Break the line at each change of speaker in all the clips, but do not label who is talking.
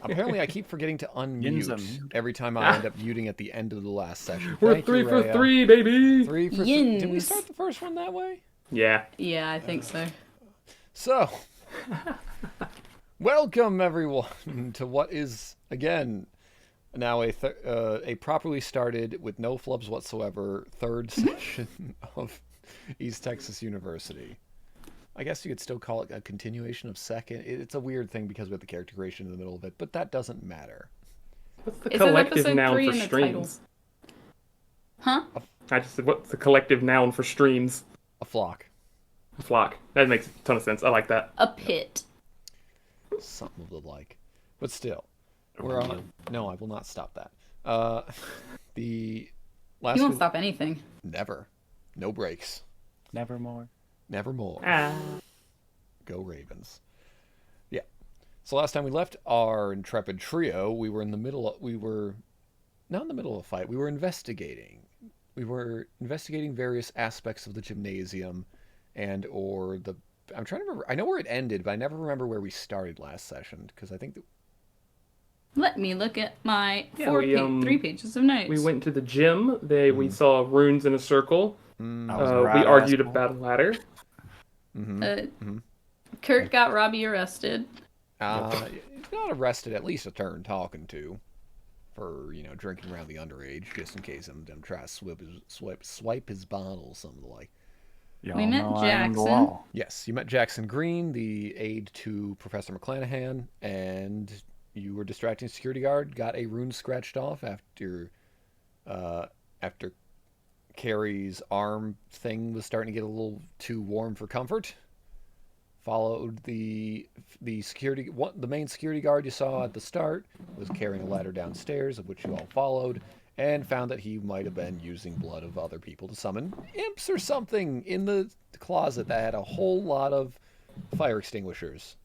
Apparently, I keep forgetting to unmute every time I end up muting at the end of the last session.
We're 3 for 3, baby!
3 for 3. Did we start the first one that way?
Yeah.
Yeah, I think so.
So, welcome everyone to what is, again, now a properly started, with no flubs whatsoever, third session of East Texas University. I guess you could still call it a continuation of second. It's a weird thing because we have the character creation in the middle of it, but that doesn't matter.
What's the collective noun for streams?
Huh?
I just said, what's the collective noun for streams?
A flock.
A flock. That makes a ton of sense. I like that.
A pit.
Something of the like. But still, we're on. No, I will not stop that. The last.
You won't stop anything.
Never. No breaks.
Nevermore.
Nevermore.
Ah.
Go Ravens. Yeah. So last time we left our intrepid trio, we were in the middle of, we were not in the middle of a fight. We were investigating. We were investigating various aspects of the gymnasium I'm trying to remember. I know where it ended, but I never remember where we started last session because I think that...
Let me look at my 3 pages of notes.
We went to the gym. We saw runes in a circle. We argued about a ladder.
Kurt got Robbie arrested.
Not arrested, at least a turn talking to. For, drinking around the underage, just in case them try to swipe his bottle, something like.
We met Jackson.
Yes, you met Jackson Green, the aide to Professor McClanahan, and you were distracting a security guard, got a rune scratched off after Keri's arm thing was starting to get a little too warm for comfort. Followed the main security guard you saw at the start was carrying a ladder downstairs, of which you all followed, and found that he might have been using blood of other people to summon imps or something in the closet that had a whole lot of fire extinguishers.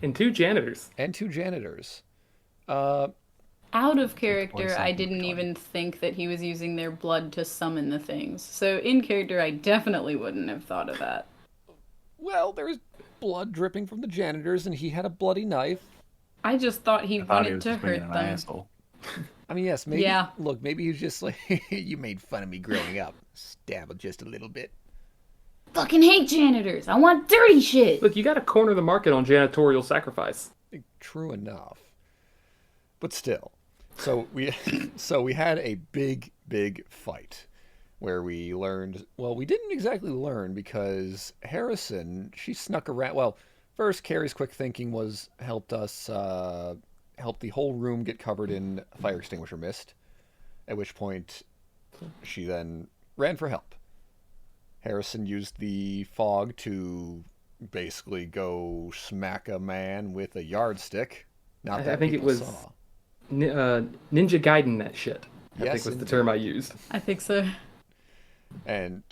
And 2 janitors.
Out of character, I didn't even think that he was using their blood to summon the things. So in character, I definitely wouldn't have thought of that.
Well, there's blood dripping from the janitors, and he had a bloody knife.
I just thought he wanted to hurt them.
Asshole.
I mean, yes, maybe.
Yeah.
Look, maybe he was just like, you made fun of me growing up. Stab it just a little bit.
Fucking hate janitors. I want dirty shit.
Look, you got to corner the market on janitorial sacrifice.
True enough. But still. So we had a big fight where we learned, well, we didn't exactly learn because Harrison, she snuck around. Well, first, Keri's quick thinking helped the whole room get covered in fire extinguisher mist, at which point she then ran for help. Harrison used the fog to basically go smack a man with a yardstick. Not that I think it was saw.
Ninja Gaiden that shit. I think was the term I used.
I think so.
And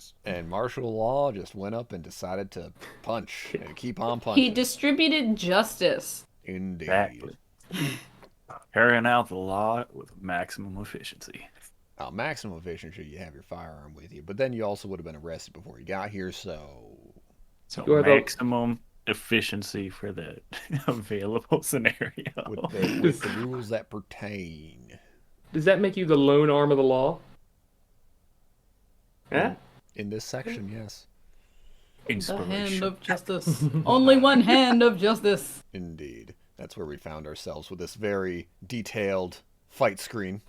martial law just went up and decided to punch and keep on punching.
He distributed justice.
Indeed.
Exactly. Carrying out the law with maximum efficiency.
Maximum efficiency, you have your firearm with you, but then you also would have been arrested before you got here, so
maximum efficiency for the available scenario.
With the rules that pertain.
Does that make you the lone arm of the law? Yeah.
In this section, yes.
The hand of justice. Only one hand of justice.
Indeed. That's where we found ourselves with this very detailed fight screen.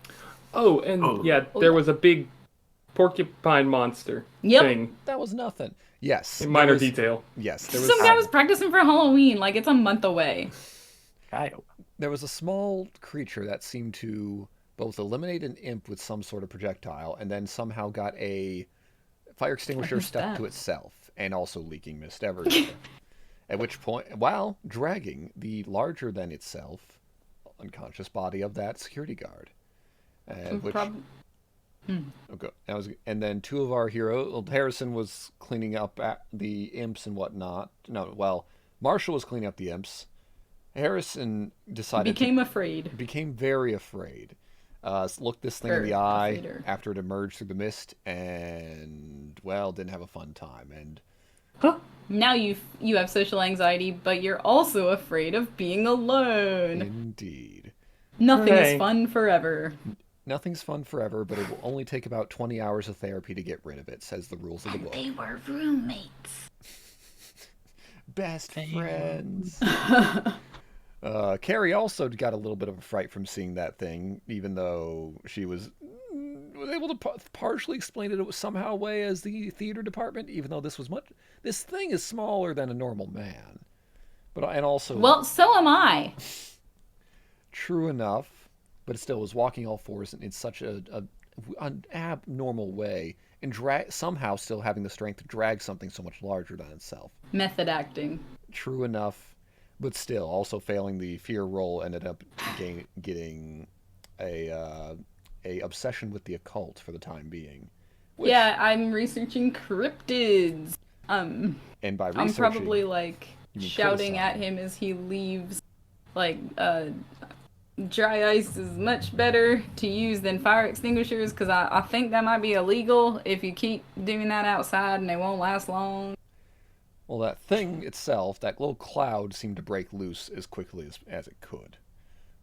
There was a big porcupine monster thing.
That was nothing. Yes.
Minor detail.
Yes.
Some guy was practicing for Halloween, like it's a month away.
There was a small creature that seemed to both eliminate an imp with some sort of projectile and then somehow got a fire extinguisher stuck to itself and also leaking mist everywhere. At which point, while dragging the larger than itself unconscious body of that security guard. And then 2 of our heroes, Harrison was cleaning up the imps and whatnot. Marshal was cleaning up the imps. Harrison became very afraid. Looked this thing in the
Or
eye
theater.
after it emerged through the mist, and well, didn't have a fun time. And
Now you have social anxiety, but you're also afraid of being alone.
indeed,
Nothing
Hooray.
is fun forever.
nothing's fun forever, but it will only take about 20 hours of therapy to get rid of it, says the rules of the book.
They were roommates.
Best friends. Keri also got a little bit of a fright from seeing that thing, even though she was able to partially explain it somehow away as the theater department, even though this thing is smaller than a normal man. And also,
Well, so am I.
true enough, but it still was walking all fours in such an abnormal way, and somehow still having the strength to drag something so much larger than itself.
Method acting.
True enough, but still, also failing the fear roll, ended up getting a obsession with the occult for the time being.
Yeah, I'm reaching cryptids.
And by researching,
I'm probably like
you mean
shouting
criticize.
at him as he leaves. Like, dry ice is much better to use than fire extinguishers because I think that might be illegal if you keep doing that outside and they won't last long.
Well, that thing itself, that little cloud, seemed to break loose as quickly as it could.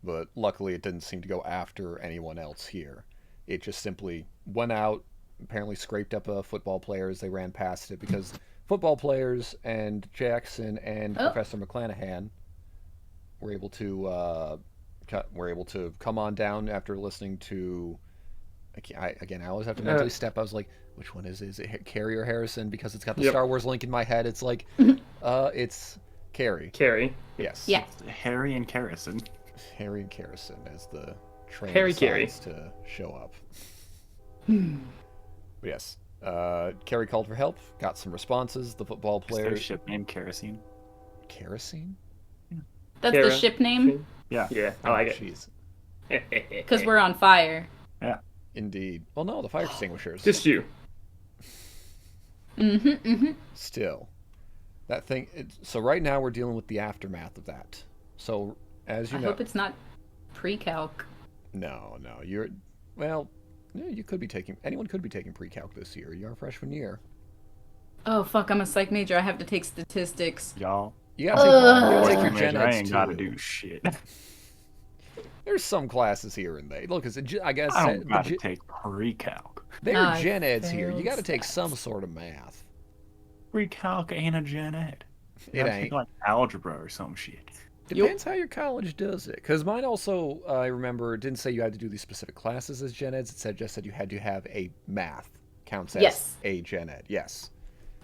But luckily, it didn't seem to go after anyone else here. It just simply went out, apparently scraped up a football player as they ran past it, because football players and Jackson and Professor McClanahan were able to come on down after listening to. I always have to mentally step. I was like, which one is it? Is it Keri or Harrison? Because it's got the Star Wars link in my head. It's like, it's Keri.
Keri.
Yes.
Yeah.
Harry and Kerrison.
Harry and Kerrison as the train
Harry Keri.
decides to show up. But yes, Keri called for help, got some responses. The football
Is their
player.
ship named Kerosene?
Kerosene?
That's
Kara.
the ship name?
Yeah.
Yeah, I like it.
Jeez.
Because we're on fire.
Yeah.
Indeed. Well, no, the fire extinguishers.
Just you.
Still. That thing. So right now we're dealing with the aftermath of that. So, as you
I
know.
hope it's not pre-calc.
No. Well, yeah, anyone could be taking pre-calc this year. You're a freshman year.
Oh, fuck, I'm a psych major. I have to take statistics.
Y'all.
You gotta take your
Major,
gen
I
eds
ain't gotta
too.
do shit.
There's some classes here and there. Look, I guess
I don't gotta take pre-calc.
they're
I
gen eds here. You
failed
got to take
stats.
some sort of math.
Pre-calc ain't a gen ed. You
It
gotta
ain't.
take, like algebra or some shit.
Depends how your college does it. Because mine also, I remember, it didn't say you had to do these specific classes as gen eds. It just said you had to have a math counts as
Yes.
a gen ed. Yes.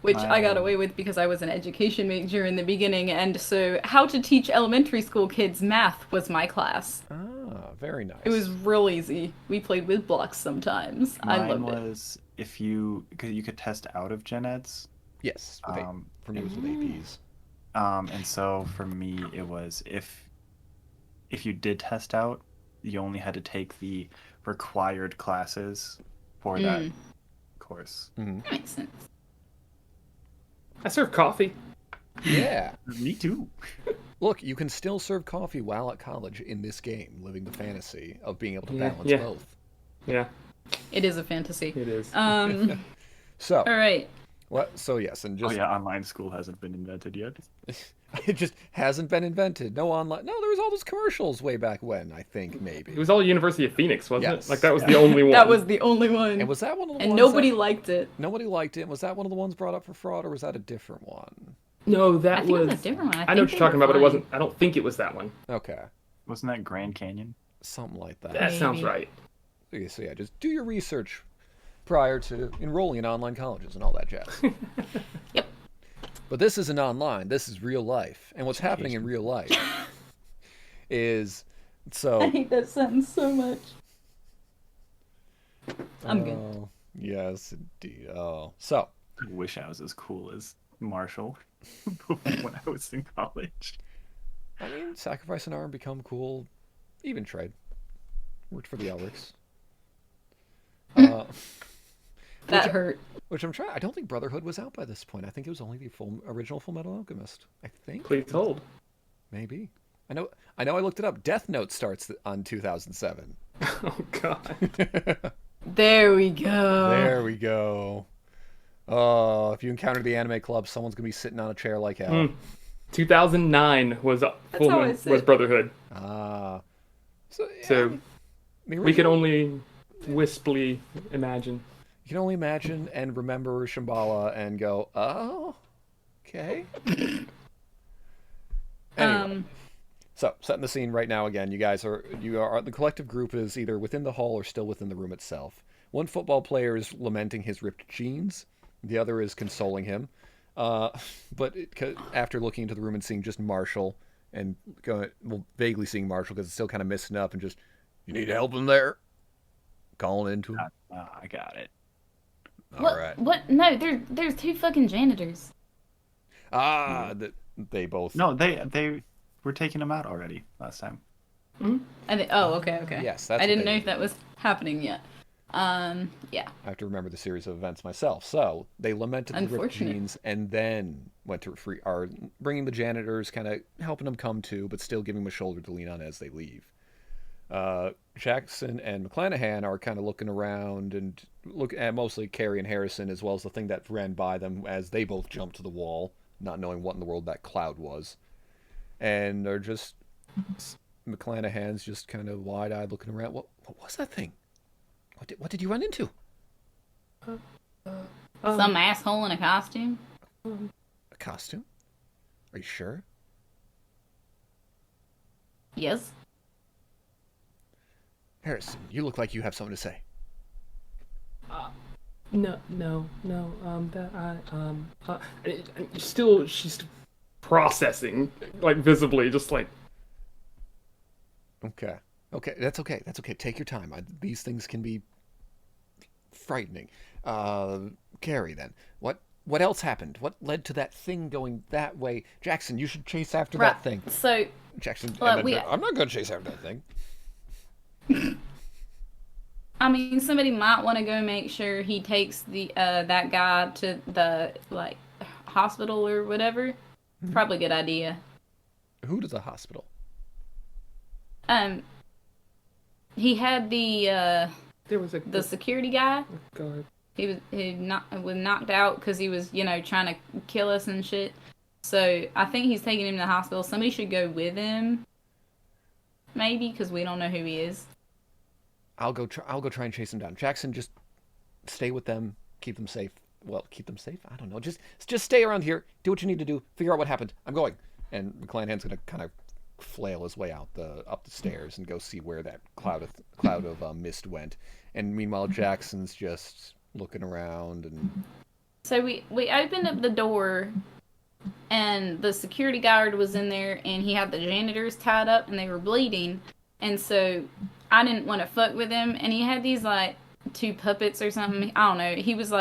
Which I got away with because I was an education major in the beginning, and so how to teach elementary school kids math was my class.
Ah, very nice.
It was real easy. We played with blocks sometimes. I
Mine
loved it.
was because you could test out of gen eds.
Yes. For me, it was with APs.
And so for me, it was if you did test out, you only had to take the required classes for that course.
That makes sense.
I serve coffee.
Yeah.
Me too.
Look, you can still serve coffee while at college in this game, living the fantasy of being able to balance
yeah.
both.
Yeah,
It is a fantasy.
it is.
So,
All right.
so yes, and just
Oh yeah, online school hasn't been invented yet.
it just hasn't been invented. No online. No, there was all those commercials way back when. I think maybe.
It was all University of Phoenix, wasn't
Yes.
it? Like that was the only one.
That was the only one.
And was that one of the
and
ones
nobody
that,
liked it.
nobody liked it? Was that one of the ones brought up for fraud, or was that a different one?
No,
I
that
think it
was.
was a different one.
I know what you're talking about, but it wasn't. I don't think it was that one.
Okay,
Wasn't that Grand Canyon?
something like that.
That sounds
Maybe.
right.
Okay, so yeah, just do your research prior to enrolling in online colleges and all that jazz.
Yep.
But this isn't online. This is real life. And what's happening in real life is
I hate that sentence so much. I'm good.
Oh, yes, indeed. Oh, so
I wish I was as cool as Marshall when I was in college.
I mean, sacrifice an arm, become cool, even trade. Worked for the Elrics.
That hurt.
Which I'm trying. I don't think Brotherhood was out by this point. I think it was only the original Full Metal Alchemist. I think.
Please hold.
Maybe. I know. I looked it up. Death Note starts on 2007.
Oh God.
There we go.
There we go. Oh, if you encounter the anime club, someone's gonna be sitting on a chair like hell.
2009 was was Brotherhood.
Ah. So, yeah,
So we can only wisply imagine.
You can only imagine and remember Shambhala and go, oh, okay. Anyway, so setting the scene right now again. You are the collective group is either within the hall or still within the room itself. One football player is lamenting his ripped jeans. The other is consoling him. But after looking into the room and seeing just Marshall and vaguely seeing Marshall because it's still kind of missing up and just, you need help in there? Calling into him.
I got it.
All right.
What? No, there's two fucking janitors.
They both.
No, they were taking him out already last time.
Okay.
Yes, that's.
I didn't know if that was happening yet. Yeah.
I have to remember the series of events myself. So they lamented the ripped jeans and then went to bringing the janitors, kind of helping them come to, but still giving them a shoulder to lean on as they leave. Jackson and McClanahan are kind of looking around and look at mostly Keri and Harrison, as well as the thing that ran by them as they both jumped to the wall, not knowing what in the world that cloud was. And they're just, McClanahan's just kind of wide-eyed looking around. What was that thing? What did you run into?
Some asshole in a costume.
A costume? Are you sure?
Yes.
Harrison, you look like you have something to say.
No. She's processing, like visibly, just like.
Okay, that's okay. Take your time. These things can be frightening. Keri, then, what else happened? What led to that thing going that way? Jackson, you should chase after that thing.
So,
Jackson, I'm not going to chase after that thing.
I mean, somebody might want to go make sure he takes that guy to the hospital or whatever. Mm-hmm. Probably a good idea.
Who to the hospital?
He had the security guy.
Oh God.
He was knocked out because he was trying to kill us and shit. So I think he's taking him to the hospital. Somebody should go with him. Maybe because we don't know who he is.
I'll go try and chase him down. Jackson, just stay with them. Keep them safe. Well, keep them safe? I don't know. Just stay around here. Do what you need to do. Figure out what happened. I'm going. And McClanahan's going to kind of flail his way up the stairs and go see where that cloud of mist went. And meanwhile, Jackson's just looking around and.
So we opened up the door, and the security guard was in there, and he had the janitors tied up, and they were bleeding. And so I didn't want to fuck with him, and he had these two puppets or something. I don't know. He was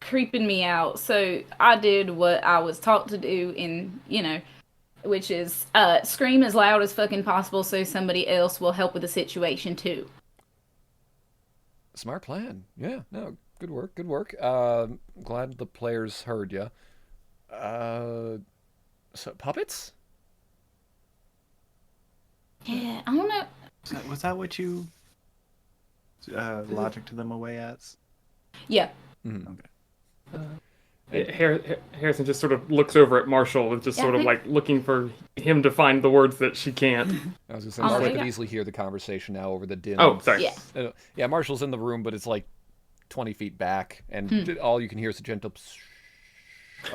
creeping me out. So I did what I was taught to do, which is scream as loud as fucking possible so somebody else will help with the situation too.
Smart plan. Yeah. No. Good work. Glad the players heard you. So puppets?
Yeah, I don't know.
Was that what you logic to them away as?
Yeah.
Mm-hmm.
Okay. Harrison just sort of looks over at Marshall with just sort of looking for him to find the words that she can't.
I was going to say, Marshall could easily hear the conversation now over the din.
Oh, sorry.
Yeah.
Yeah, Marshall's in the room, but it's 20 feet back, and all you can hear is the gentle psh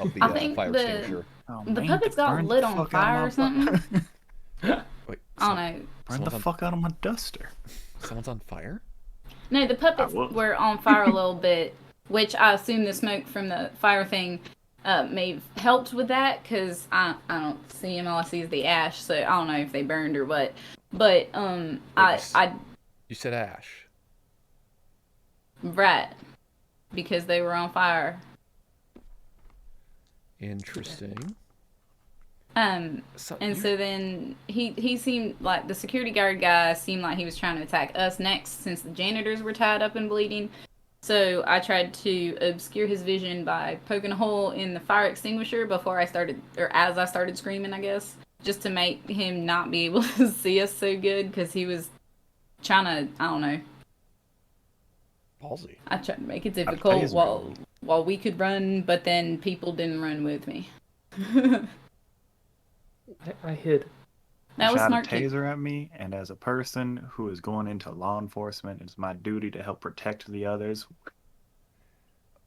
of the fire extinguisher.
The puppets got lit on fire or something.
Wait,
I don't know.
Burn the fuck out of my duster.
Someone's on fire?
No, the puppets were on fire a little bit, which I assume the smoke from the fire thing may have helped with that, because I don't see them. All I see is the ash, so I don't know if they burned or what. But
You said ash.
Right. Because they were on fire.
Interesting.
So then he seemed like the security guard guy seemed like he was trying to attack us next, since the janitors were tied up and bleeding. So I tried to obscure his vision by poking a hole in the fire extinguisher as I started screaming, I guess. just to make him not be able to see us so good, because he was trying to, I don't know.
Ballsy.
I tried to make it difficult while we could run, but then people didn't run with me.
I hid.
That was
shot
smart
a
too.
taser at me, and as a person who is going into law enforcement, it's my duty to help protect the others.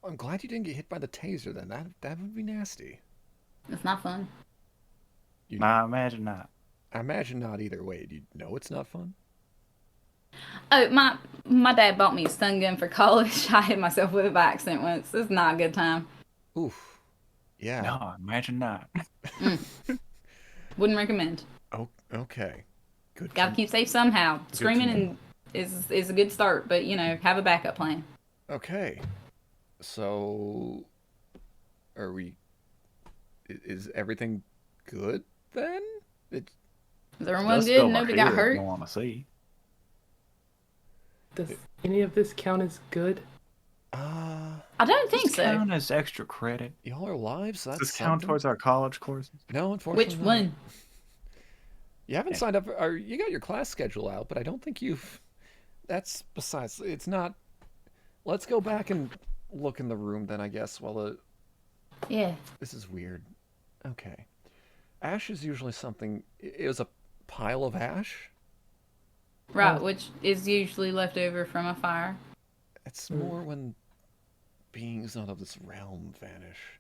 I'm glad you didn't get hit by the taser then. That would be nasty.
It's not fun.
Nah, imagine not.
I imagine not either way. Do you know it's not fun?
Oh, my dad bought me a stun gun for college. I hit myself with it by accident once. It's not a good time.
Oof. Yeah.
No, imagine not.
Wouldn't recommend.
Oh, okay. Good.
Gotta keep safe somehow. Screaming is a good start, but have a backup plan.
Okay. So, are we? Is everything good then?
Is everyone
That's
good?
still
Nobody
here
got
if
hurt?
you want to see.
Does any of this count as good?
I don't think
Does
so.
count as extra credit?
Y'all are lives.
Does
That's
this count
something.
towards our college courses?
No, unfortunately.
Which
not.
one?
You haven't signed up, or you got your class schedule out, but I don't think you've. That's besides. It's not. Let's go back and look in the room then, I guess. Well,
Yeah.
this is weird. Okay. Ash is usually something. It was a pile of ash.
Right, which is usually left over from a fire.
It's more when beings not of this realm vanish.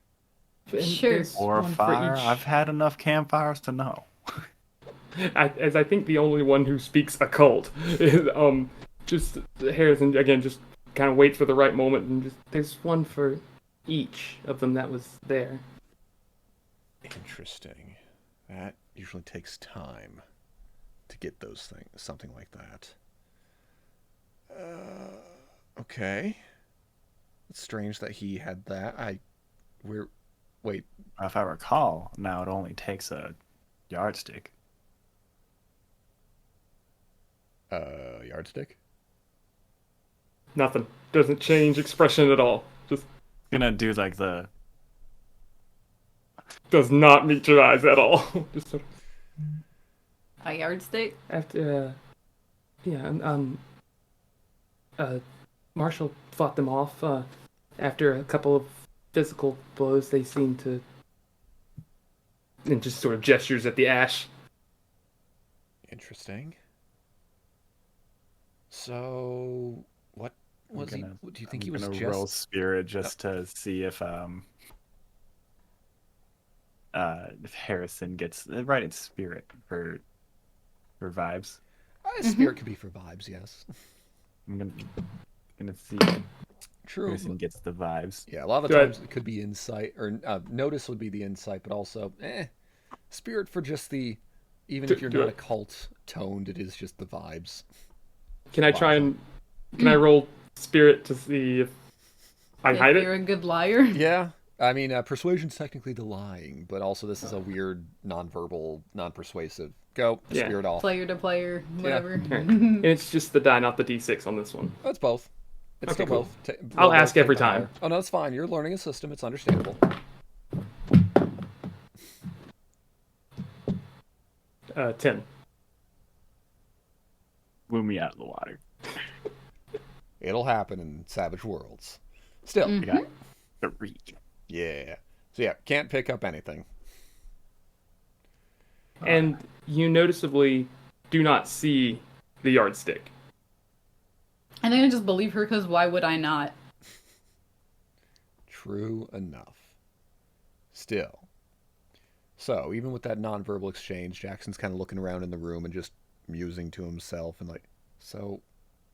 And
Sure.
there's
Or
one for
fire?
each-
I've had enough campfires to know.
As I think the only one who speaks occult is just Harrison again. Just kind of wait for the right moment, and just there's one for each of them that was there.
Interesting. That usually takes time to get those things, something like that. Okay. It's strange that he had that. Wait.
If I recall, now it only takes a yardstick.
Yardstick?
Nothing doesn't change expression at all. Just
Gonna do like the
does not meet your eyes at all. Just sort of
A yardstick?
after, Marshal fought them off. After a couple of physical blows, they seemed to, and just sort of gestures at the ash.
Interesting. So, what was he? Do you think he was
gonna
just?
roll spirit just to see if Harrison gets right in spirit for vibes.
Spirit could be for vibes, yes.
I'm gonna see
True.
Harrison gets the vibes.
Yeah, a lot of the times it could be insight, or notice would be the insight, but also, spirit for just the, even if you're not a cult toned, it is just the vibes.
Can I try and can I roll spirit to see if I hide
If you're
it?
a good liar.
Yeah, I mean, persuasion's technically the lying, but also this is a weird, non-verbal, non-persuasive. Go,
Yeah.
spirit off.
Player to player, whatever.
Alright. And it's just the die, not the d6 on this one.
Oh, it's both. It's
Okay,
still
cool.
both.
I'll
We'll
ask
both
every
take the
time.
higher. Oh no, it's fine. You're learning a system. It's understandable.
10.
Blew me out of the water.
It'll happen in Savage Worlds. Still,
I got 3.
yeah. So yeah, can't pick up anything.
And you noticeably do not see the yardstick.
I think I just believe her because why would I not?
True enough. Still. So, even with that nonverbal exchange, Jackson's kind of looking around in the room and just musing to himself and like, so,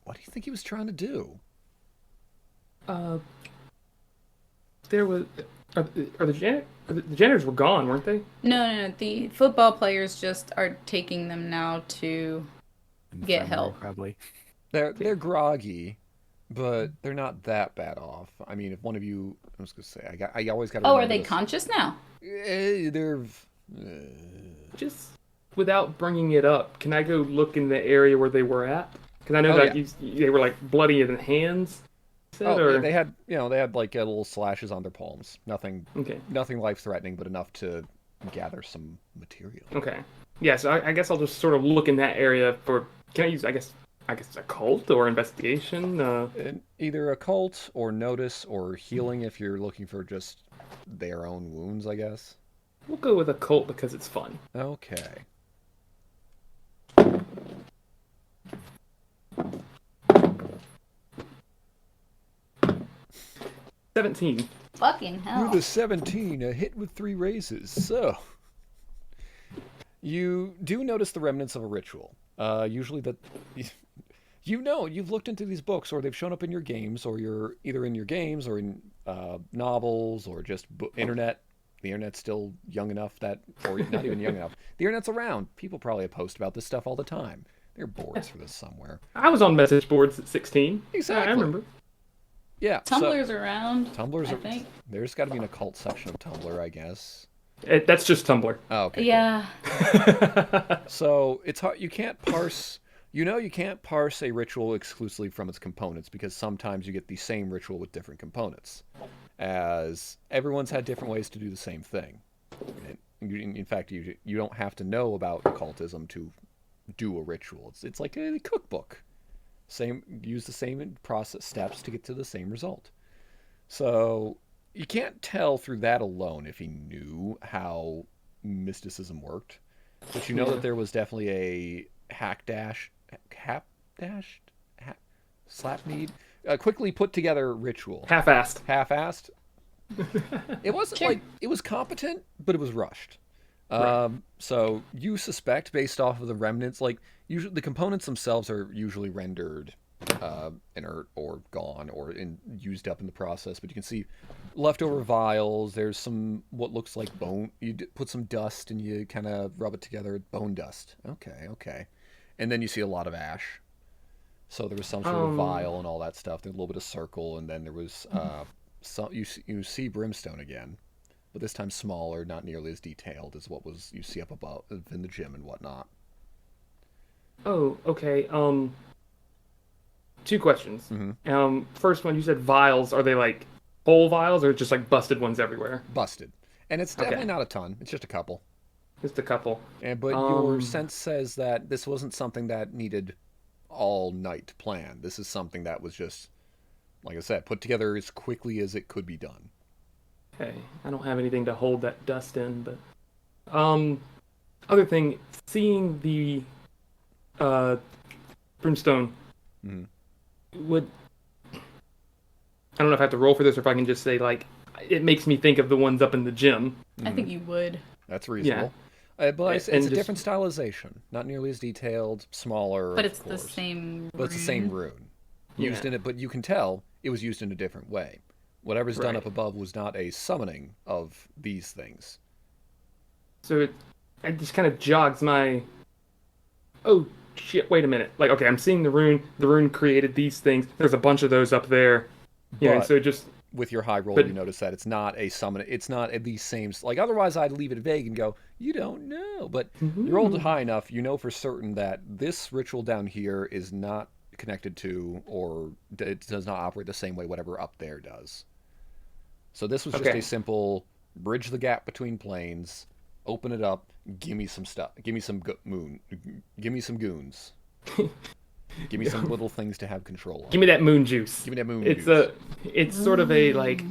what do you think he was trying to do?
There was the janitors were gone, weren't they?
No. The football players just are taking them now to get
Infirmary,
help.
probably.
They're groggy, but they're not that bad off. I mean, if one of you, I was gonna say, I always got to.
Oh, are they conscious now?
They're.
Just without bringing it up, can I go look in the area where they were at? Because I know that they were like bloody in the hands.
They had, they had like little slashes on their palms. Nothing,
Okay.
nothing life-threatening, but enough to gather some material.
Okay. Yeah, so I guess I'll just sort of look in that area for. Can I use? I guess occult or investigation.
And either occult or notice or healing if you're looking for just their own wounds, I guess.
We'll go with occult because it's fun.
Okay.
$17.
Fucking hell.
With a 17, a hit with 3 raises. So, you do notice the remnants of a ritual. Usually that, you've looked into these books, or they've shown up in your games, or you're either in your games or in novels or just internet. The internet's still young enough that, or not even young enough. The internet's around. People probably post about this stuff all the time. There are boards for this somewhere.
I was on message boards at 16.
Exactly.
I remember.
Yeah.
Tumblr's around.
Tumblr's.
I think.
There's got to be an occult section of Tumblr, I guess.
That's just Tumblr.
Oh, okay.
Yeah.
Cool. So it's hard. You can't parse. You can't parse a ritual exclusively from its components because sometimes you get the same ritual with different components, as everyone's had different ways to do the same thing. In fact, you don't have to know about occultism to do a ritual. It's like a cookbook. Use the same process steps to get to the same result. So you can't tell through that alone if he knew how mysticism worked, but you know that there was definitely a slap-need, quickly put together ritual.
Half-assed.
It wasn't like it was competent, but it was rushed.
Right.
So you suspect, based off of the remnants, like usually the components themselves are usually rendered inert or gone or used up in the process, but you can see leftover vials. There's some what looks like bone. You put some dust and you kind of rub it together. Bone dust. Okay. And then you see a lot of ash. So there was some sort of vial and all that stuff. There's a little bit of circle, and then there was some. You see brimstone again. But this time smaller, not nearly as detailed as what was you see up above in the gym and whatnot.
Oh, okay. 2 questions.
Mm-hmm.
First one, you said vials. Are they like whole vials or just like busted ones everywhere?
Busted. And it's definitely not a ton. It's just a couple.
Just a couple.
But your sense says that this wasn't something that needed all-night plan. This is something that was just, like I said, put together as quickly as it could be done.
Okay, I don't have anything to hold that dust in, but other thing, seeing the brimstone would, I don't know if I have to roll for this or if I can just say like it makes me think of the ones up in the gym.
I think you would.
That's reasonable. Yeah. But it's a different stylization, not nearly as detailed, smaller.
But it's the same.
But it's the same rune used in it. But you can tell it was used in a different way. Whatever's done up above was not a summoning of these things.
So it just kind of jogs my. Oh shit! Wait a minute. Like, okay, I'm seeing the rune. The rune created these things. There's a bunch of those up there. Yeah. So just
with your high roll, you notice that it's not a summon. It's not at these same. Like otherwise, I'd leave it vague and go, you don't know. But you rolled it high enough. You know for certain that this ritual down here is not connected to, or it does not operate the same way whatever up there does. So this was just a simple bridge the gap between planes, open it up, give me some stuff, give me some give me some goons, give me some little things to have control of.
Give me that moon juice.
Give me that moon juice.
It's sort of a like,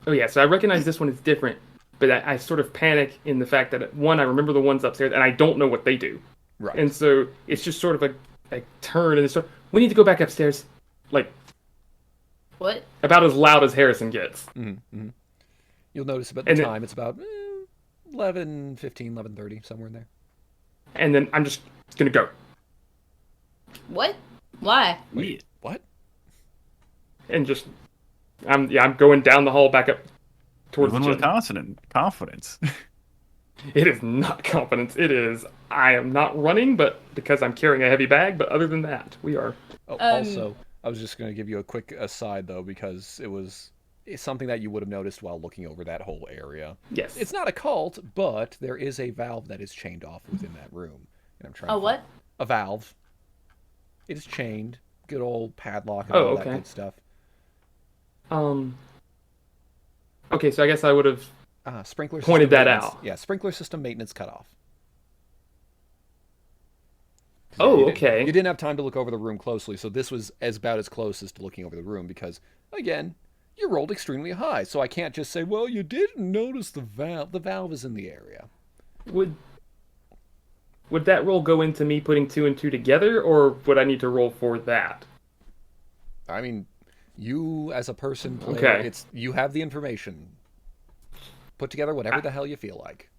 oh yeah. So I recognize this one is different, but I sort of panic in the fact that one, I remember the ones upstairs and I don't know what they do.
Right.
And so it's just sort of a turn and it's we need to go back upstairs, like.
What?
About as loud as Harrison gets.
Mm-hmm. You'll notice about the time. It's about 11:15, 11:30, somewhere in there.
And then I'm just going to go.
What? Why?
Wait, what?
And just, I'm going down the hall back up towards the gym.
With confidence.
It is not confidence. It is, I am not running, but because I'm carrying a heavy bag. But other than that, we are.
Oh, also, I was just going to give you a quick aside, though, because it's something that you would have noticed while looking over that whole area.
Yes.
It's not a cult, but there is a valve that is chained off within that room. And I'm trying
what?
A valve. It is chained. Good old padlock and all that good stuff.
Okay, so I guess I would have
Sprinkler
pointed
system
that
maintenance.
out.
Yeah, sprinkler system maintenance cutoff.
Oh,
You
okay.
didn't have time to look over the room closely, so this was about as close as to looking over the room because, again, you rolled extremely high. So I can't just say, well, you didn't notice the valve. The valve is in the area.
Would that roll go into me putting 2 and 2 together, or would I need to roll for that?
I mean, you as a person player,
Okay.
you have the information. Put together whatever the hell you feel like.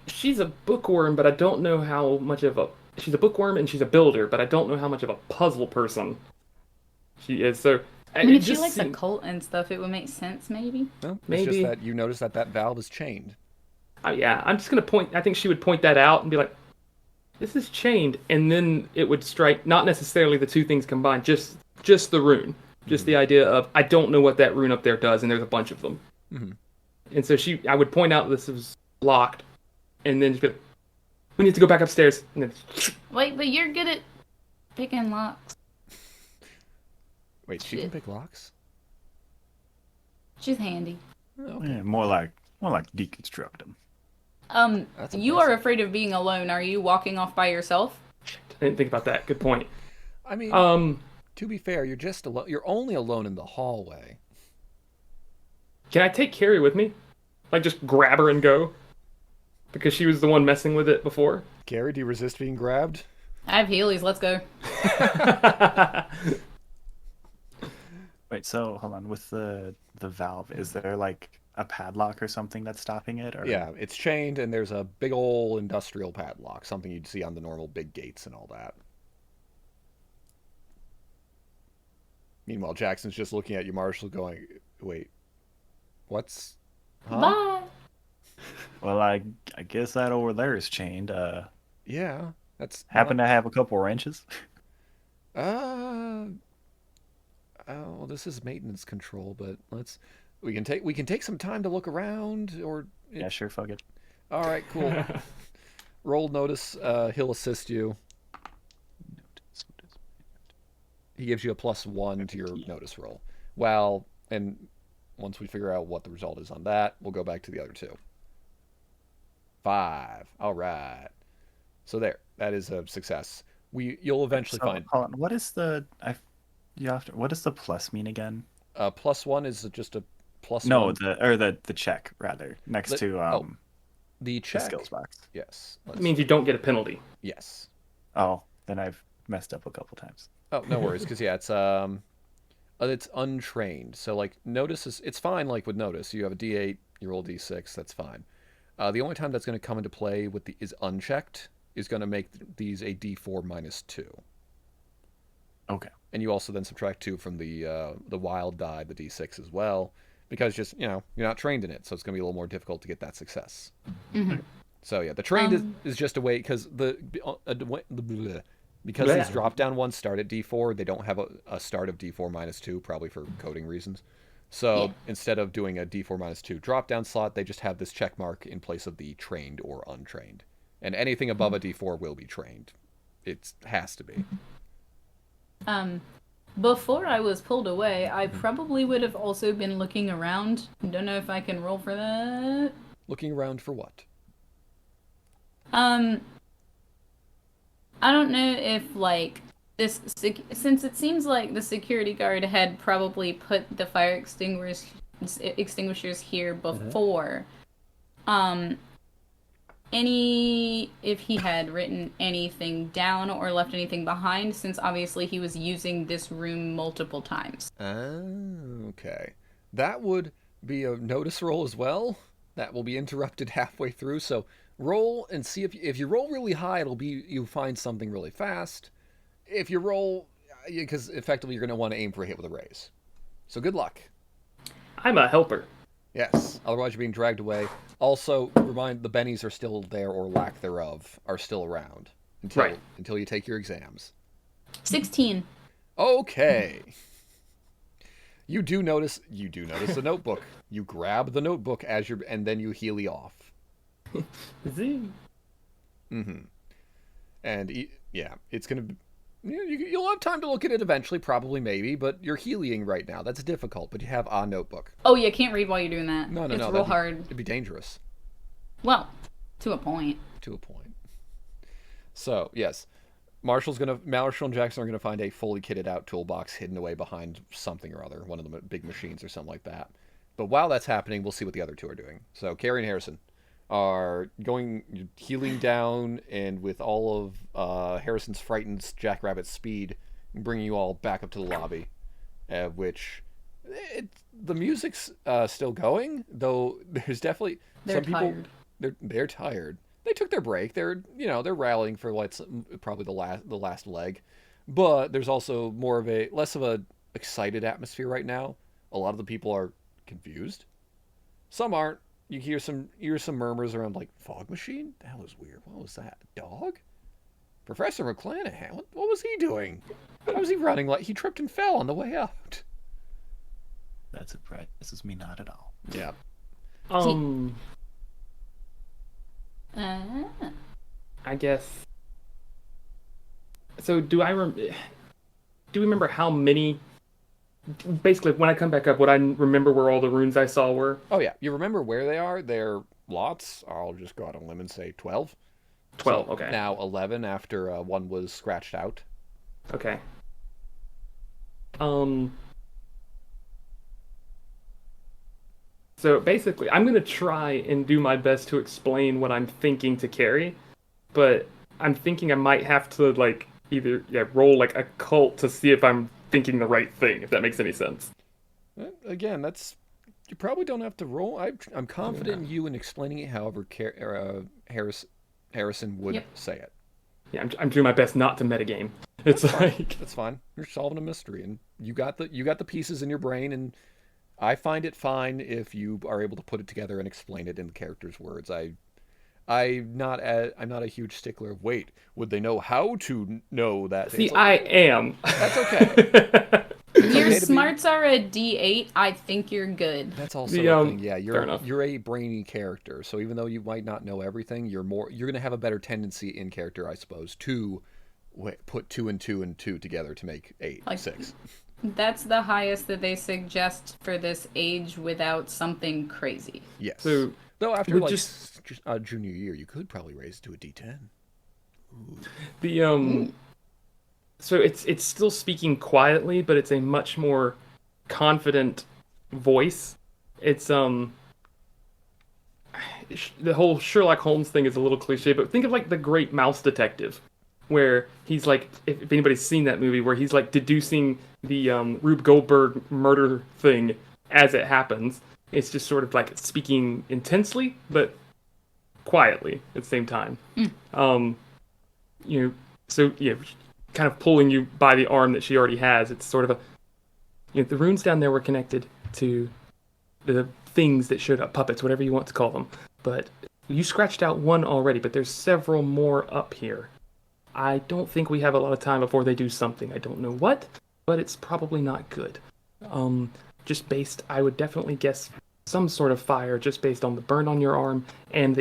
She's a bookworm, but I don't know how much of a... She's a bookworm and she's a builder, but I don't know how much of a puzzle person she is. So
I mean, if she likes occult and stuff, it would make sense, maybe.
No, it's
Maybe.
just that you notice that valve is chained.
Yeah, I'm just going to point... I think she would point that out and be like, this is chained. And then it would strike, not necessarily the two things combined, just the rune. Just the idea of, I don't know what that rune up there does, and there's a bunch of them.
Mm-hmm.
And so I would point out this was locked, and then just be like, we need to go back upstairs. And then...
Wait, but you're good at picking locks.
Wait, she can pick locks?
She's handy.
Oh, okay.
Yeah, more like deconstruct them.
That's
You
impressive.
are afraid of being alone. Are you walking off by yourself?
I didn't think about that. Good point.
I mean, to be fair, you're just alone. You're only alone in the hallway.
Can I take Keri with me? Like, just grab her and go? Because she was the one messing with it before?
Keri, do you resist being grabbed?
I have Heelys. Let's go.
Wait, so hold on. With the valve, is there like a padlock or something that's stopping it? Or...
Yeah, it's chained, and there's a big old industrial padlock, something you'd see on the normal big gates and all that. Meanwhile, Jackson's just looking at you, Marshall, going, wait, what's... Huh?
Bye.
Well, I guess that over there is chained.
Yeah, that's...
Happen to have a couple wrenches.
Oh, well, this is maintenance control, but we can take some time to look around, or...
Yeah, sure, fuck it.
All right, cool. Roll notice, he'll assist you. He gives you a +1 to your notice roll. Well, and once we figure out what the result is on that, we'll go back to the other two. 5. All right. So there, that is a success. You'll eventually find.
Hold on. What is the what does the plus mean again?
+1 is just a +1.
No, the check rather next to
the
the
check.
skills box.
Yes.
It means you don't get a penalty.
Yes.
Oh, then I've messed up a couple times.
Oh, no worries, because yeah, it's untrained. So like notice it's fine. Like with notice, you have a D8, you roll D6, that's fine. The only time that's going to come into play is unchecked is going to make these a D4 -2.
Okay.
And you also then subtract 2 from the wild die, the D6 as well, because just you're not trained in it, so it's going to be a little more difficult to get that success.
Mm-hmm.
So yeah, the trained is just a way because these drop down ones start at D4, they don't have a start of D4 -2, probably for coding reasons. So instead of doing a D4 -2 drop down slot, they just have this check mark in place of the trained or untrained. And anything above a D4 will be trained. It has to be.
Before I was pulled away, I probably would have also been looking around. Don't know if I can roll for that.
Looking around for what?
I don't know if like this since it seems like the security guard had probably put the fire extinguishers here before. If he had written anything down or left anything behind, since obviously he was using this room multiple times.
Okay. That would be a notice roll as well. That will be interrupted halfway through. So roll and see if you roll really high, it'll be you find something really fast. If you roll, because effectively you're going to want to aim for a hit with a raise. So good luck.
I'm a helper.
Yes. Otherwise you're being dragged away. Also, remind the bennies are still there or lack thereof are still around until you take your exams.
16.
Okay. You do notice the notebook. You grab the notebook and then you healy off.
Zing.
Mm-hmm. And yeah, it's gonna. You'll have time to look at it eventually, probably, maybe, but you're healing right now. That's difficult, but you have a notebook.
Oh, you can't read while you're doing that.
No,
it's real hard.
It'd be dangerous.
Well, to a point.
To a point. So, yes. Marshall and Jackson are gonna find a fully kitted out toolbox hidden away behind something or other, one of the big machines or something like that. But while that's happening, we'll see what the other two are doing. So Keri and Harrison are healing down, and with all of Harrison's frightened jackrabbit speed, bringing you all back up to the lobby, which the music's still going, though there's definitely some people
tired.
They're tired. They took their break. They're rallying for probably the last leg, but there's also less of a excited atmosphere right now. A lot of the people are confused. Some aren't. You hear some murmurs around like fog machine. That was weird. What was that? A dog? Professor McClanahan. What was he doing? How was he running? Like he tripped and fell on the way out.
That surprises me not at all.
Yeah.
I guess. So do we remember how many? Basically, when I come back up, would I remember where all the runes I saw were?
Oh yeah, you remember where they are? They're lots. I'll just go out on a limb and say 12.
12.
So
okay.
Now 11 after one was scratched out.
Okay. So basically, I'm going to try and do my best to explain what I'm thinking to Keri, but I'm thinking I might have to either roll like a cult to see if I'm thinking the right thing, if that makes any sense.
Again, you probably don't have to roll. I'm confident in you in explaining it however Harrison would say it.
Yeah, I'm doing my best not to metagame. It's
that's fine. You're solving a mystery, and you got the pieces in your brain, and I find it fine if you are able to put it together and explain it in the character's words. I'm not a huge stickler of would they know how to know that?
See, I am.
That's okay.
Your smarts are a D8. I think you're good.
That's also a thing. Yeah,
fair enough.
You're a brainy character, so even though you might not know everything, you're going to have a better tendency in character, I suppose, to put 2 and 2 and 2 together to make 8, 6.
That's the highest that they suggest for this age without something crazy.
Yes.
So,
though after junior year, you could probably raise it to a D10.
Ooh. So it's still speaking quietly, but it's a much more confident voice. It's the whole Sherlock Holmes thing is a little cliche, but think of like The Great Mouse Detective, where he's like, if anybody's seen that movie, where he's like deducing the Rube Goldberg murder thing as it happens. It's just sort of like speaking intensely, but quietly at the same time. Kind of pulling you by the arm that she already has. It's sort of the runes down there were connected to the things that showed up, puppets, whatever you want to call them. But you scratched out one already, but there's several more up here. I don't think we have a lot of time before they do something. I don't know what, but it's probably not good. I would definitely guess some sort of fire, just based on the burn on your arm and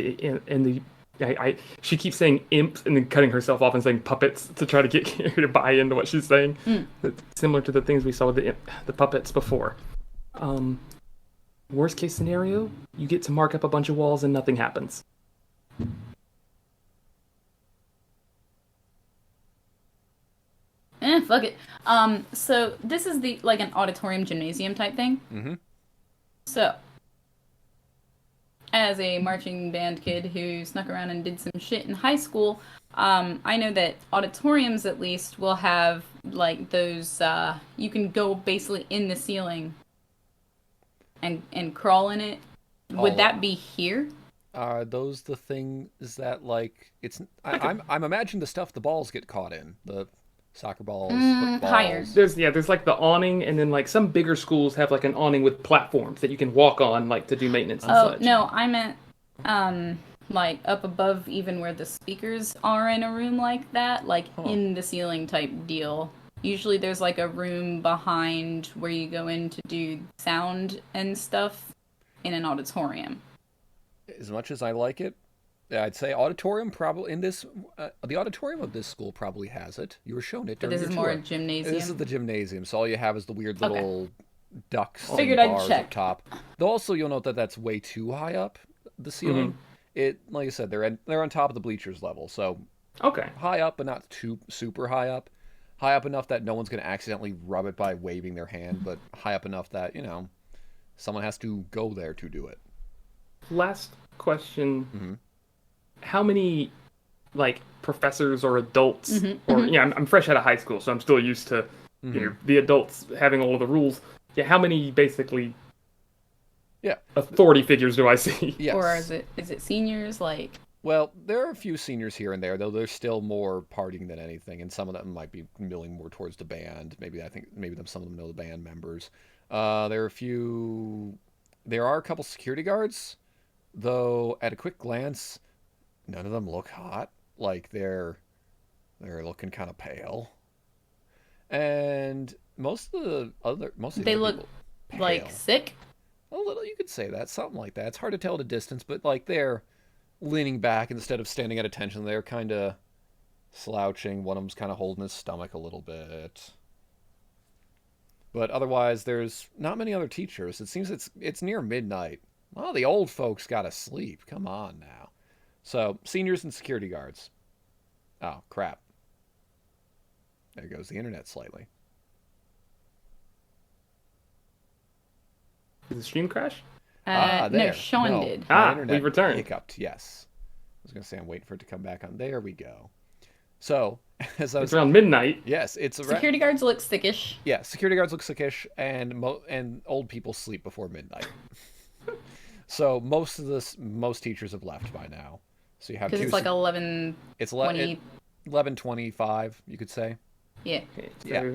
she keeps saying imps and then cutting herself off and saying puppets to try to get Keri to buy into what she's saying. It's similar to the things we saw with the puppets before. Worst case scenario, you get to mark up a bunch of walls and nothing happens.
Fuck it. So this is an auditorium gymnasium type thing.
Mm-hmm.
So, as a marching band kid who snuck around and did some shit in high school, I know that auditoriums at least will have those, you can go basically in the ceiling and crawl in it. Would that be here?
Are those the things that I'm imagining the stuff the balls get caught in, the soccer balls, footballs.
Higher.
There's like the awning, and then some bigger schools have like an awning with platforms that you can walk on to do maintenance and such.
Oh no, I meant up above, even where the speakers are in a room like that, in the ceiling type deal. Usually there's a room behind where you go in to do sound and stuff in an auditorium.
As much as I like it, I'd say auditorium probably in this. The auditorium of this school probably has it. You were shown it
But
during
this is
your
more a
tour.
gymnasium.
This is the gymnasium, so all you have is the weird
Okay.
little ducks and
Figured I'd
bars
check.
up top. Though also you'll note that that's way too high up the ceiling. It, like I said, they're on top of the bleachers level, so
Okay.
high up but not too super high up. High up enough that no one's gonna accidentally rub it by waving their hand, but high up enough that someone has to go there to do it.
Last question.
Mhm.
How many, like, professors or adults, I'm fresh out of high school, so I'm still used to the adults having all of the rules. Yeah, how many basically authority figures do I see?
Yes.
Or is it seniors? Like,
Well, there are a few seniors here and there, though there's still more partying than anything, and some of them might be milling more towards the band. Maybe some of them know the band members. There are a couple security guards, though at a quick glance, none of them look hot. Like they're looking kind of pale, and most of the
they
other
look
people,
like
pale.
sick.
A little, you could say that, something like that. It's hard to tell at a distance, but like they're leaning back instead of standing at attention. They're kind of slouching. One of them's kind of holding his stomach a little bit. But otherwise, there's not many other teachers. It seems it's near midnight. Oh, the old folks gotta sleep. Come on now. So, seniors and security guards. Oh, crap. There goes the internet slightly.
Did the stream crash?
No,
There.
Sean
No,
did.
my internet
we returned.
hiccuped, yes. I was going to say I'm waiting for it to come back on. There we go. So, as I was...
It's around midnight.
Yes, it's...
Security guards look sickish.
Yeah, security guards look sickish, and old people sleep before midnight. So, most teachers have left by now. So you have
Because it's like 11.
It's
20.
11:25, you could say.
Yeah.
Okay, so
Yeah.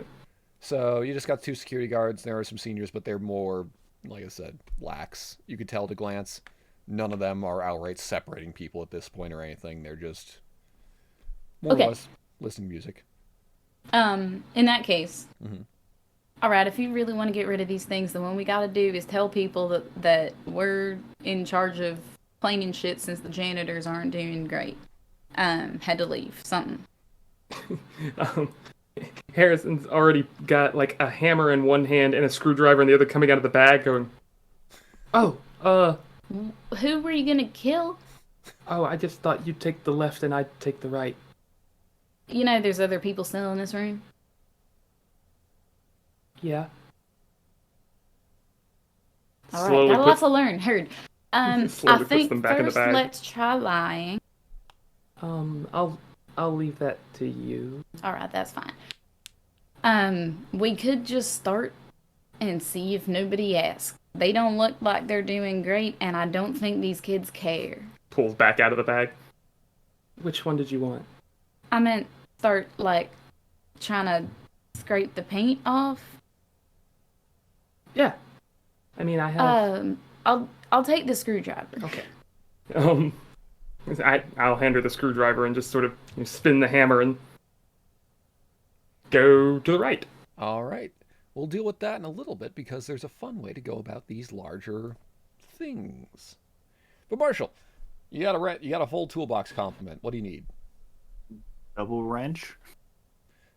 So you just got 2 security guards. There are some seniors, but they're more, like I said, lax. You could tell at a glance. None of them are outright separating people at this point or anything. They're just more or less listening to music.
In that case,
Mhm.
all right, if you really want to get rid of these things, then what we got to do is tell people that we're in charge of cleaning shit since the janitors aren't doing great. Had to leave. Something.
Harrison's already got like a hammer in one hand and a screwdriver in the other coming out of the bag going,
Who were you going to kill?
I just thought you'd take the left and I'd take the right.
You know, there's other people still in this room.
Yeah.
All right,
Slowly
got
puts-
lots to learn. Heard. I
Slowly puts
think
them back in the
first
bag.
let's try lying.
I'll leave that to you.
All right, that's fine. We could just start and see if nobody asks. They don't look like they're doing great, and I don't think these kids care.
Pulls back out of the bag. Which one did you want?
I meant start like trying to scrape the paint off.
Yeah. I mean, I have.
I'll take the screwdriver.
Okay. I'll hand her the screwdriver and just sort of spin the hammer and go to the right.
All right. We'll deal with that in a little bit because there's a fun way to go about these larger things. But Marshall, you got a full toolbox complement. What do you need?
Double wrench?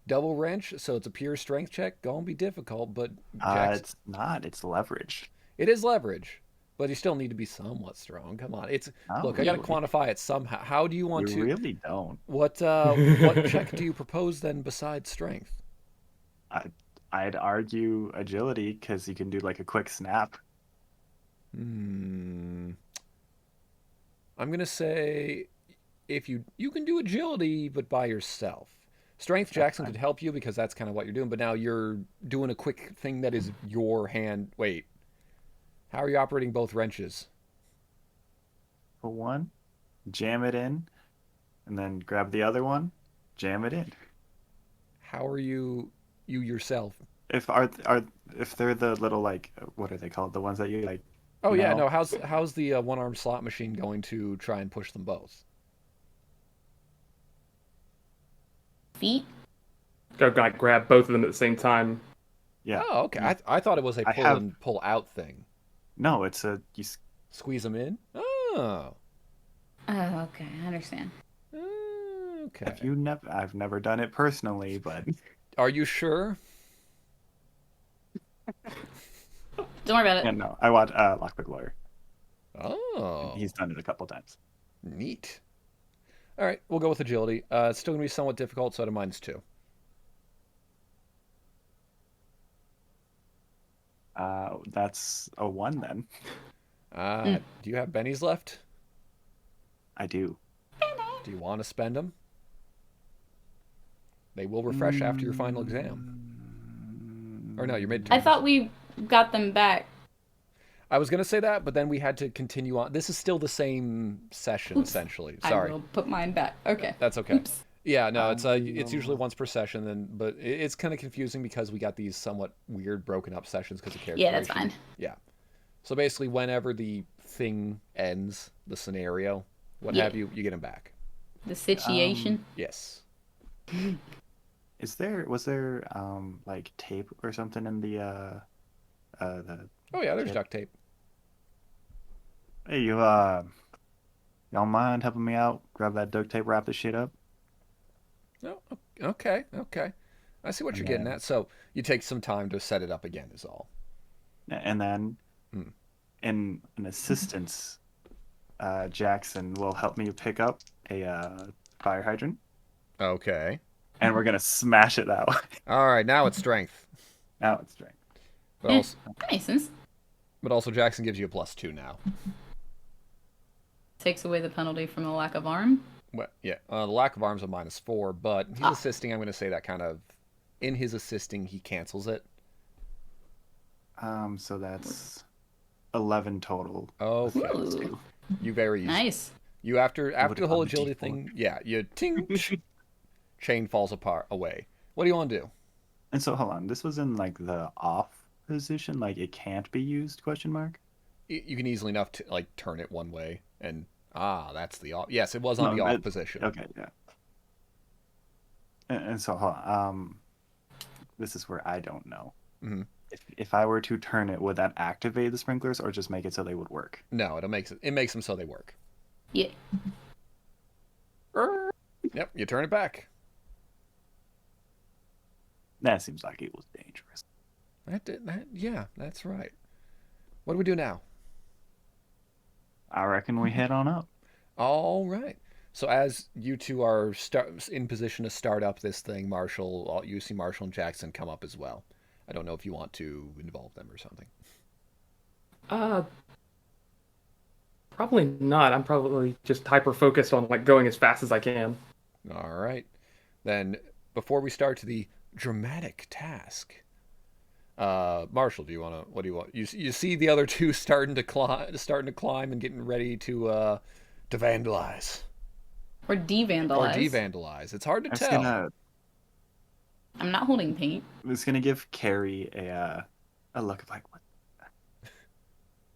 Double wrench, so it's a pure strength check. Gonna be difficult, but
It's not. It's leverage.
it is leverage. But you still need to be somewhat strong. Come on, look. I got to quantify it somehow. How do you want
You
to?
really don't.
What check do you propose then besides strength?
I'd argue agility because you can do like a quick snap.
I'm gonna say if you can do agility, but by yourself. Strength Jackson could help you because that's kind of what you're doing. But now you're doing a quick thing that is your hand. Wait, how are you operating both wrenches?
For one, jam it in, and then grab the other one, jam it in.
How are you yourself?
If they're the little like what are they called? The ones that you like.
Oh yeah,
No.
no. How's the one-arm slot machine going to try and push them both?
Feet.
Go like grab both of them at the same time.
Yeah.
Oh, okay. I thought it was a
I
pull
have-
and pull out thing.
No, it's
Squeeze them in. Oh,
Oh, okay, I understand.
Okay.
I've never done it personally, but
Are you sure?
Don't worry about
yeah,
it.
no. I watched Lockpick Lawyer.
Oh,
He's done it a couple times.
neat. All right, we'll go with agility. It's still gonna be somewhat difficult, so I don't mind two.
That's a 1 then.
Do you have bennies left?
I do.
Do you want to spend them? They will refresh after your final exam. Or no, your midterms.
I thought we got them back.
I was gonna say that, but then we had to continue on. This is still the same session,
Oops.
essentially.
I
Sorry,
will put mine back. Okay.
that's okay.
Oops.
Yeah, no, it's usually once per session, but it's kind of confusing because we got these somewhat weird broken up sessions because of character.
Yeah, that's fine.
Yeah. So basically, whenever the thing ends, the scenario, what
Yeah.
have you, you get them back.
The situation.
Yes.
Was there like tape or something in the
Oh yeah, there's
kit?
duct tape.
Hey, y'all mind helping me out? Grab that duct tape, wrap this shit up.
Oh, okay, okay. I see what you're getting
Yeah.
at. So you take some time to set it up again, is all.
And then
Hmm.
in an assistance, Jackson will help me pick up a fire hydrant,
Okay.
and we're gonna smash it that way.
All right, now it's strength,
Now it's strength.
but
Eh,
also,
that makes sense.
Jackson gives you a +2 now.
Takes away the penalty from the lack of arm.
Well, yeah, the lack of arms a -4, but he's assisting. I'm going to say that kind of, in his assisting, he cancels it.
So that's 11 total.
Okay.
Ooh,
You very easy.
nice.
You after
Would've
the whole
gone to
agility
D4.
thing, yeah, you ting, chain falls apart away. What do you want to do?
And so hold on, this was in like the off position, like it can't be used? Question mark.
You can easily enough to like turn it one way, and that's the off. Yes, it was on
No,
the off position.
Okay, yeah. And so hold on, this is where I don't know.
Mhm.
If I were to turn it, would that activate the sprinklers or just make it so they would work?
No, it makes them so they work.
Yeah.
Yep, you turn it back.
That seems like it was dangerous.
Yeah, that's right. What do we do now?
I reckon we head on up.
All right. So as you two are in position to start up this thing, you see Marshall and Jackson come up as well. I don't know if you want to involve them or something.
Probably not. I'm probably just hyper focused on like going as fast as I can.
All right. Then before we start to the dramatic task, Marshall, what do you want? You see the other two starting to climb and getting ready to vandalize
Or
or
de-vandalize.
de-vandalize. It's hard to
It's
tell.
I'm not holding paint.
gonna give Keri a look of like what?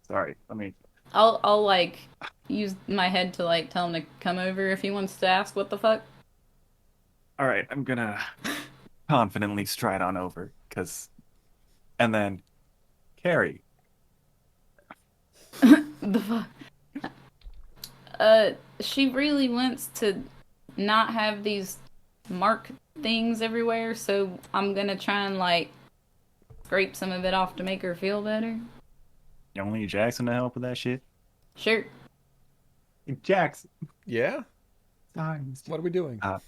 Sorry, let me.
I'll like use my head to like tell him to come over if he wants to ask what the fuck.
All right, I'm gonna confidently stride on over, and then Keri.
The fuck. She really wants to not have these mark things everywhere, so I'm gonna try and like scrape some of it off to make her feel better.
You don't need Jackson to help with that shit.
Sure.
Jackson.
Yeah.
Sorry.
What are we doing?
I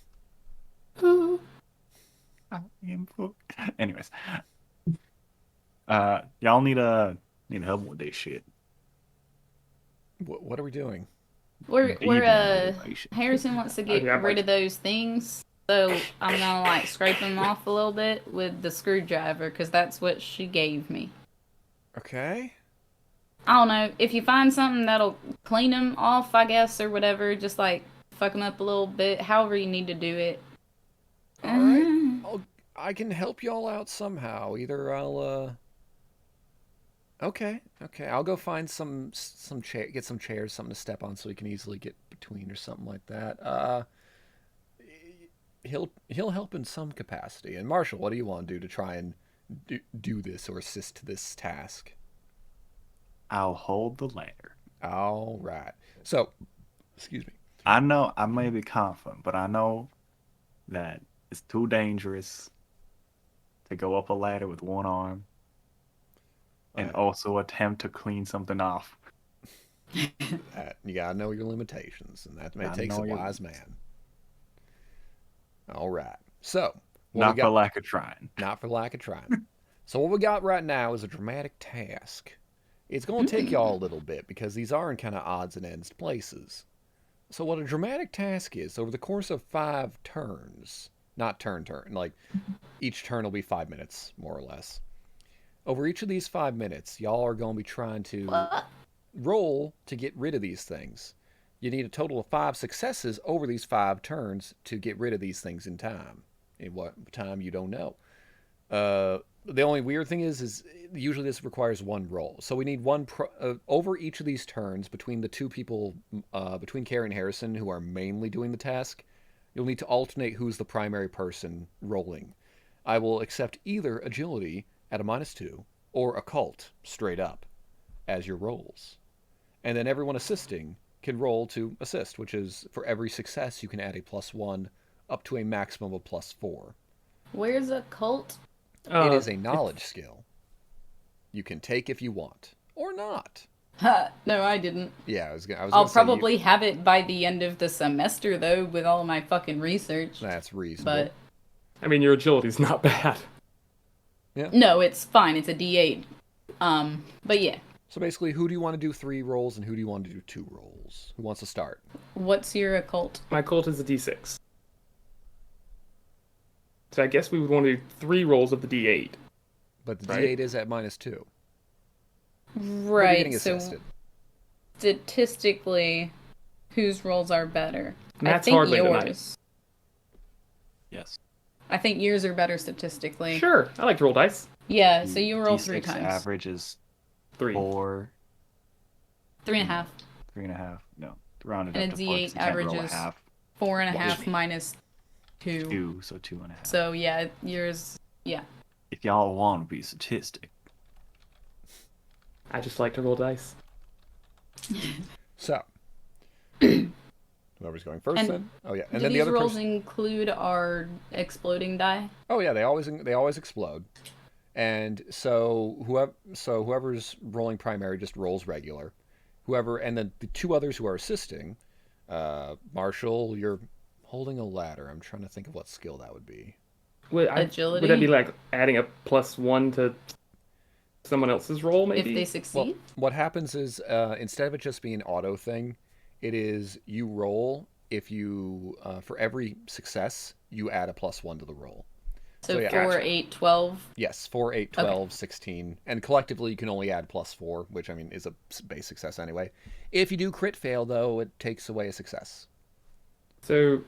am Anyways, y'all need help with this shit.
What are we doing?
We're
Devaluation.
Harrison wants to get
Yeah, I'm
rid
like-
of those things, so I'm gonna like scrape them off a little bit with the screwdriver because that's what she gave me.
Okay.
I don't know if you find something that'll clean them off, I guess, or whatever. Just like fuck them up a little bit, however you need to do it.
All right. I can help y'all out somehow. Either I'll Okay. I'll go find get some chairs, something to step on, so he can easily get between or something like that. He'll help in some capacity. And Marshall, what do you want to do to try and do this or assist this task?
I'll hold the ladder.
All right. So Excuse me.
I know I may be confident, but I know that it's too dangerous to go up a ladder with one arm and also attempt to clean something off.
You gotta know your limitations, and that takes a wise man. All right. So,
Not for lack of trying.
Not for lack of trying. So what we got right now is a dramatic task. It's going to take y'all a little bit because these are in kind of odds and ends places. So what a dramatic task is, over the course of 5 turns, not turn, like each turn will be 5 minutes, more or less. Over each of these 5 minutes, y'all are going to be trying to roll to get rid of these things. You need a total of 5 successes over these 5 turns to get rid of these things in time. In what time, you don't know. The only weird thing is usually this requires 1 roll. So we need over each of these turns between the 2 people, between Keri and Harrison, who are mainly doing the task. You'll need to alternate who's the primary person rolling. I will accept either agility at a -2 or occult straight up as your rolls. And then everyone assisting can roll to assist, which is for every success you can add a +1 up to a maximum of +4.
Where's a cult?
It is a knowledge skill. You can take if you want, or not.
No, I didn't.
Yeah, I was
I'll probably have it by the end of the semester, though, with all of my fucking research.
That's reasonable.
But
I mean, your agility's not bad.
Yeah.
No, it's fine. It's a D8. But yeah.
So basically, who do you want to do 3 rolls, and who do you want to do 2 rolls? Who wants to start?
What's your occult?
My occult is a D6. So I guess we would want to do 3 rolls of the D8.
But the D8 is at -2.
Right, so statistically, whose rolls are better?
Matt's
I think
hardly
yours.
tonight.
Yes.
I think yours are better statistically.
Sure, I like to roll dice.
Yeah, so you roll 3
D6
times.
average is
3.
4.
3.5.
3.5. No, rounded
And
up
a
to 4.
D8
'Cause you can't roll a
averages
half.
4.5 minus 2.
2, so 2.5.
So yeah, yours. Yeah.
If y'all want to be statistic.
I just like to roll dice.
So, whoever's going first, then. Oh yeah, and
do
then the
these
other
rolls
person.
include our exploding die?
Oh yeah, they always explode, and so whoever's rolling primary just rolls regular. And then the 2 others who are assisting, Marshal, you're holding a ladder. I'm trying to think of what skill that would be.
Agility?
Would that be like adding a +1 to someone else's roll, maybe?
If they succeed?
Well, what happens is instead of it just being an auto thing, it is you roll. If you for every success you add a +1 to the roll.
So
yeah,
4, 8, 12.
Yes, 4, 8, 12, 16. And collectively you can only add +4, which I mean is a base success anyway. If you do crit fail, though, it takes away a success.
So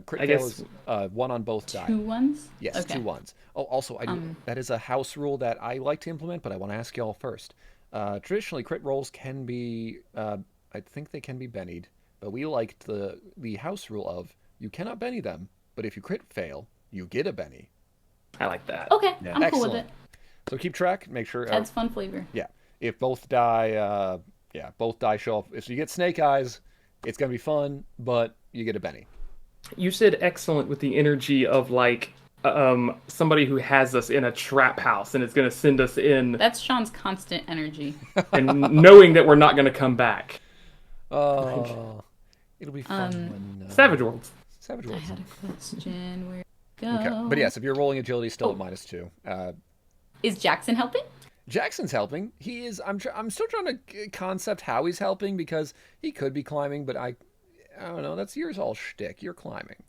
crit
I
fail
guess
is 1 on both die.
2 ones?
Yes,
Okay.
2 ones. Oh, also, that is a house rule that I like to implement, but I want to ask y'all first. Traditionally, crit rolls can be, I think they can be bennied, but we liked the house rule of you cannot benny them, but if you crit fail, you get a benny.
I like that.
Okay,
Yeah.
I'm cool with
Excellent.
it.
So keep track, make sure.
Adds fun flavor.
Yeah, if both die, show up. If you get snake eyes, it's gonna be fun, but you get a benny.
You said excellent with the energy of like somebody who has us in a trap house and is going to send us in.
That's Sean's constant energy.
And knowing that we're not going to come back.
Oh, it'll be fun when
Savage Worlds.
Savage
I
Worlds.
had a question. Where go?
Okay, but yes, if you're rolling agility, still at -2.
Is Jackson helping?
Jackson's helping. He is. I'm still trying to concept how he's helping because he could be climbing, but I don't know. That's yours all shtick. You're climbing.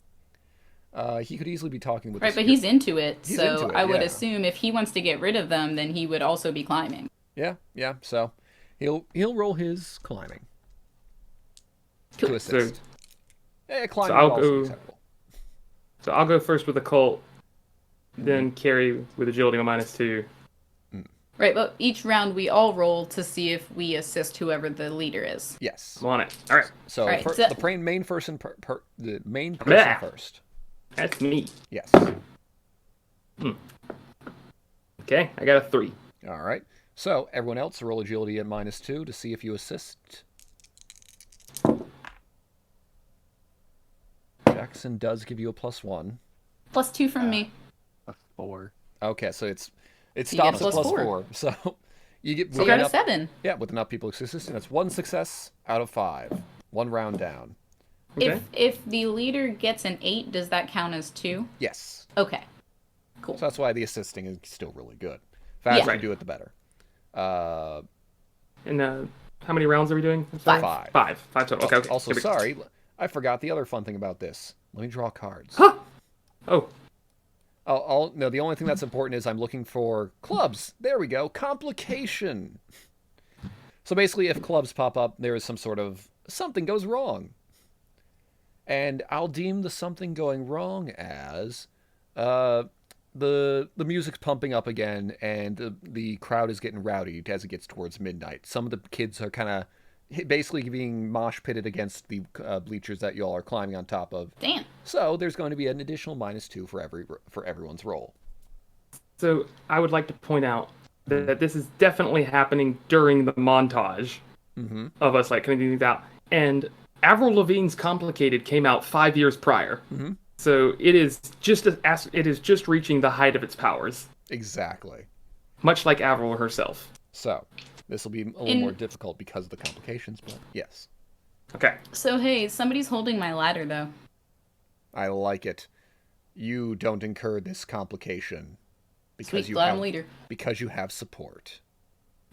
He could easily be talking with.
Right, but he's into it,
He's
so
into it,
I would
yeah.
assume if he wants to get rid of them, then he would also be climbing.
Yeah. So he'll roll his climbing
Cool.
to assist. Climbing
I'll
would also be
go-
acceptable.
So I'll go first with Occult, then Keri with Agility on -2.
Right, but each round we all roll to see if we assist whoever the leader is.
Yes.
I'm on it. All right.
So
All right,
the main person
Blah.
first.
That's me.
Yes.
Okay, I got a 3.
All right. So everyone else roll agility at -2 to see if you assist. Jackson does give you a +1.
+2 from me.
A 4.
Okay, so it
You
stops
get
at
a +4.
+4. So you get
So you got a
enough,
7.
yeah, with enough people success, and it's 1 success out of 5. 1 round down.
Okay.
If the leader gets an 8, does that count as 2?
Yes.
Okay. Cool.
So that's why the assisting is still really good. Faster
Yeah.
you do it, the better.
And how many rounds are we doing? I'm sorry?
5.
5 total. Okay.
Also,
Here we go.
sorry, I forgot the other fun thing about this. Let me draw cards.
Huh. Oh.
No, the only thing that's important is I'm looking for clubs. There we go. Complication. So basically, if clubs pop up, there is some sort of something goes wrong. And I'll deem the something going wrong as the music's pumping up again, and the crowd is getting rowdy as it gets towards midnight. Some of the kids are kind of basically being mosh pitted against the bleachers that y'all are climbing on top of.
Damn.
So there's going to be an additional -2 for everyone's roll.
So I would like to point out that this is definitely happening during the montage of us like connecting these out. And Avril Lavigne's "Complicated" came out 5 years prior. So it is just reaching the height of its powers,
Exactly.
much like Avril herself.
So this will be a little more difficult because of the complications, but yes,
Okay.
So, hey, somebody's holding my ladder, though.
I like it. You don't incur this complication because
Sweet, glad I'm leader.
because you have support.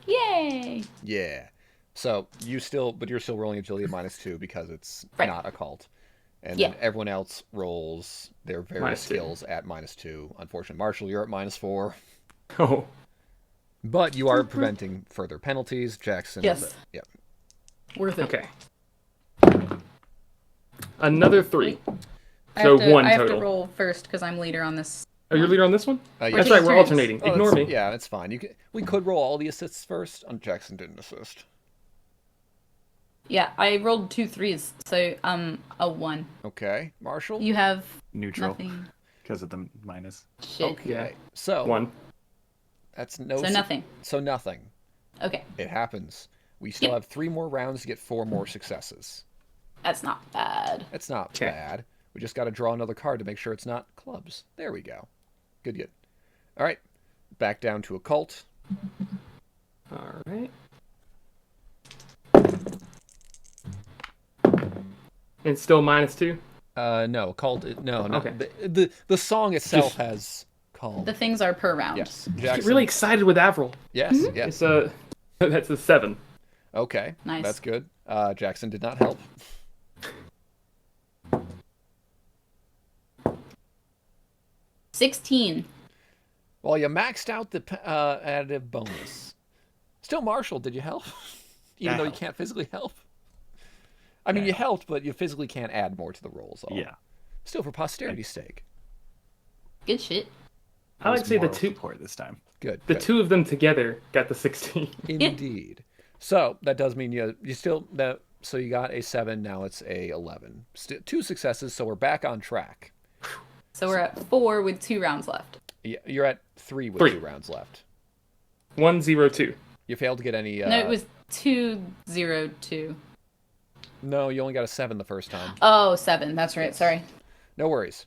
Yay!
Yeah. So you're still rolling agility at -2 because it's
Right.
not a cult. And
Yeah.
then everyone else rolls their various
-2.
skills at -2. Unfortunately, Marshall, you're at -4.
Oh.
But you are preventing further penalties. Jackson.
Yes.
Yep.
Worth it.
Okay. Another 3.
I
So
have to,
1
I have
total.
to roll first because I'm leader on this.
Oh, you're leader on this one?
Yeah.
That's
taking
right, we're
turns.
alternating.
Oh,
Ignore me.
Yeah, that's fine. We could roll all the assists first. Jackson didn't assist.
Yeah, I rolled 2 3s, so a 1.
Okay, Marshall.
You have
Neutral.
nothing.
Because of the minus.
Shit.
Okay,
Yeah.
so
1.
that's no.
So nothing.
So nothing.
Okay,
It happens. We still
Yep.
have 3 more rounds to get 4 more successes.
that's not bad.
That's not
Okay.
bad. We just got to draw another card to make sure it's not clubs. There we go. Good. All right, back down to occult.
All right. And still -2?
No, occult. No, no.
Okay.
The song itself
Just-
has calm.
The things are per round.
Yes,
Get
Jackson.
really excited with Avril.
Yes, yes.
It's a that's a 7.
Okay,
Nice.
that's good. Jackson did not help.
16.
Well, you maxed out the additive bonus. Still, Marshall, did you help? Even
I
though you
helped.
can't physically help. I mean,
Yeah,
you helped, but you physically can't add more to the rolls.
Yeah.
Still, for posterity's sake.
Good shit.
I like to say the
moral
two
support this time.
Good.
the
good.
two of them together got the 16.
Indeed. So that does mean you still that. So you got a 7. Now it's a 11. 2 successes. So we're back on track.
So we're at 4 with 2 rounds left.
You're at 3 with
3.
2 rounds left.
1-0-2.
You failed to get any.
No, it was 2-0-2.
No, you only got a 7 the first time.
Oh, 7. That's right. Sorry.
No worries.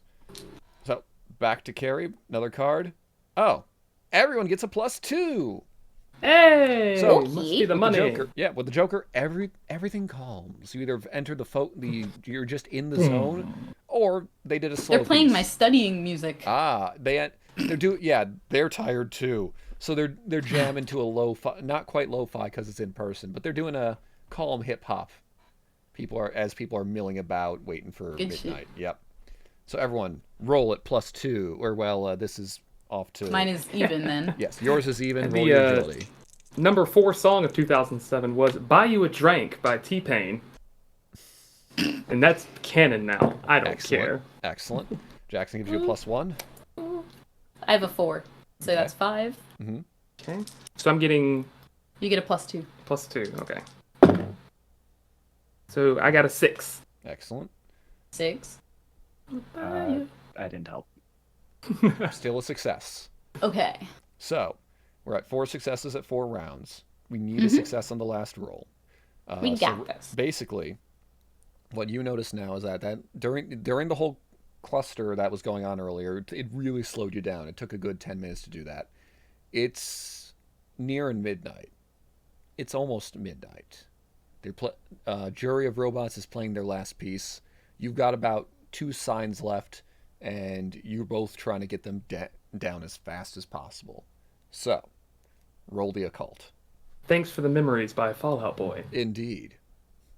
So back to Keri. Another card. Oh, everyone gets a +2.
Hey,
So,
must be
with
the
With
money.
the Joker, yeah, with the Joker, everything calms. You either enter you're just in the zone, or they did a slow.
They're playing
piece.
my studying music.
They're tired too. So they're jamming to a lo-fi, not quite lo-fi because it's in person, but they're doing a calm hip hop. People are milling about waiting for
Good shit.
midnight. Yep. So everyone roll at +2, or this is off to
Mine is even then.
Yes, yours is even.
And
Roll
the,
your agility.
Number 4 song of 2007 was "Buy You a Drink" by T-Pain, and that's canon now. I don't care.
Excellent. Jackson gives you a +1.
I have a 4. So that's 5.
Okay, so I'm getting
You get a +2.
+2. Okay, so I got a 6.
Excellent.
6.
I didn't help.
Still a success.
Okay.
So, we're at 4 successes at 4 rounds. We need a success on the last roll.
We got this.
Basically, what you notice now is that during the whole cluster that was going on earlier, it really slowed you down. It took a good 10 minutes to do that. It's near midnight. It's almost midnight. Jury of Robots is playing their last piece. You've got about 2 signs left, and you're both trying to get them down as fast as possible. So, roll the occult.
Thanks for the Memories by Fallout Boy.
Indeed.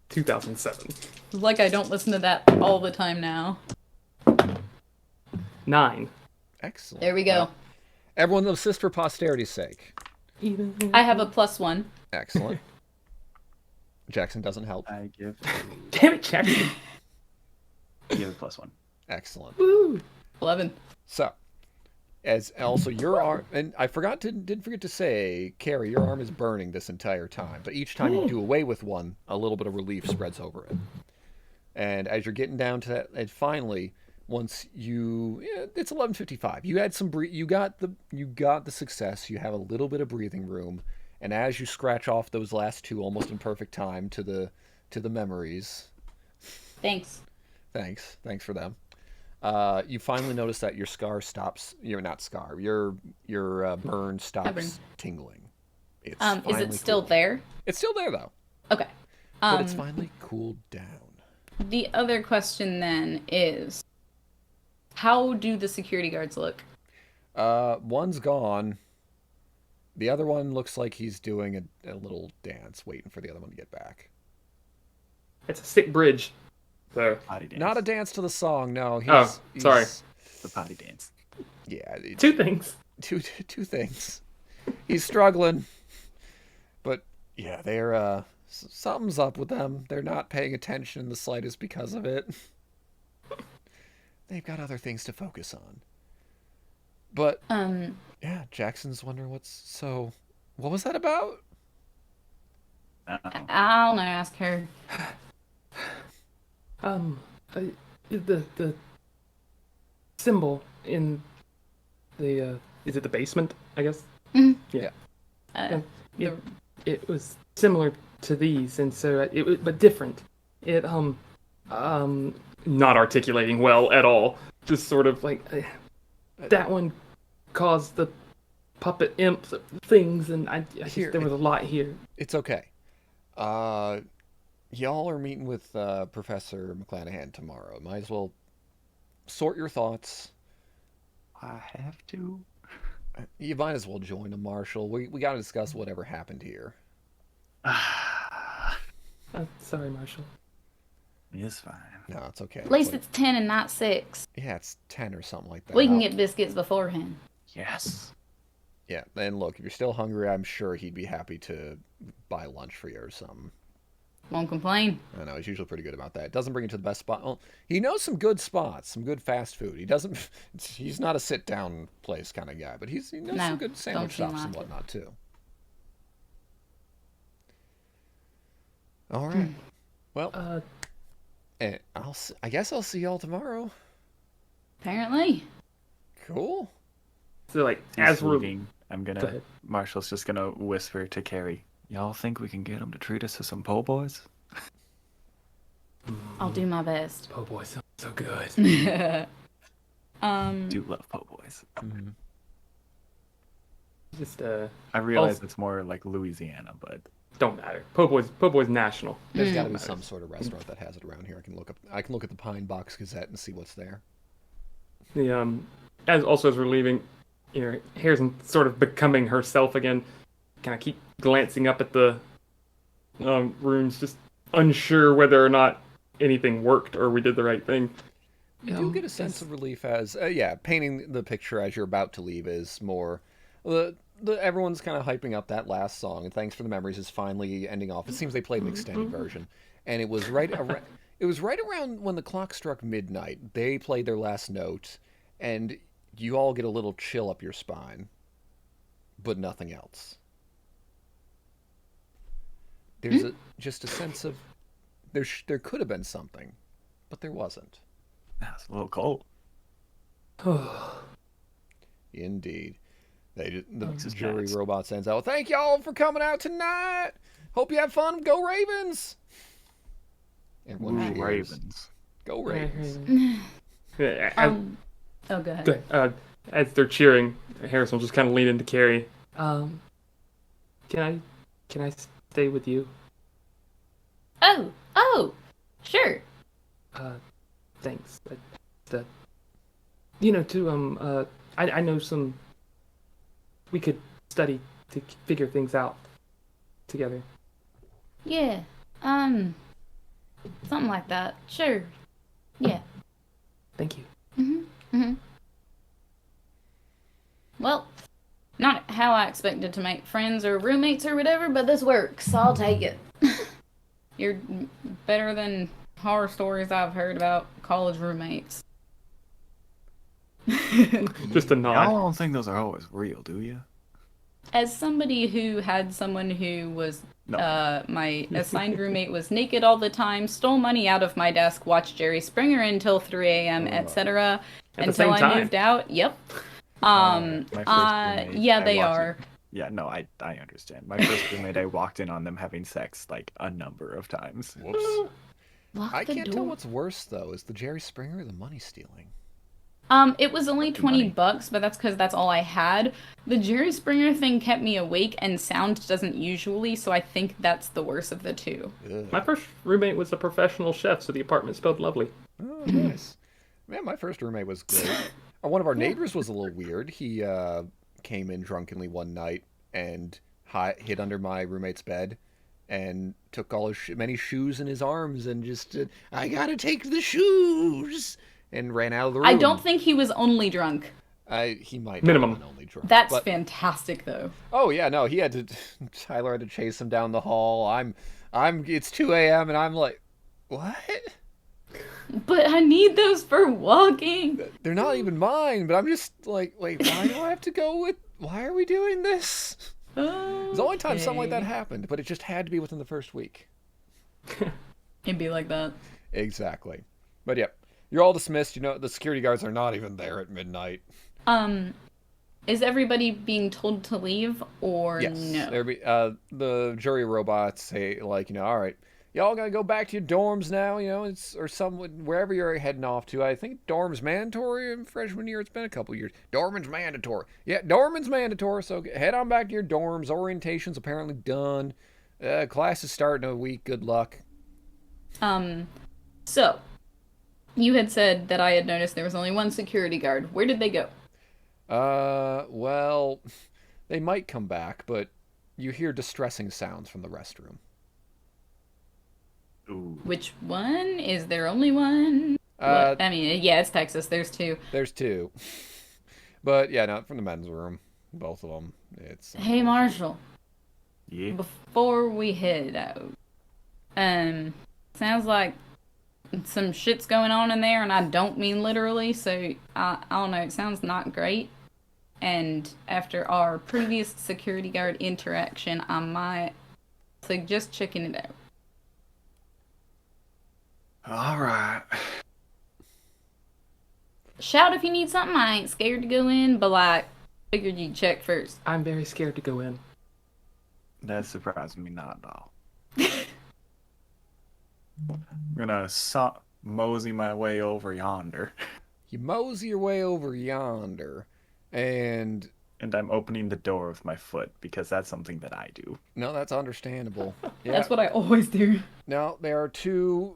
2007.
Like I don't listen to that all the time now.
9.
There
Excellent.
we go.
Well, everyone assist for posterity's sake.
I have a +1.
Excellent. Jackson doesn't help.
I give
Damn it, Jackson.
give it +1.
Excellent.
Woo.
11.
So, as also your arm, and I didn't forget to say, Keri, your arm is burning this entire time. But each time you do away with one, a little bit of relief spreads over it. And as you're getting down to that, and finally, once it's 11:55. You had some you got the success. You have a little bit of breathing room, and as you scratch off those last 2 almost in perfect time to the memories.
Thanks.
Thanks for them. You finally notice that your scar stops. You're not scar. Your burn stops tingling. It's
Is it still
cooled.
there?
It's still there though.
Okay.
But it's finally cooled down.
The other question then is, how do the security guards look?
One's gone. The other one looks like he's doing a little dance, waiting for the other one to get back.
It's a sick bridge. So,
Potty dance.
Not a dance to the song, no.
Sorry.
The potty dance.
Yeah.
2 things.
Two things. He's struggling. But, yeah, they're, something's up with them. They're not paying attention in the slightest because of it. They've got other things to focus on. But, yeah, Jackson's wondering what was that about?
I'll now ask her.
The symbol in the is it the basement? I guess.
Mhm.
Yeah. It was similar to these, and so it was, but different. It not articulating well at all. Just sort of like that one caused the puppet imp things, and I just, there was a lot here.
It's okay. Y'all are meeting with Professor McClanahan tomorrow. Might as well sort your thoughts.
I have to.
You might as well join the Marshal. We got to discuss whatever happened here.
Sorry, Marshal.
It's fine.
No, it's okay.
At least it's 10 and not 6.
Yeah, it's 10 or something like that.
We can get biscuits beforehand.
Yes.
Yeah, and look, if you're still hungry, I'm sure he'd be happy to buy lunch for you or something.
Won't complain.
I know, he's usually pretty good about that. Doesn't bring you to the best spot. Well, he knows some good spots, some good fast food. He's not a sit-down place kind of guy, but he knows some good sandwich shops and whatnot, too. All right. Well, I guess I'll see y'all tomorrow.
Apparently.
Cool.
So like as we're
leaving, Marshall's just gonna whisper to Keri, "Y'all think we can get him to treat us to some po' boys?"
I'll do my best.
po' boys sound so good.
Do love po' boys.
Mm-hmm.
Just
I realize it's more like Louisiana, but
don't matter. Po' boys national.
There's got to be some sort of restaurant that has it around here. I can look at the Pine Box Gazette and see what's there.
The as we're leaving, Harrison sort of becoming herself again. Kind of keep glancing up at the rooms, just unsure whether or not anything worked or we did the right thing.
You do get a sense of relief as, painting the picture as you're about to leave is more. Everyone's kind of hyping up that last song, and Thanks for the Memories is finally ending off. It seems they played an extended version, and it was right around when the clock struck midnight. They played their last note, and you all get a little chill up your spine, but nothing else. There's just a sense of there could have been something, but there wasn't.
that's a little cold.
Indeed. The jury robot sends out, "Thank y'all for coming out tonight. Hope you have fun. Go Ravens." Everyone
Ooh,
cheers.
Ravens.
Go Ravens.
Oh, go ahead.
As they're cheering, Harrison will just kind of lean into Keri. Can I stay with you?
Oh, sure.
Thanks. I know some. We could study to figure things out together.
Yeah, something like that. Sure. Yeah.
Thank you.
Well, not how I expected to make friends or roommates or whatever, but this works. So I'll take it. You're better than horror stories I've heard about college roommates.
Just a nod.
Y'all don't think those are always real, do you?
As somebody who had someone who was
No.
my assigned roommate was naked all the time, stole money out of my desk, watched Jerry Springer until 3 a.m., etc.
At the
until
same
I
time.
moved out. Yep.
My first roommate,
Yeah,
I
they
watched
are.
it. Yeah, no, I understand. My first roommate, I walked in on them having sex like a number of times.
Whoops.
Lock
I
the
can't
door.
tell what's worse though. Is the Jerry Springer or the money stealing?
It was only
Fucking money.
$20, but that's because that's all I had. The Jerry Springer thing kept me awake, and sound doesn't usually, so I think that's the worst of the two.
Ugh.
My first roommate was a professional chef, so the apartment smelled lovely.
Oh, nice. Man, my first roommate was great. One of our neighbors was a little weird. He came in drunkenly one night and hid under my roommate's bed and took all his many shoes in his arms and just, I gotta take the shoes, and ran out of the room.
I don't think he was only drunk.
He might
Minimum.
have been only drunk.
That's
but,
fantastic, though.
oh yeah, no, he had to. Tyler had to chase him down the hall. It's 2 a.m. and I'm like, what?
But I need those for walking.
They're not even mine, but I'm just like, wait, why do I have to go with, why are we doing this? It's the only time something like that happened, but it just had to be within the first week.
It'd be like that.
Exactly. But yeah, you're all dismissed. You know, the security guards are not even there at midnight.
Is everybody being told to leave or
Yes.
no?
The jury robots say, like, all right, y'all gotta go back to your dorms now, or wherever you're heading off to. I think dorm's mandatory in freshman year. It's been a couple years. Dorman's mandatory. Yeah, dorman's mandatory, so head on back to your dorms. Orientation's apparently done. Class is starting in a week. Good luck.
So, you had said that I had noticed there was only one security guard. Where did they go?
Well, they might come back, but you hear distressing sounds from the restroom.
Ooh.
Which one? Is there only one? I mean, yeah, it's Texas. There's two.
There's two. But yeah, not from the men's room. Both of them. It's
Hey, Marshall.
Yeah.
Before we head out, sounds like some shit's going on in there, and I don't mean literally, so I don't know, it sounds not great. And after our previous security guard interaction, I might suggest checking it out.
All right.
Shout if you need something. I ain't scared to go in, but like, figured you'd check first.
I'm very scared to go in.
That surprised me not at all. I'm gonna mosey my way over yonder,
You mosey your way over yonder, and
and I'm opening the door with my foot because that's something that I do.
no, that's understandable. Yeah.
That's what I always do.
No, there are two.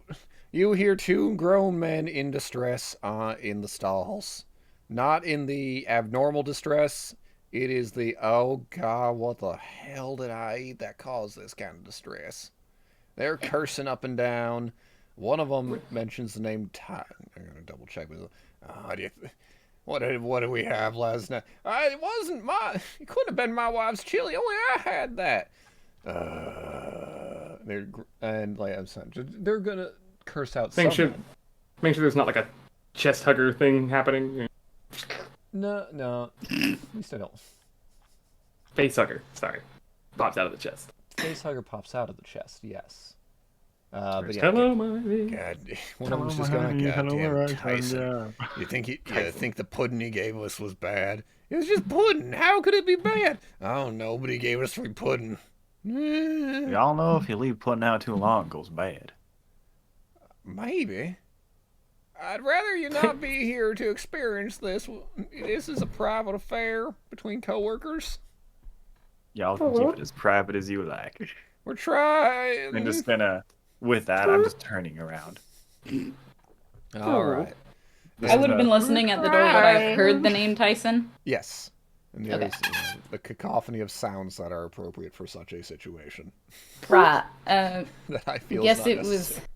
You hear two grown men in distress in the stalls. Not in the abnormal distress. It is the, oh God, what the hell did I eat that caused this kind of distress? They're cursing up and down. One of them mentions the name Ty. I'm going to double check. What did we have last night? It wasn't it couldn't have been my wife's chili. Only I had that. They're going to curse out
Make sure
someone.
there's not like a chest hugger thing happening.
No. At least I don't.
Face hugger, sorry. Pops out of the chest.
Face hugger pops out of the chest, yes. But yeah,
Hello, my baby.
God, one of them's just going, goddamn Tyson. You think the pudding he gave us was bad? It was just pudding. How could it be bad? I don't know, but he gave us free pudding.
Y'all know if you leave pudding out too long, it goes bad.
Maybe. I'd rather you not be here to experience this. This is a private affair between coworkers.
Y'all can keep it as private as you like.
We're trying.
I'm just gonna, with that, I'm just turning around.
All right.
I would have been listening at the door, but I heard the name Tyson.
Yes. And there's the cacophony of sounds that are appropriate for such a situation.
Right.
That I feel
Guess
is not
it was
necessary.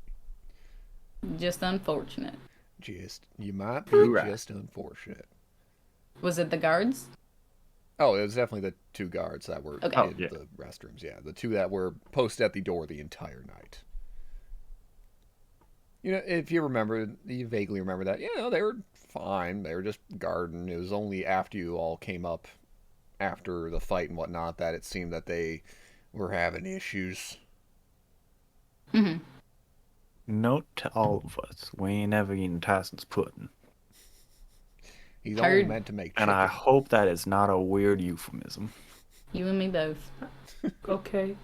just unfortunate.
You might be just unfortunate.
Was it the guards?
Oh, it was definitely the 2 guards that were in the restrooms. Yeah, the 2 that were posted at the door the entire night. You know, if you remember, you vaguely remember that. You know, they were fine. They were just guarding. It was only after you all came up after the fight and whatnot that it seemed that they were having issues.
Mm-hmm.
Note to all of us, we ain't ever eating Tyson's pudding.
He's only meant to make chicken.
And I hope that is not a weird euphemism.
You and me both.
Okay.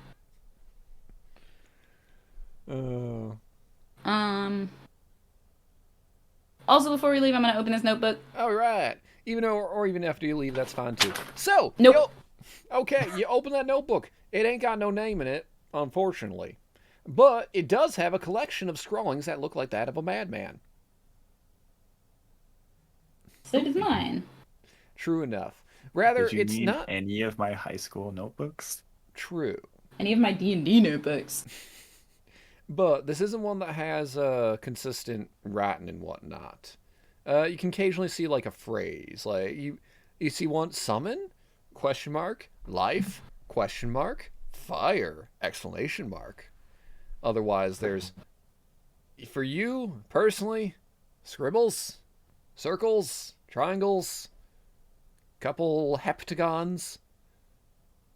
Also, before we leave, I'm gonna open this notebook.
All right. Even though, or even after you leave, that's fine too. So,
Nope.
You open that notebook. It ain't got no name in it, unfortunately. But it does have a collection of scrawlings that look like that of a madman.
So does mine.
True enough. Rather,
Did you
it's
need
not
any of my high school notebooks?
true.
Any of my D&D notebooks.
But this isn't one that has consistent writing and whatnot. You can occasionally see like a phrase, like you see one summon, question mark, life, question mark, fire, exclamation mark. Otherwise, there's, for you personally, scribbles, circles, triangles, couple heptagons,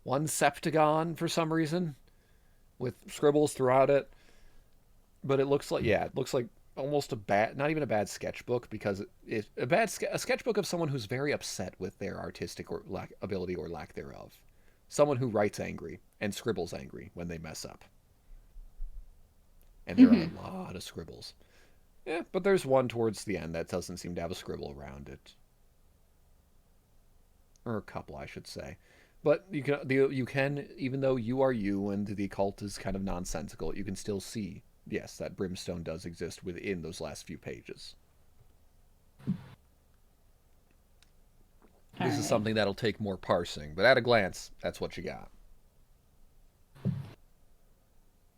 one septagon for some reason, with scribbles throughout it. But it looks like, almost not even a bad sketchbook, because it's a sketchbook of someone who's very upset with their artistic or ability or lack thereof. Someone who writes angry and scribbles angry when they mess up. And there are a lot of scribbles. Yeah, but there's one towards the end that doesn't seem to have a scribble around it. Or a couple, I should say. But you can, even though you are you and the occult is kind of nonsensical, you can still see, yes, that brimstone does exist within those last few pages. This is something that'll take more parsing, but at a glance, that's what you got.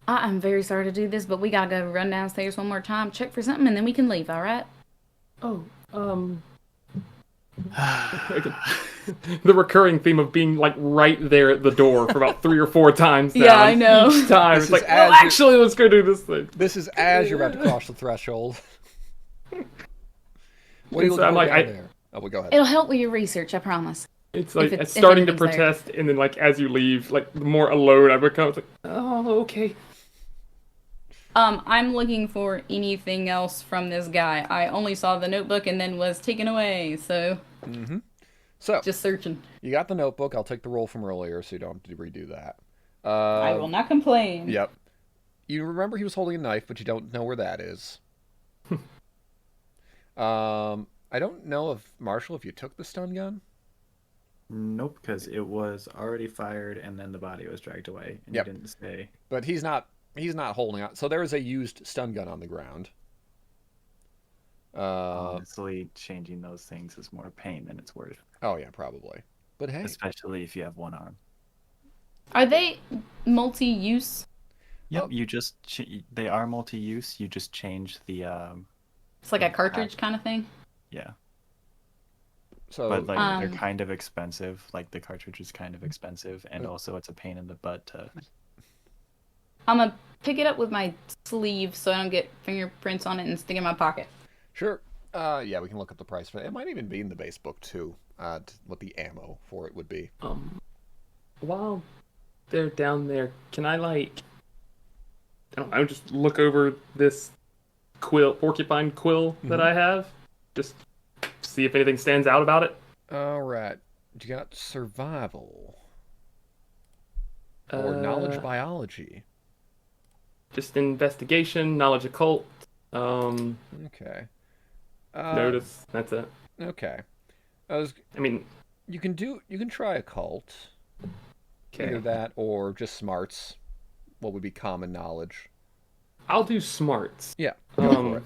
I'm very sorry to do this, but we gotta go run downstairs one more time, check for something, and then we can leave, alright?
Oh, the recurring theme of being like right there at the door for about 3 or 4 times now.
Yeah, I know.
Each time it's like, well, actually, let's go do this thing.
This is as you're about to cross the threshold. What are you looking for down there? Oh, well, go ahead.
It'll help with your research, I promise.
It's like it's starting to protest, and then like as you leave, like the more alone I become, it's like, oh, okay.
I'm looking for anything else from this guy. I only saw the notebook and then was taken away, so...
Mm-hmm. So,
just searching.
You got the notebook. I'll take the roll from earlier, so you don't have to redo that.
I will not complain.
Yep. You remember he was holding a knife, but you don't know where that is. I don't know if, Marshall, if you took the stun gun?
Nope, because it was already fired and then the body was dragged away. And you didn't say.
But he's not holding on. So there is a used stun gun on the ground.
Honestly, changing those things is more pain than it's worth.
Oh, yeah, probably. But hey.
Especially if you have one arm.
Are they multi-use?
Yep, they are multi-use. You just change the...
it's like a cartridge kind of thing?
Yeah.
So,
but like they're kind of expensive. Like the cartridge is kind of expensive, and also it's a pain in the butt to...
I'm going to pick it up with my sleeve so I don't get fingerprints on it and stick it in my pocket.
Sure. Yeah, we can look up the price for it. It might even be in the base book, too, what the ammo for it would be.
While they're down there, can I, like... I don't know, just look over this porcupine quill that I have? Just see if anything stands out about it?
Alright. You got survival. Or knowledge biology.
Just investigation, knowledge occult.
Okay.
Notice. That's it.
Okay. I was.
I mean,
You can try occult. Either
okay.
that or just smarts. What would be common knowledge?
I'll do smarts.
Yeah, go for it.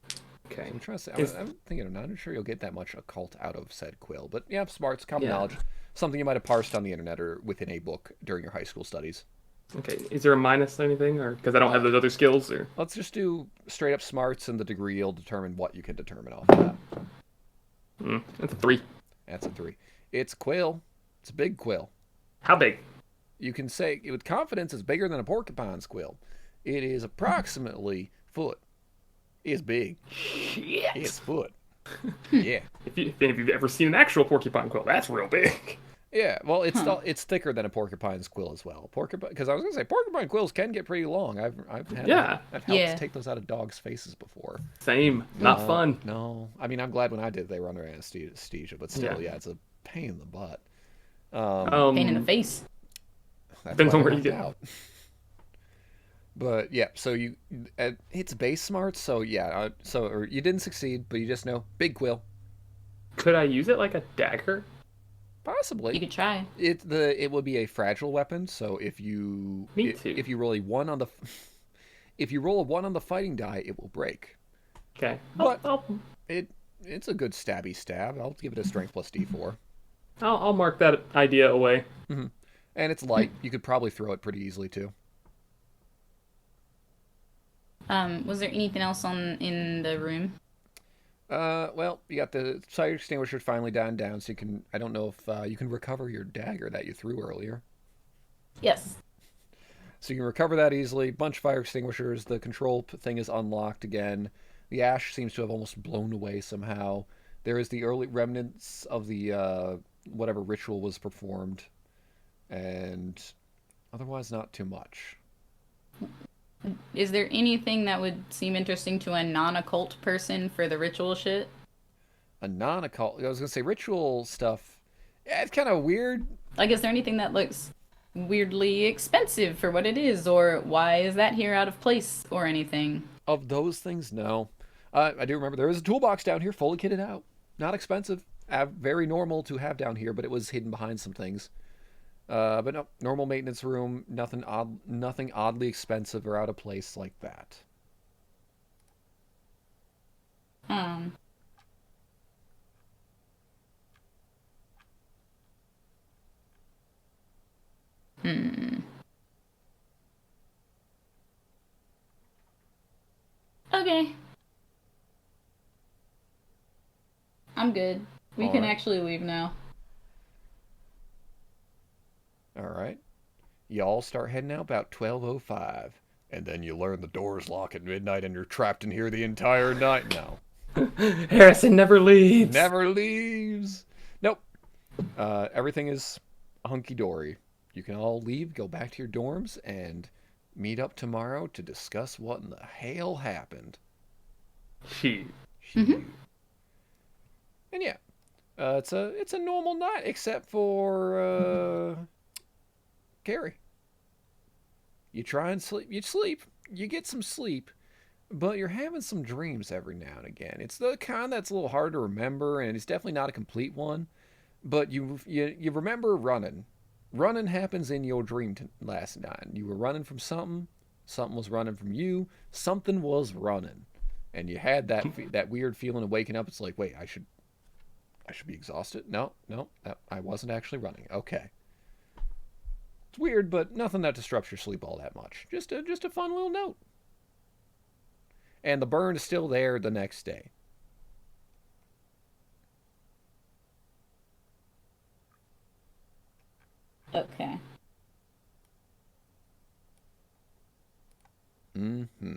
Um, okay.
I'm trying to say.
Is
I'm thinking. I'm not sure you'll get that much occult out of said quill, but yeah, smarts, common
yeah.
knowledge, something you might have parsed on the internet or within a book during your high school studies.
Okay. Is there a minus or anything, or because I don't have those other skills, or
Let's just do straight up smarts, and the degree will determine what you can determine off of that.
that's a 3.
That's a 3. It's quill. It's a big quill.
How big?
You can say with confidence it's bigger than a porcupine's quill. It is approximately foot. It's big.
Shit.
It's foot. Yeah.
If you've ever seen an actual porcupine quill, that's real big.
Yeah. Well, it's thicker than a porcupine's quill as well. Porcupine, because I was gonna say porcupine quills can get pretty long. I've helped
Yeah.
take those out of dogs' faces before.
Same. Not fun.
No, I mean I'm glad when I did they were under anesthesia, but still, yeah, it's a pain in the butt.
Pain in the face.
That's
Depends
why
on
I
where you
walked
get.
out. But yeah, so it's base smart. So yeah, or you didn't succeed, but you just know big quill,
Could I use it like a dagger?
possibly.
You could try.
It would be a fragile weapon. So if you
Me too.
if you roll a 1 on the if you roll a 1 on the fighting die, it will break.
Okay.
But
I'll,
it's a good stabby stab. I'll give it a strength plus d4.
I'll mark that idea away.
And it's light. You could probably throw it pretty easily too.
Was there anything else in the room?
Well, you got the fire extinguisher finally down, so you can. I don't know if you can recover your dagger that you threw earlier.
Yes.
So you can recover that easily. Bunch of fire extinguishers. The control thing is unlocked again. The ash seems to have almost blown away somehow. There is the early remnants of the whatever ritual was performed, and otherwise not too much.
Is there anything that would seem interesting to a non-occult person for the ritual shit?
A non-occult. I was gonna say ritual stuff. Yeah, it's kind of weird.
Like, is there anything that looks weirdly expensive for what it is, or why is that here out of place, or anything?
Of those things, no. I do remember there was a toolbox down here, fully kitted out. Not expensive. Very normal to have down here, but it was hidden behind some things. But no, normal maintenance room. Nothing oddly expensive or out of place like that.
Um. Hmm. Okay. I'm good. We
All
can
right.
actually leave now.
All right. Y'all start heading out about 12:05, and then you learn the doors lock at midnight, and you're trapped in here the entire night. No,
Harrison never leaves.
never leaves. Nope. Everything is hunky dory. You can all leave, go back to your dorms, and meet up tomorrow to discuss what in the hell happened.
Shoot.
And yeah, it's a normal night except for Keri. You try and sleep. You get some sleep, but you're having some dreams every now and again. It's the kind that's a little hard to remember, and it's definitely not a complete one. But you remember running. Running happens in your dream last night. You were running from something. Something was running from you. Something was running, and you had that weird feeling of waking up. It's like, wait, I should be exhausted. No, I wasn't actually running. Okay. It's weird, but nothing that disrupts your sleep all that much. Just a fun little note. And the burn is still there the next day.
Okay.
Mm-hmm.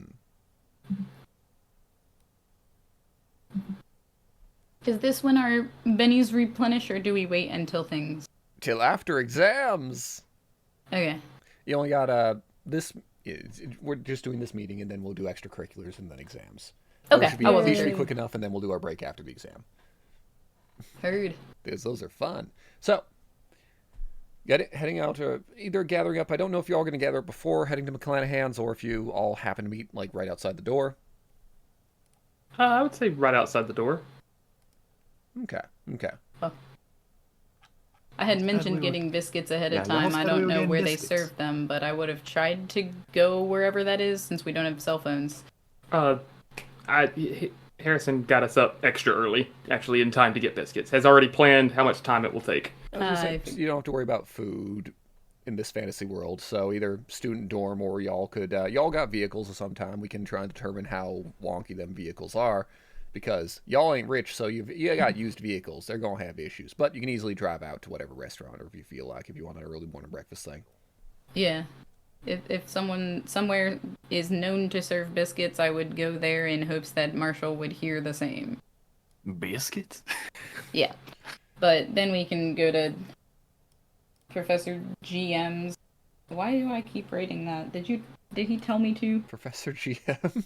Is this when our bennies replenish, or do we wait until things?
Till after exams.
Okay.
You only got this. We're just doing this meeting, and then we'll do extracurriculars and then exams.
Okay.
These should be quick enough, and then we'll do our break after the exam.
Heard.
Because those are fun. So, Heading out to either gathering up. I don't know if you're all going to gather up before heading to McClanahan's or if you all happen to meet like right outside the door.
I would say right outside the door.
Okay. Okay.
I had
Said
mentioned
we were-
getting biscuits ahead
Yeah,
of
y'all
time. I
said we
don't
were
know
getting
where they
biscuits.
serve them, but I would have tried to go wherever that is since we don't have cell phones.
Harrison got us up extra early, actually in time to get biscuits. Has already planned how much time it will take.
I was gonna say,
Hi.
you don't have to worry about food in this fantasy world. So either student dorm or y'all could y'all got vehicles of some time. We can try and determine how wonky them vehicles are, because y'all ain't rich, so you got used vehicles. They're gonna have issues, but you can easily drive out to whatever restaurant or if you feel like if you want an early morning breakfast thing.
Yeah. If someone somewhere is known to serve biscuits, I would go there in hopes that Marshall would hear the same.
Biscuits?
Yeah. But then we can go to Professor GM's. Why do I keep writing that? Did he tell me to?
Professor GM.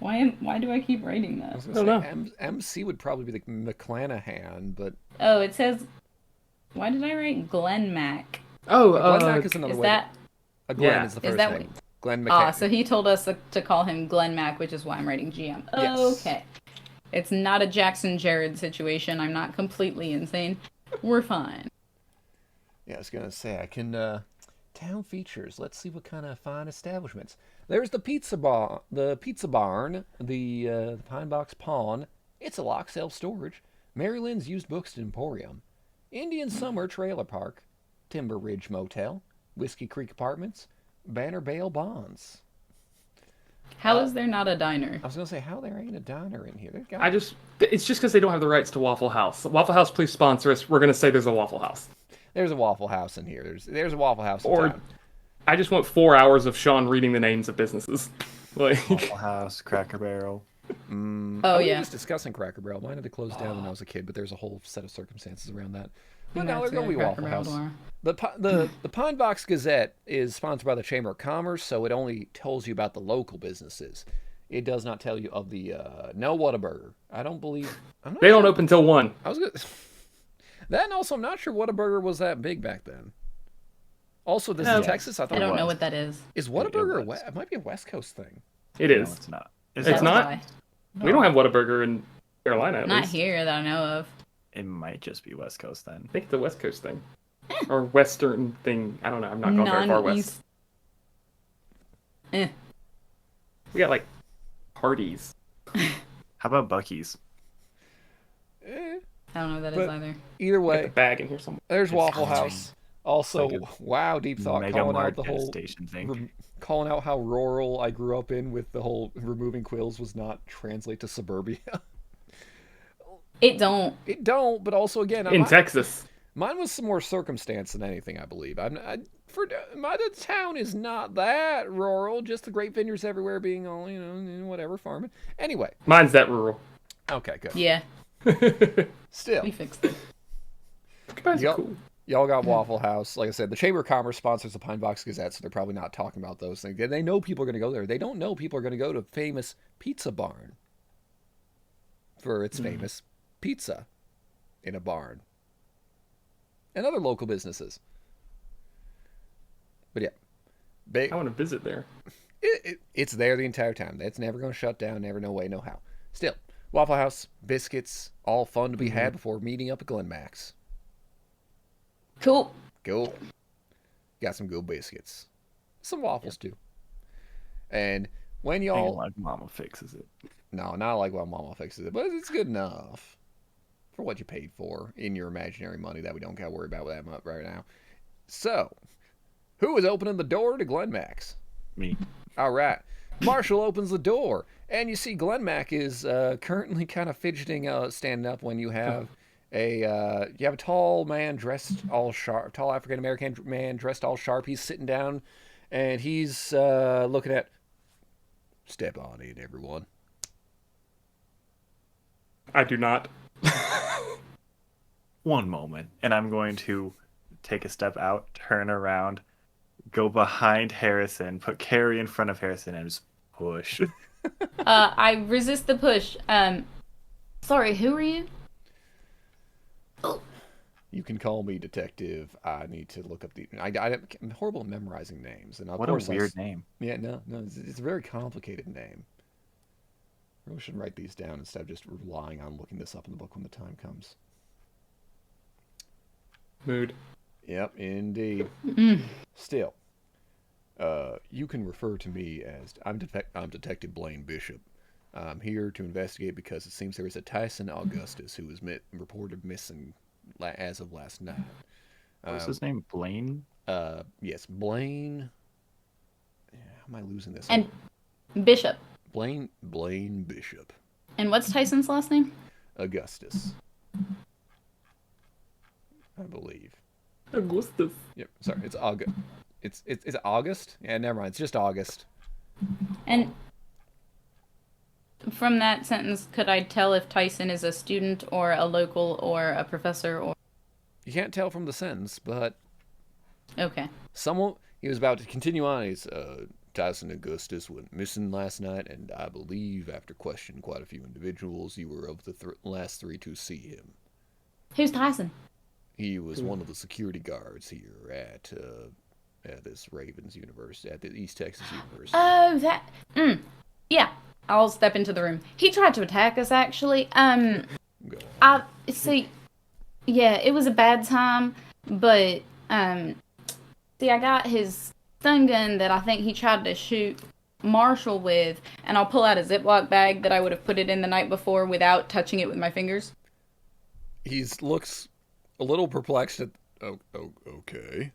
Why do I keep writing
I
that?
was
I
gonna
don't
say
know.
MC would probably be the McClanahan, but
Oh, it says, why did I write Glen Mac?
Oh,
Glenn Mac is another
Is
way.
that
Glenn
yeah.
is the
Is
first
that
name. Glenn
Ah,
McCann.
so he told us to call him Glen Mac, which is why I'm writing GM.
Yes.
Okay. It's not a Jackson Jared situation. I'm not completely insane. We're fine.
Yeah, I was gonna say I can. Town features. Let's see what kind of fine establishments. There's the pizza bar, the pizza barn, the Pine Box Pawn. It's a lock self-storage. Mary Lynn's used books emporium, Indian Summer Trailer Park, Timber Ridge Motel, Whiskey Creek Apartments, Banner Bale Bonds.
How is there not a diner?
I was gonna say how there ain't a diner in here. They've got.
It's just because they don't have the rights to Waffle House. Waffle House, please sponsor us. We're gonna say there's a Waffle House.
There's a Waffle House in here. There's a Waffle House in
Or
town.
I just want 4 hours of Sean reading the names of businesses. Like,
Waffle House, Cracker Barrel.
Oh,
We were
yeah.
just discussing Cracker Barrel. Mine had to close down when I was a kid, but there's a whole set of circumstances around that. But now
That's
they're going to be
where
Waffle
Cracker
House.
Barrel
The Pine Box Gazette is sponsored by the Chamber of Commerce, so it only tells you about the local businesses. It does not tell you of the no Whataburger. I don't believe. I'm not
they don't
sure.
open till 1.
I was gonna. That and also, I'm not sure Whataburger was that big back then. Also, this
Yeah.
is Texas. I thought
I don't
it
know
was.
what that is.
Is Whataburger?
was.
It might be a West Coast thing.
It
No,
is.
it's not.
It's
That's
not?
why.
We don't have Whataburger in Carolina, at
Not
least.
here that I know of.
It might just be West Coast then.
I think it's a West Coast thing. Or Western thing. I don't know. I'm not going very far west.
Non-east. Eh.
We got, like, parties.
How about Buc-ee's?
Eh,
I don't know what that
But-
is either.
either
We got the
way,
bag in here somewhere.
there's
It's
Waffle
called-
House. Also,
like
wow, deep thought,
Mega
calling out
Mart
the
gas
whole
station thing.
calling out how rural I grew up in with the whole removing quills was not translate to suburbia.
It don't.
It don't, but also again,
In Texas.
mine was some more circumstance than anything. I believe. My town is not that rural. Just the great vineyards everywhere, being all whatever farming. Anyway,
Mine's that rural.
okay, good.
Yeah,
Still,
we fixed it.
Guys are
Yup.
cool.
y'all got Waffle House. Like I said, the Chamber of Commerce sponsors the Pine Box Gazette, so they're probably not talking about those things. They know people are going to go there. They don't know people are going to go to famous Pizza Barn for its famous pizza in a barn and other local businesses. But yeah,
I want to visit there.
it's there the entire time. It's never going to shut down. Never, no way, no how. Still, Waffle House, biscuits, all fun to be had before meeting up at Glen Max.
Cool.
Cool. Got some good biscuits. Some waffles too. And when
Ain't
y'all
like Mama fixes it.
no, not like what Mama fixes it, but it's good enough for what you paid for in your imaginary money that we don't got to worry about that much right now. So, who is opening the door to Glen Max?
Me.
All right. Marshall opens the door, and you see Glen Mac is currently kind of fidgeting, standing up when you have a tall man dressed all sharp, tall African American man dressed all sharp. He's sitting down, and he's looking at. Step on in, everyone.
I do not.
One moment, and I'm going to take a step out, turn around, go behind Harrison, put Keri in front of Harrison, and just push.
I resist the push. Sorry, who are you?
You can call me detective. I need to look up I'm horrible at memorizing names, and of
What a
course
weird name.
Yeah, no, it's a very complicated name. I really should write these down instead of just relying on looking this up in the book when the time comes.
Mood.
Yep, indeed. Still, you can refer to me as I'm Detective Blaine Bishop. I'm here to investigate because it seems there is a Tyson Augustus who was reported missing as of last night.
What's his name? Blaine?
Yes, Blaine. How am I losing this?
And Bishop.
Blaine Bishop.
And what's Tyson's last name?
Augustus, I believe.
Augustus.
Yep. Sorry, it's August. It's August. Yeah, never mind. It's just August.
And from that sentence, could I tell if Tyson is a student or a local or a professor or?
You can't tell from the sentence, but
Okay.
he was about to continue on. He's Tyson Augustus went missing last night, and I believe after questioning quite a few individuals, you were of the last three to see him.
Who's Tyson?
He was one of the security guards here at this Ravens University, at the East Texas University.
Oh, that. Yeah. I'll step into the room. He tried to attack us, actually.
Go on.
See. Yeah, it was a bad time, but see, I got his stun gun that I think he tried to shoot Marshal with, and I'll pull out a Ziploc bag that I would have put it in the night before without touching it with my fingers.
He looks a little perplexed at. Okay.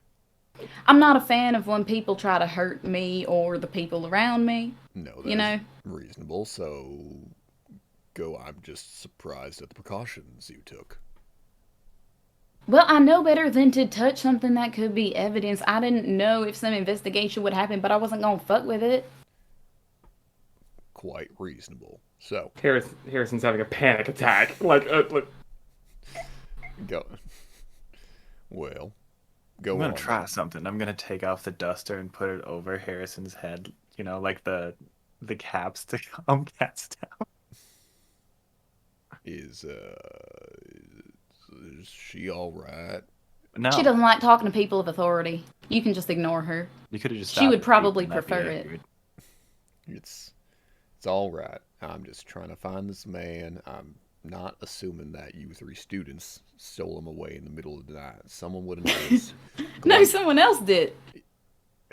I'm not a fan of when people try to hurt me or the people around me.
No, that's
You know?
reasonable. So, I'm just surprised at the precautions you took.
Well, I know better than to touch something that could be evidence. I didn't know if some investigation would happen, but I wasn't gonna fuck with it.
Quite reasonable. So,
Harrison's having a panic attack. Like.
go. Well,
I'm
go
gonna
on.
try something. I'm gonna take off the duster and put it over Harrison's head. You know, like the caps to calm cats down.
Is she all right?
No,
She doesn't like talking to people of authority. You can just ignore her.
you could have just.
She would
stopped
probably
beating, that'd be
prefer it.
accurate.
It's all right. I'm just trying to find this man. I'm not assuming that you three students stole him away in the middle of the night. Someone would have noticed.
No, someone else did.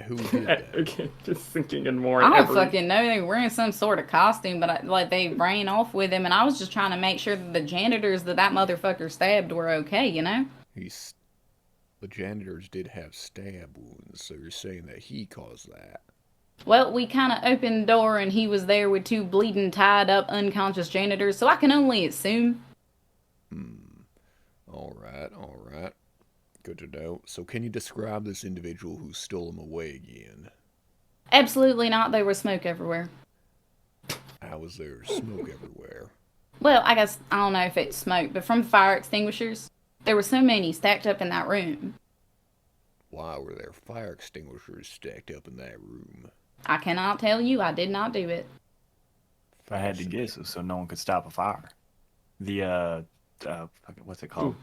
Who did that?
Again, just sinking in more.
I don't
every-
fucking know. They were wearing some sort of costume, but they ran off with him, and I was just trying to make sure that the janitors that motherfucker stabbed were okay, you know?
The janitors did have stab wounds, so you're saying that he caused that.
Well, we kind of opened the door, and he was there with two bleeding, tied up, unconscious janitors, so I can only assume.
All right. Good to know. So can you describe this individual who stole him away again?
Absolutely not. There was smoke everywhere.
How was there smoke everywhere?
Well, I guess, I don't know if it's smoke, but from fire extinguishers, there were so many stacked up in that room.
Why were there fire extinguishers stacked up in that room?
I cannot tell you. I did not do it.
If I had to guess, it was so no one could stop a fire. The what's it called?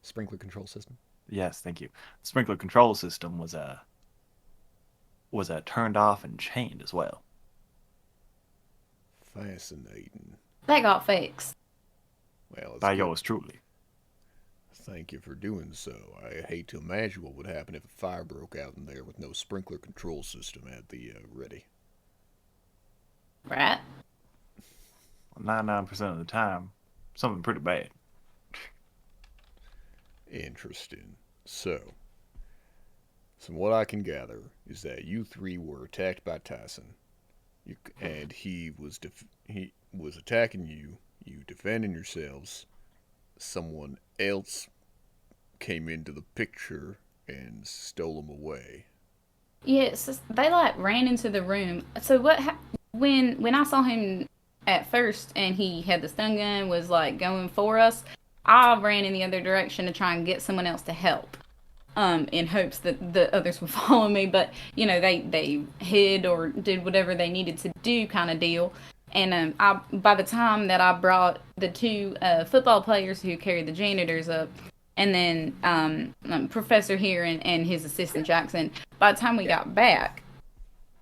Sprinkler control system?
Yes, thank you. The sprinkler control system was turned off and chained as well.
Fascinating.
That got fixed.
Well, it's
By
good.
yours truly.
Thank you for doing so. I hate to imagine what would happen if a fire broke out in there with no sprinkler control system at the ready.
Right?
99% of the time, something pretty bad.
Interesting. So, from what I can gather, is that you three were attacked by Tyson, and he was attacking you. You defending yourselves. Someone else came into the picture and stole him away.
Yes, they ran into the room. So when I saw him at first and he had the stun gun, was going for us, I ran in the other direction to try and get someone else to help, in hopes that the others would follow me. But they hid or did whatever they needed to do, kind of deal. And by the time that I brought the two football players who carried the janitors up, and then Professor here and his assistant Jackson. By the time we got back,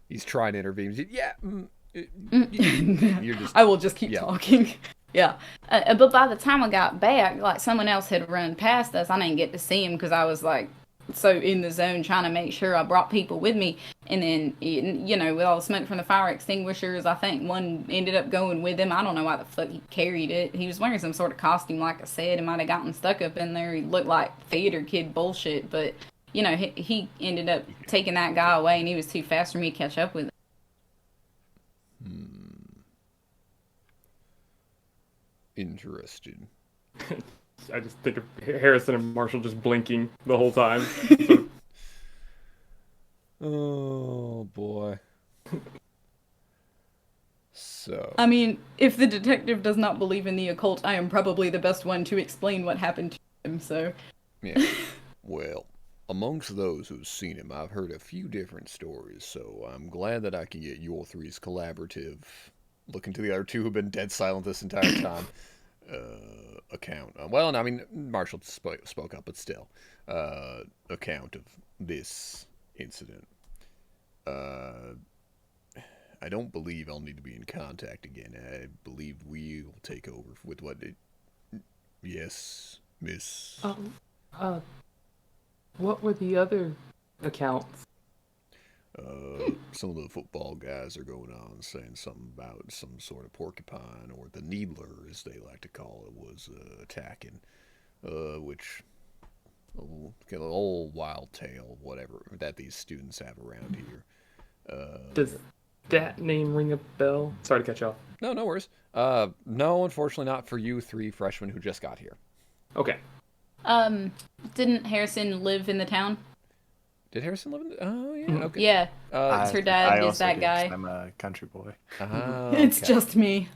He's trying to intervene. Yeah. You're just.
I will just keep
yeah.
talking. Yeah. But by the time I got back, like someone else had run past us. I didn't get to see him because I was like so in the zone trying to make sure I brought people with me. And then, you know, with all the smoke from the fire extinguishers, I think one ended up going with him. I don't know why the fuck he carried it. He was wearing some sort of costume, like I said. It might have gotten stuck up in there. He looked like theater kid bullshit. But, you know, he ended up taking that guy away, and he was too fast for me to catch up with him.
Interesting.
I just think of Harrison and Marshall just blinking the whole time.
Oh boy. So.
I mean, if the detective does not believe in the occult, I am probably the best one to explain what happened to him, so.
Yeah. Well, amongst those who've seen him, I've heard a few different stories, so I'm glad that I can get your three's collaborative, looking to the other two who've been dead silent this entire time, account. Well, I mean, Marshall spoke up, but still, account of this incident. I don't believe I'll need to be in contact again. I believe we'll take over with what it... Yes, miss...
What were the other accounts?
Some of the football guys are going on saying something about some sort of porcupine, or the needler, as they like to call it, was attacking, which... An old wild tale, whatever, that these students have around here.
Does that name ring a bell? Sorry to cut you off.
No, no worries. No, unfortunately not for you three freshmen who just got here.
Okay.
Didn't Harrison live in the town?
Did Harrison live in the... Oh, yeah, okay.
Yeah. It's her dad is that guy.
I'm a country boy.
Okay.
It's just me.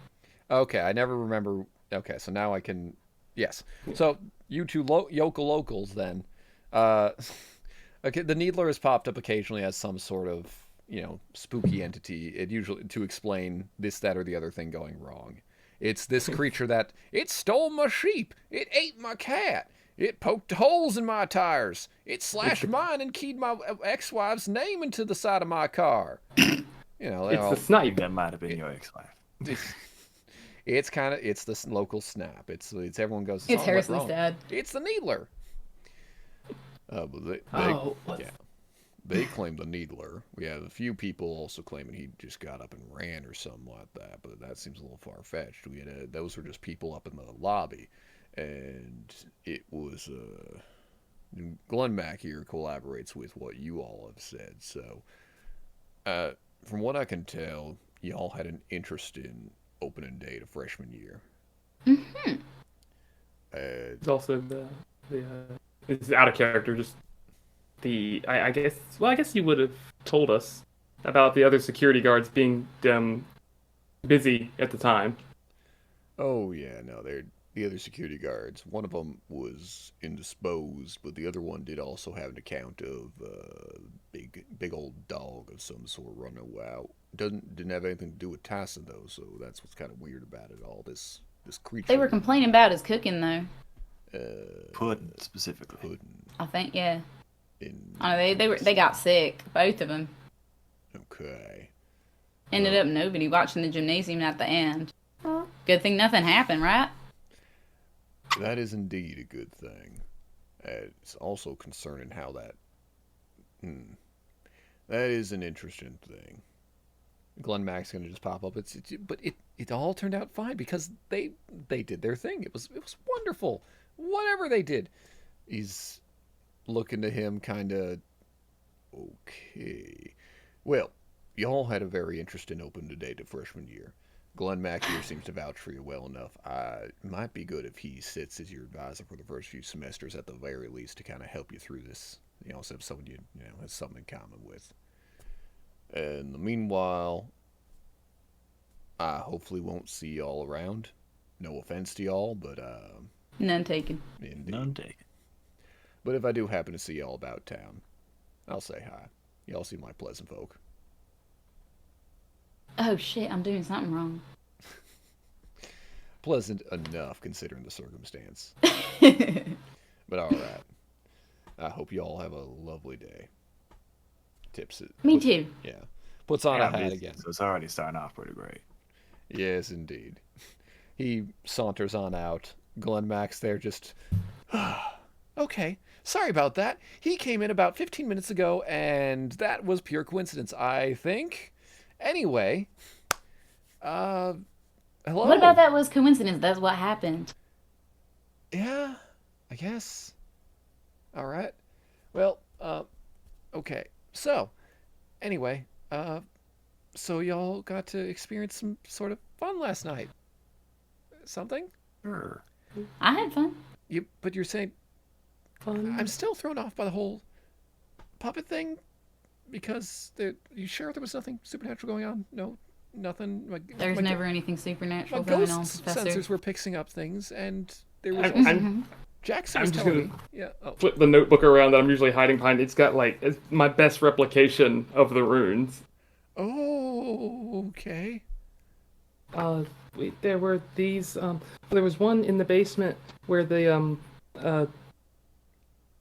Okay, I never remember... Okay, so now I can... Yes. So, you two locals, then. Okay, the Needler has popped up occasionally as some sort of, you know, spooky entity. It usually... to explain this, that, or the other thing going wrong. It's this creature that... It stole my sheep! It ate my cat! It poked holes in my tires! It slashed mine and keyed my ex-wife's name into the side of my car! You know,
It's the snipe.
That might have been your ex-wife.
It's kind of, it's the local snap. It's everyone goes.
It's Harrison's dad.
It's the Needler. But they claim the Needler. We have a few people also claiming he just got up and ran or something like that. But that seems a little far fetched. We had those were just people up in the lobby, and it was Glenn Mack here collaborates with what you all have said. So, from what I can tell, y'all had an interest in opening day to freshman year.
Mm-hmm.
It's also it's out of character. Just I guess you would have told us about the other security guards being busy at the time.
Oh yeah, no, they're the other security guards. One of them was indisposed, but the other one did also have an account of big old dog of some sort running wild. Didn't have anything to do with Tyson though, so that's what's kind of weird about it all. This creature.
They were complaining about his cooking though.
Pudding specifically.
Pudding.
I think, yeah. I know they got sick, both of them.
Okay.
Ended up nobody watching the gymnasium at the end. Good thing nothing happened, right?
That is indeed a good thing. It's also concerning how that... That is an interesting thing. Glenn Mack's going to just pop up. But it all turned out fine because they did their thing. It was wonderful. Whatever they did. He's looking to him kind of... Okay. Well, y'all had a very interesting open today to freshman year. Glenn Mack here seems to vouch for you well enough. It might be good if he sits as your advisor for the first few semesters at the very least to kind of help you through this. You also have someone you know has something in common with. In the meanwhile, I hopefully won't see y'all around. No offense to y'all, but
None taken.
indeed.
None taken.
But if I do happen to see y'all about town, I'll say hi. Y'all seem like pleasant folk.
Oh shit, I'm doing something wrong.
Pleasant enough considering the circumstance. But all right. I hope you all have a lovely day. Tips it.
Me too.
Yeah. Puts on a
Yeah,
hat again.
So it's already starting off pretty great.
Yes, indeed. He saunters on out. Glenn Max there just... Okay, sorry about that. He came in about 15 minutes ago, and that was pure coincidence, I think. Anyway, hello?
What about that was coincidence? That's what happened.
Yeah, I guess. All right. Well, okay. So, anyway, so y'all got to experience some sort of fun last night. Something?
Sure.
I had fun.
But you're saying I'm still thrown off by the whole puppet thing because you sure there was nothing supernatural going on? No, nothing.
There's never anything supernatural
my
going
ghost
on, Professor.
sensors were picking up things, and there was Jackson was
I'm just
telling
gonna
me. Yeah. Oh.
flip the notebook around that I'm usually hiding behind. It's got it's my best replication of the runes.
Oh, okay.
There were these. There was one in the basement where the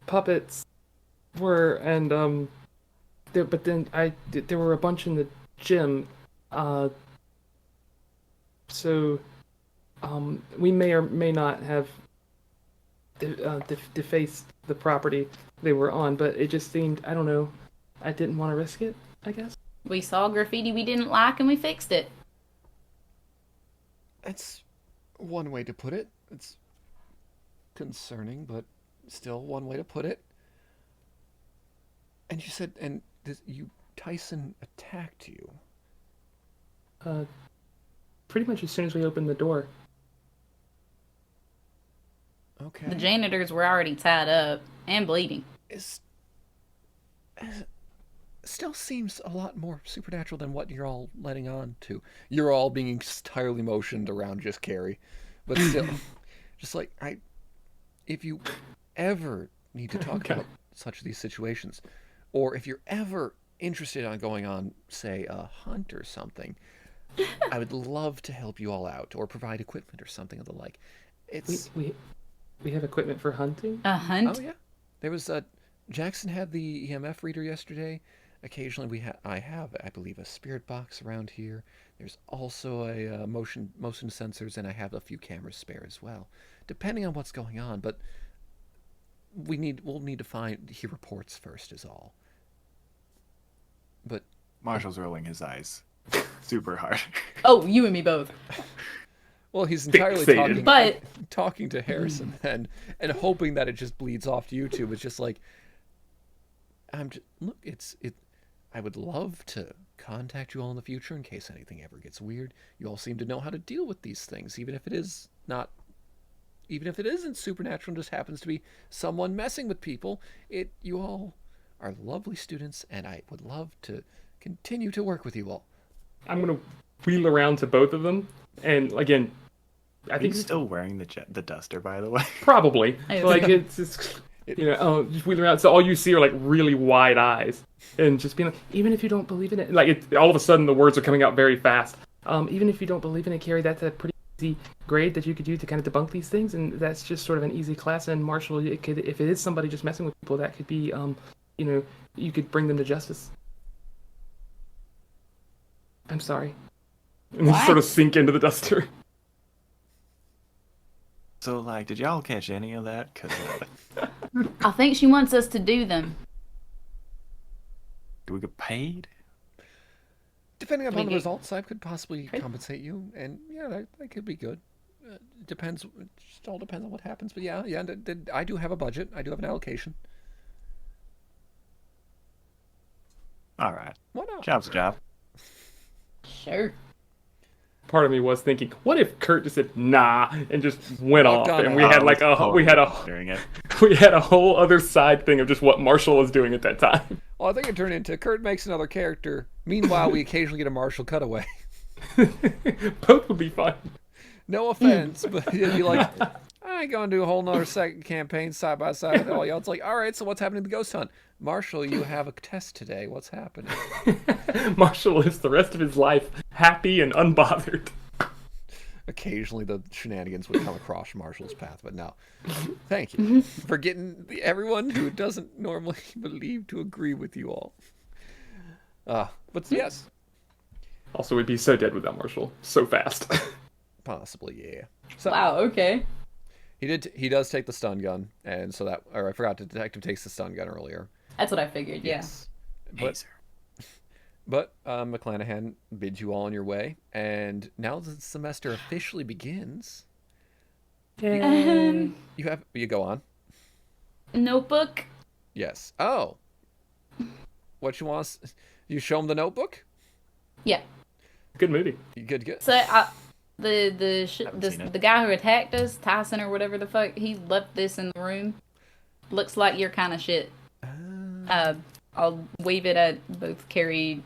puppets were, and there. But then there were a bunch in the gym. So, we may or may not have defaced the property they were on, but it just seemed, I don't know, I didn't want to risk it, I guess.
We saw graffiti we didn't like and we fixed it.
That's one way to put it. It's concerning, but still one way to put it. And you said, Tyson attacked you.
Pretty much as soon as we opened the door.
Okay.
The janitors were already tied up and bleeding.
Still seems a lot more supernatural than what you're all letting on to. You're all being entirely motioned around just Keri. But still, just like, if you ever need to talk about such of these situations, or if you're ever interested on going on, say, a hunt or something, I would love to help you all out, or provide equipment or something of the like.
We have equipment for hunting?
A hunt?
Oh, yeah. There was Jackson had the EMF reader yesterday. Occasionally I have, I believe, a spirit box around here. There's also a motion sensors, and I have a few cameras spare as well, depending on what's going on. But we'll need to hear reports first, is all. But
Marshall's rolling his eyes super hard.
Oh, you and me both.
well, he's entirely
Fixated.
talking to Harrison and hoping that it just bleeds off to YouTube. It's just like, I would love to contact you all in the future in case anything ever gets weird. You all seem to know how to deal with these things, even if it isn't supernatural and just happens to be someone messing with people. You all are lovely students, and I would love to continue to work with you all.
I'm gonna wheel around to both of them, and again, I think
He's still wearing the duster, by the way.
probably it's just wheel around. So all you see are like really wide eyes, and just being like, even if you don't believe in it, all of a sudden the words are coming out very fast. Even if you don't believe in it, Keri, that's a pretty easy grade that you could do to kind of debunk these things, and that's just sort of an easy class. And Marshall, if it is somebody just messing with people, that could be, you could bring them to justice. I'm sorry. And then sort of sink into the duster.
So, did y'all catch any of that? Cause
I think she wants us to do them.
do we get paid?
Depending upon the results, I could possibly compensate you, and yeah, that could be good. Depends. It just all depends on what happens. But yeah, I do have a budget. I do have an allocation.
All right.
Why not?
Job's a job.
Sure.
Part of me was thinking, what if Kurt just said nah and just went off,
God,
and we had we had a whole other side thing of just what Marshall was doing at that time.
Well, I think it turned into Kurt makes another character. Meanwhile, we occasionally get a Marshall cutaway.
Both would be fine.
No offense, but it'd be like, I ain't gonna do a whole nother second campaign side by side with all y'all. It's like, all right, so what's happening to the ghost hunt? Marshall, you have a test today. What's happening?
Marshall lives the rest of his life happy and unbothered.
occasionally the shenanigans would come across Marshal's path, but no. Thank you for getting everyone who doesn't normally believe to agree with you all. But yes,
Also, we'd be so dead without Marshall. So fast.
possibly, yeah. So
Wow. Okay.
he does take the stun gun, and so that, or I forgot, the detective takes the stun gun earlier.
That's what I figured. Yeah.
Yes. But McClanahan bids you all on your way, and now the semester officially begins. You go on.
Notebook.
Yes. Oh. What you want? You show him the notebook?
Yeah.
Good movie.
Good.
So the guy who attacked us, Tyson or whatever the fuck, he left this in the room. Looks like your kind of shit. I'll wave it at both Keri,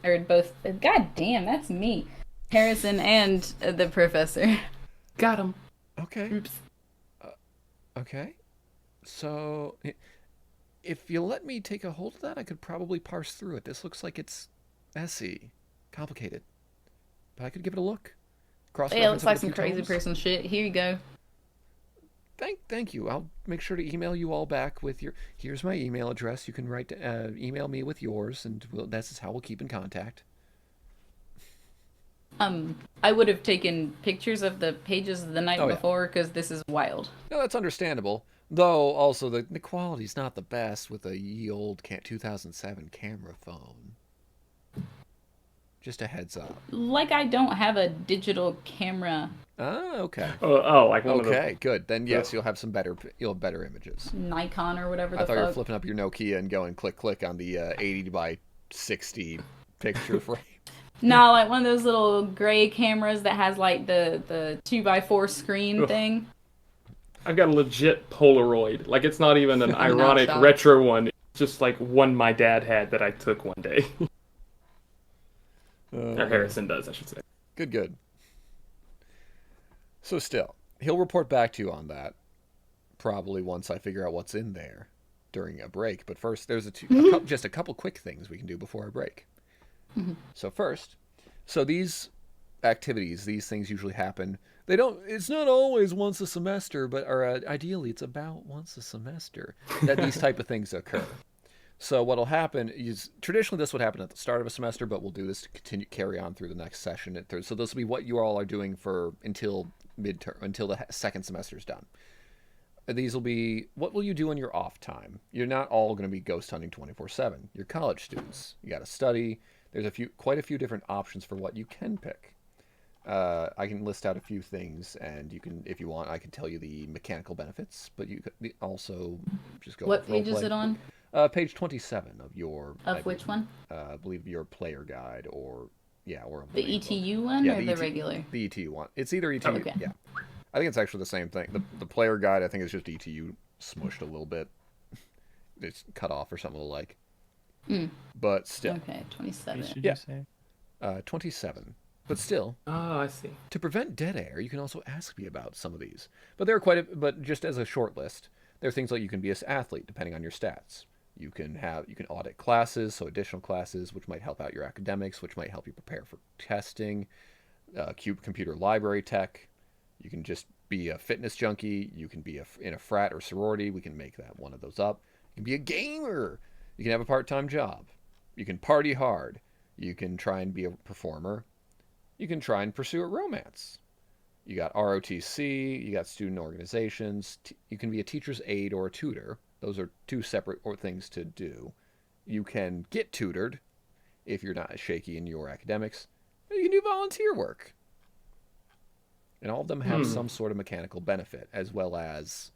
or both. God damn, that's me. Harrison and the professor.
Got him.
Okay.
Oops.
Okay. So, if you let me take a hold of that, I could probably parse through it. This looks like it's messy, complicated, but I could give it a look.
Yeah, it looks like some crazy person shit. Here you go.
Thank you. I'll make sure to email you all back with here's my email address. You can email me with yours, and that's how we'll keep in contact.
I would have taken pictures of the pages the night before, because this is wild.
No, that's understandable. Though, also, the quality's not the best with a ye old 2007 camera phone. Just a heads up.
Like, I don't have a digital camera.
Ah, okay.
Like one of the...
Okay, good. Then yes, you'll have better images.
Nikon or whatever the
I thought
fuck.
you were flipping up your Nokia and going click on the 80 by 60 picture frame.
No, like one of those little gray cameras that has like the 2x4 screen thing.
I've got a legit Polaroid. Like, it's not even an ironic
shot.
retro one. It's just like one my dad had that I took one day. Or Harrison does, I should say.
Good. So still, he'll report back to you on that, probably once I figure out what's in there during a break. But first, there's just a couple quick things we can do before our break. So first, these activities, these things usually happen. It's not always once a semester, but ideally it's about once a semester that these type of things occur. So what'll happen is, traditionally this would happen at the start of a semester, but we'll do this to carry on through the next session. So this will be what you all are doing until midterm, until the second semester's done. These will be, what will you do in your off time? You're not all going to be ghost hunting 24/7. You're college students. You got to study. There's quite a few different options for what you can pick. I can list out a few things, and you can, if you want, I can tell you the mechanical benefits, but you could also just go.
What page is it on?
Page 27 of your.
Of which one?
I believe your player guide, or a
the ETU one, or the regular?
The ETU one. It's either ETU.
Okay.
Yeah, I think it's actually the same thing. The player guide, I think, is just ETU smushed a little bit. It's cut off or something like. But still.
Okay, 27.
Should you say?
27. But still.
Oh, I see.
To prevent dead air, you can also ask me about some of these. But but just as a short list, there are things like you can be an athlete, depending on your stats. You can audit classes, so additional classes, which might help out your academics, which might help you prepare for testing. Computer library tech. You can just be a fitness junkie. You can be in a frat or sorority. We can make that one of those up. You can be a gamer. You can have a part-time job. You can party hard. You can try and be a performer. You can try and pursue a romance. You got ROTC. You got student organizations. You can be a teacher's aide or a tutor. Those are two separate things to do. You can get tutored if you're not shaky in your academics. You can do volunteer work. And all of them have some sort of mechanical benefit, as well as,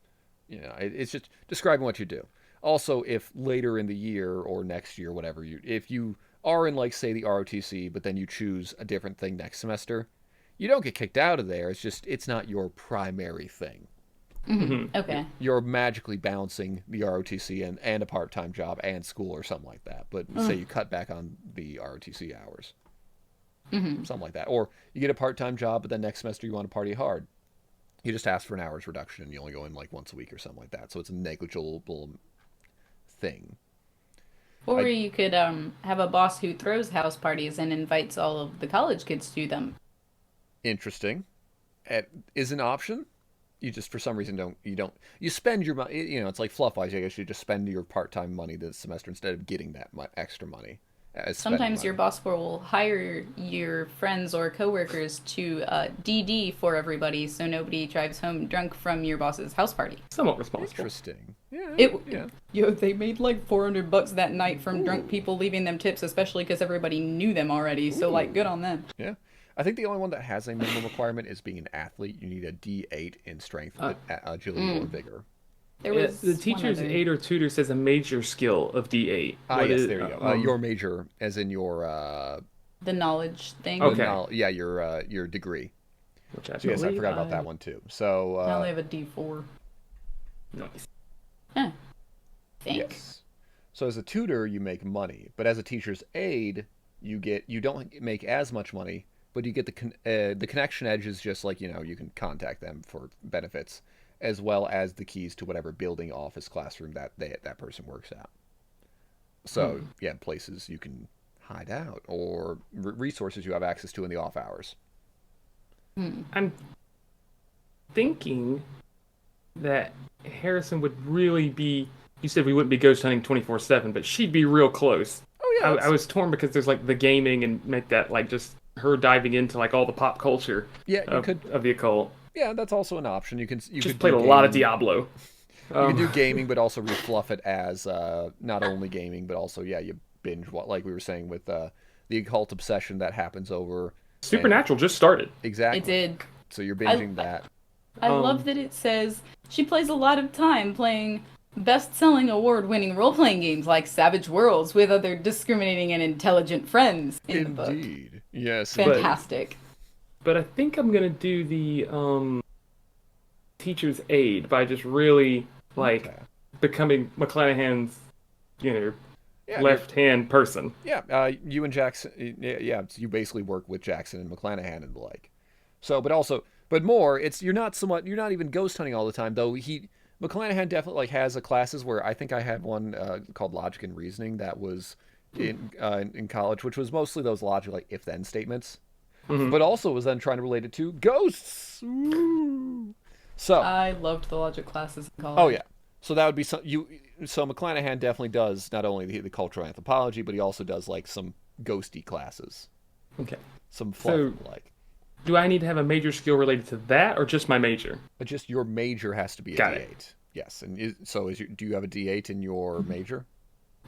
it's just describing what you do. Also, if later in the year or next year, whatever, if you are in, like, say, the ROTC, but then you choose a different thing next semester, you don't get kicked out of there. It's just, it's not your primary thing.
Okay.
You're magically balancing the ROTC and a part-time job and school or something like that. But say you cut back on the ROTC hours. Something like that. Or you get a part-time job, but then next semester you want to party hard. You just ask for an hour's reduction and you only go in like once a week or something like that. So it's a negligible thing.
Or you could have a boss who throws house parties and invites all of the college kids to them.
Interesting. is an option. You just for some reason you spend your money. It's like fluff wise. I guess you just spend your part-time money this semester instead of getting that extra money as spending
Sometimes
money.
your boss will hire your friends or coworkers to DD for everybody, so nobody drives home drunk from your boss's house party.
Somewhat responsible.
Interesting. Yeah.
It, Yo, they made like $400 that night from drunk people leaving them tips, especially because everybody knew them already. So like, good on them.
Yeah. I think the only one that has a minimum requirement is being an athlete. You need a D8 in strength, agility, or vigor.
There was
the teacher's aide or tutor says a major skill of D8.
Yes, there you go. Your major, as in your
the knowledge thing.
Okay.
Your degree.
Which I
Yes, I forgot about that one too. So
I only have a D4.
Nice.
Huh. Think.
Yes. So as a tutor, you make money, but as a teacher's aide, you don't make as much money, but you get the connection edge is just like you can contact them for benefits, as well as the keys to whatever building, office, classroom that person works at. So places you can hide out or resources you have access to in the off hours.
I'm thinking that Harrison would really be. You said we wouldn't be ghost hunting 24/7, but she'd be real close.
Oh yeah.
I was torn because there's like the gaming and make that like just her diving into like all the pop culture. Of the occult.
Yeah, that's also an option. You
Just played a lot of Diablo.
You can do gaming, but also refluff it as not only gaming, but also you binge what like we were saying with the occult obsession that happens over.
Supernatural just started.
Exactly.
It did.
So you're binging that.
I love that it says she plays a lot of time playing best-selling award-winning role-playing games like Savage Worlds with other discriminating and intelligent friends in the book.
Indeed. Yes.
Fantastic.
But I think I'm gonna do the teacher's aide by just really becoming McClanahan's left-hand person.
Yeah, you and Jackson. Yeah, you basically work with Jackson and McClanahan and the like. So, but more, you're not even ghost hunting all the time though. McClanahan definitely has classes where I think I had one called Logic and Reasoning that was in college, which was mostly those logic if-then statements, but also was then trying to relate it to ghosts. Ooh. So
I loved the logic classes in college.
Oh yeah, so that would be So McClanahan definitely does not only the cultural anthropology, but he also does some ghosty classes.
Okay.
Some fluff
Do I need to have a major skill related to that, or just my major?
Just your major has to be a
Got
D8.
it.
Yes, and do you have a D8 in your major?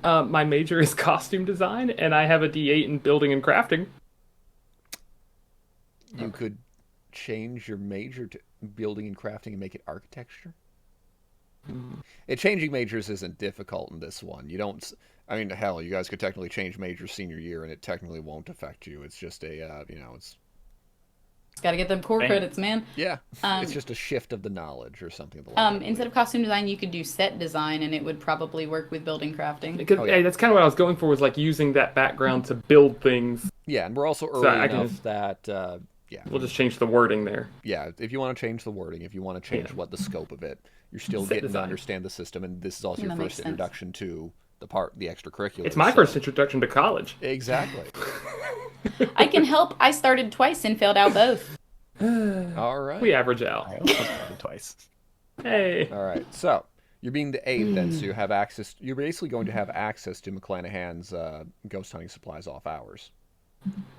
My major is costume design, and I have a D8 in building and crafting.
You could change your major to building and crafting and make it architecture. Changing majors isn't difficult in this one. You don't. I mean, hell, you guys could technically change majors senior year, and it technically won't affect you. It's just it's.
Gotta get them core credits, man.
Yeah, it's just a shift of the knowledge or something.
Instead of costume design, you could do set design, and it would probably work with building crafting.
Because that's kind of what I was going for, was using that background to build things.
Yeah, and we're also early enough that
we'll just change the wording there.
Yeah, if you want to change the wording, if you want to change what the scope of it, you're still getting to understand the system, and this is also your first introduction to the extracurriculars.
It's my first introduction to college.
Exactly.
I can help. I started twice and failed out both.
All right.
We average out.
I also started twice.
Hey.
All right. So you're being the aide then, so you have access. You're basically going to have access to McClanahan's ghost hunting supplies off hours,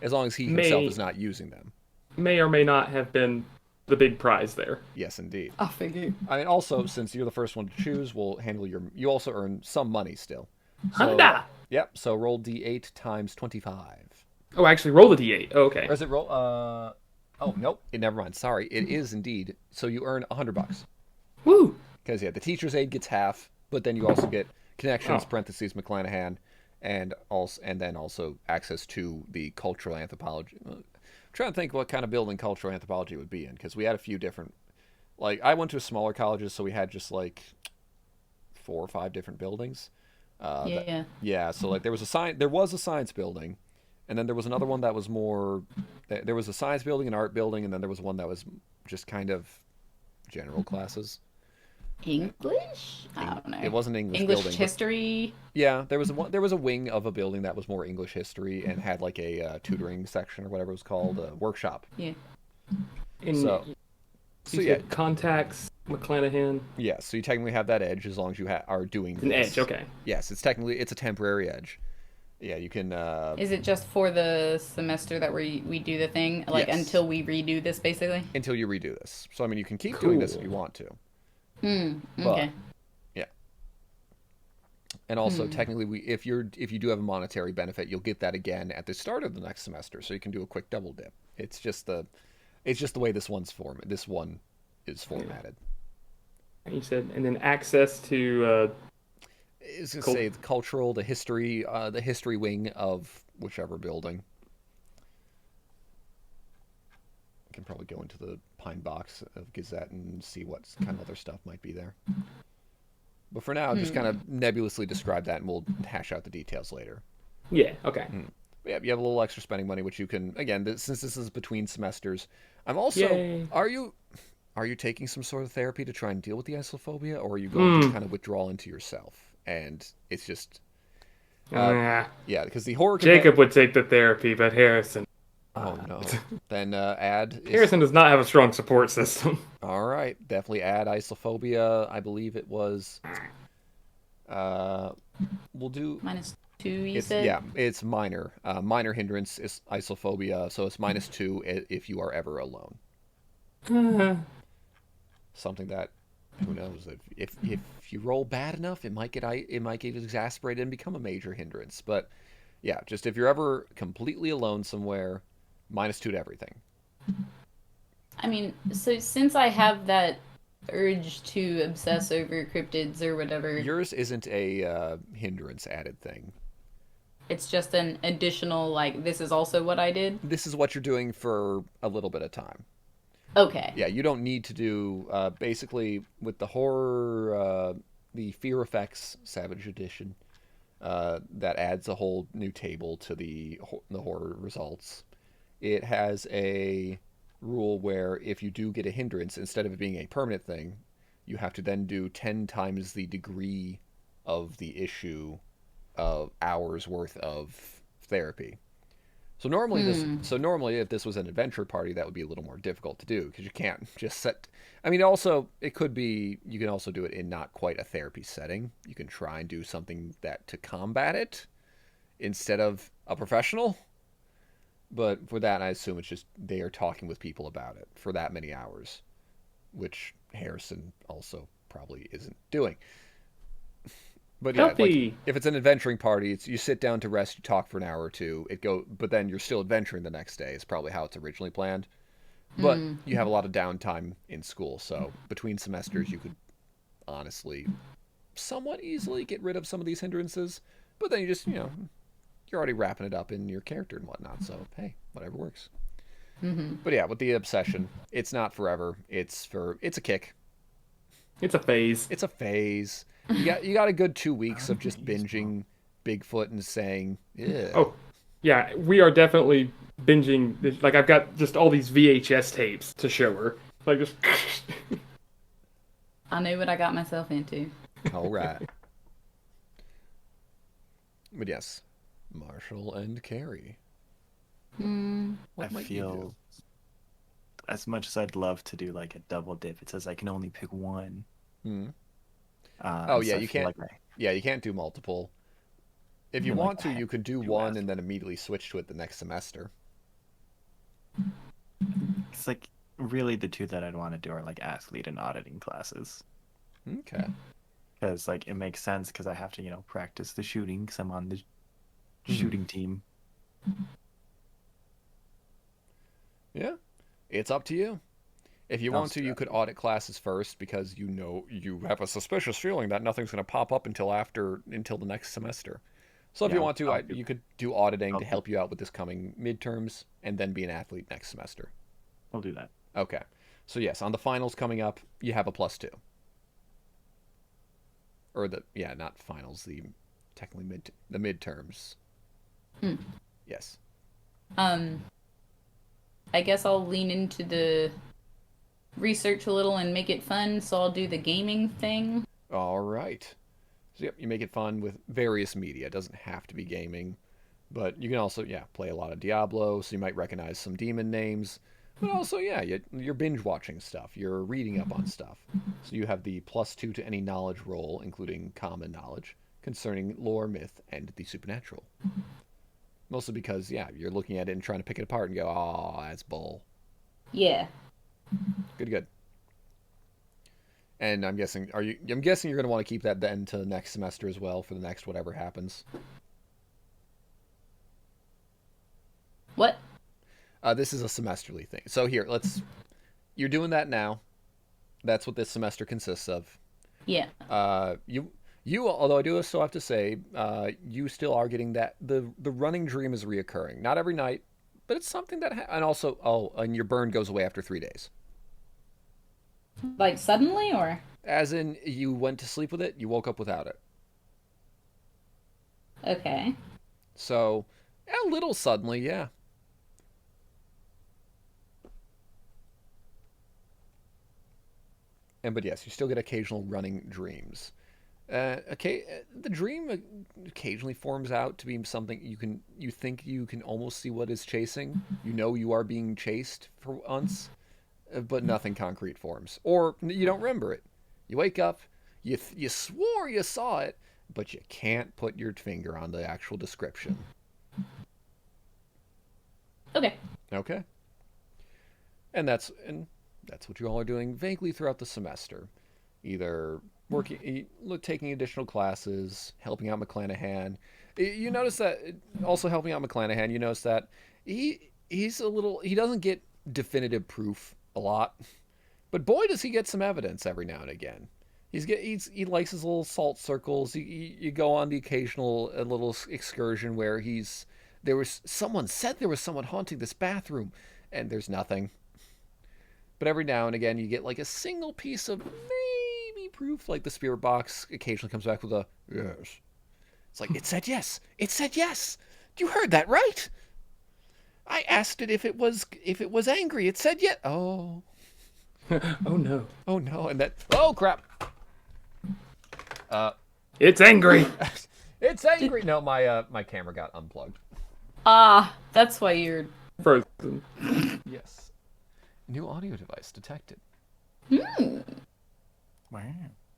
as long as he himself is not using them.
May or may not have been the big prize there.
Yes, indeed.
I figure.
I mean, also since you're the first one to choose, we'll handle you also earn some money still.
Honda.
Yep. So roll D8 times 25.
Oh, actually, roll the D8. Oh, okay.
Or is it roll? Oh nope. Never mind. Sorry. It is indeed. So you earn $100.
Woo.
Because the teacher's aide gets half, but then you also get connections parentheses McClanahan, and then also access to the cultural anthropology. I'm trying to think what kind of building cultural anthropology would be in, because we had a few different. I went to smaller colleges, so we had just 4 or 5 different buildings. So there was a science building, and then there was another one that was more. There was a science building, an art building, and then there was one that was just kind of general classes.
English? I don't know.
It wasn't English building,
history.
Yeah, there was a wing of a building that was more English history and had a tutoring section or whatever it was called, a workshop.
Yeah.
So
You
yeah,
said contacts, McClanahan.
yeah. So you technically have that edge as long as you are doing
An
this.
edge, okay.
Yes, it's technically a temporary edge. Yeah, you can.
Is it just for the semester that we do the thing? Like
Yes.
until we redo this, basically?
Until you redo this. So I mean, you can keep doing this if
Cool.
you want to.
Okay.
But yeah. And also, technically, if you do have a monetary benefit, you'll get that again at the start of the next semester, so you can do a quick double dip. It's just the way this one is formatted.
You said, and then access to
It's gonna say the cultural, the history wing of whichever building. I can probably go into the Pine Box of Gazette and see what kind of other stuff might be there. But for now, just kind of nebulously describe that, and we'll hash out the details later.
yeah, okay.
But yeah, you have a little extra spending money, which you can again. Since this is between semesters, I'm also.
Yay.
Are you taking some sort of therapy to try and deal with the isophobia, or are you going to kind of withdraw into yourself? And it's just. Yeah, because the horror.
Jacob would take the therapy, but Harrison.
Oh no. Then add.
Harrison does not have a strong support system.
All right, definitely add isophobia. I believe it was. We'll do.
-2, you said?
Yeah, it's minor. Minor hindrance is isophobia, so it's -2 if you are ever alone. Something that, who knows, if you roll bad enough, it might get exasperated and become a major hindrance. But yeah, just if you're ever completely alone somewhere, -2 to everything.
I mean, so since I have that urge to obsess over cryptids or whatever,
Yours isn't a hindrance added thing.
it's just an additional, like, this is also what I did?
This is what you're doing for a little bit of time.
Okay.
Yeah, you don't need to do basically with the horror, the Fear Effects Savage Edition. That adds a whole new table to the horror results. It has a rule where if you do get a hindrance, instead of it being a permanent thing, you have to then do 10 times the degree of the issue of hours worth of therapy. So normally if this was an adventure party, that would be a little more difficult to do because you can't just set. I mean, also it could be you can also do it in not quite a therapy setting. You can try and do something that to combat it instead of a professional. But for that, I assume it's just they are talking with people about it for that many hours, which Harrison also probably isn't doing. But yeah, like, if it's an adventuring party, it's you sit down to rest, you talk for an hour or two, but then you're still adventuring the next day. Is probably how it's originally planned. But you have a lot of downtime in school, so between semesters you could honestly somewhat easily get rid of some of these hindrances. But then you just you're already wrapping it up in your character and whatnot. So hey, whatever works. But yeah, with the obsession, it's not forever. It's a kick.
It's a phase.
It's a phase. You got a good 2 weeks of just binging Bigfoot and saying, yeah.
Oh, yeah, we are definitely binging. Like, I've got just all these VHS tapes to show her. Like, just.
I knew what I got myself into.
All right. But yes, Marshall and Keri. What
I
might
feel
you
as much as I'd love to do like a double dip, it says I can only pick one.
do?
So
Yeah,
I
you
feel
can't.
like
Yeah, you can't do multiple. If you
feel like
want to,
I
you could do
do
one
have
and then immediately switch to it the next semester.
it's like really the two that I'd want to do are like athlete and auditing classes.
Okay.
Because like it makes sense because I have to practice the shooting because I'm on the shooting team.
Yeah, it's up to you. If you want to, you could audit classes first because you have a suspicious feeling that nothing's going to pop up until the next semester. So if you want to, you could do auditing to help you out with this coming midterms and then be an athlete next semester.
I'll do that.
Okay. So yes, on the finals coming up, you have a +2. Or not finals, technically the midterms. Yes.
I guess I'll lean into the research a little and make it fun, so I'll do the gaming thing.
All right. So yep, you make it fun with various media. It doesn't have to be gaming, but you can also play a lot of Diablo, so you might recognize some demon names. But also, yeah, you're binge watching stuff. You're reading up on stuff. So you have the +2 to any knowledge roll, including common knowledge, concerning lore, myth, and the supernatural. Mostly because, yeah, you're looking at it and trying to pick it apart and go, oh, that's bull.
Yeah.
Good. And I'm guessing I'm guessing you're gonna want to keep that then to next semester as well for the next whatever happens.
What?
This is a semesterly thing. So here, you're doing that now. That's what this semester consists of.
Yeah.
You although I do still have to say, you still are getting that the running dream is reoccurring. Not every night, but it's something that and also and your burn goes away after 3 days.
Like suddenly, or?
As in, you went to sleep with it, you woke up without it.
Okay.
So, a little suddenly, yeah. But yes, you still get occasional running dreams. The dream occasionally forms out to be something you think you can almost see what is chasing. You know you are being chased for once, but nothing concrete forms, or you don't remember it. You wake up, you swore you saw it, but you can't put your finger on the actual description.
Okay.
Okay. And that's what you all are doing vaguely throughout the semester, either taking additional classes, helping out McClanahan. You notice that also helping out McClanahan. You notice that he doesn't get definitive proof a lot, but boy does he get some evidence every now and again. He likes his little salt circles. You go on the occasional little excursion where someone said there was someone haunting this bathroom, and there's nothing. But every now and again, you get like a single piece of maybe proof, like the spirit box occasionally comes back with a yes. It's like, it said yes. It said yes. You heard that, right? I asked it if it was angry. It said yes. Oh.
Oh no.
Oh no. And oh crap.
It's angry.
It's angry. No, my camera got unplugged.
That's why you're
Frozen.
Yes. New audio device detected.
Wow.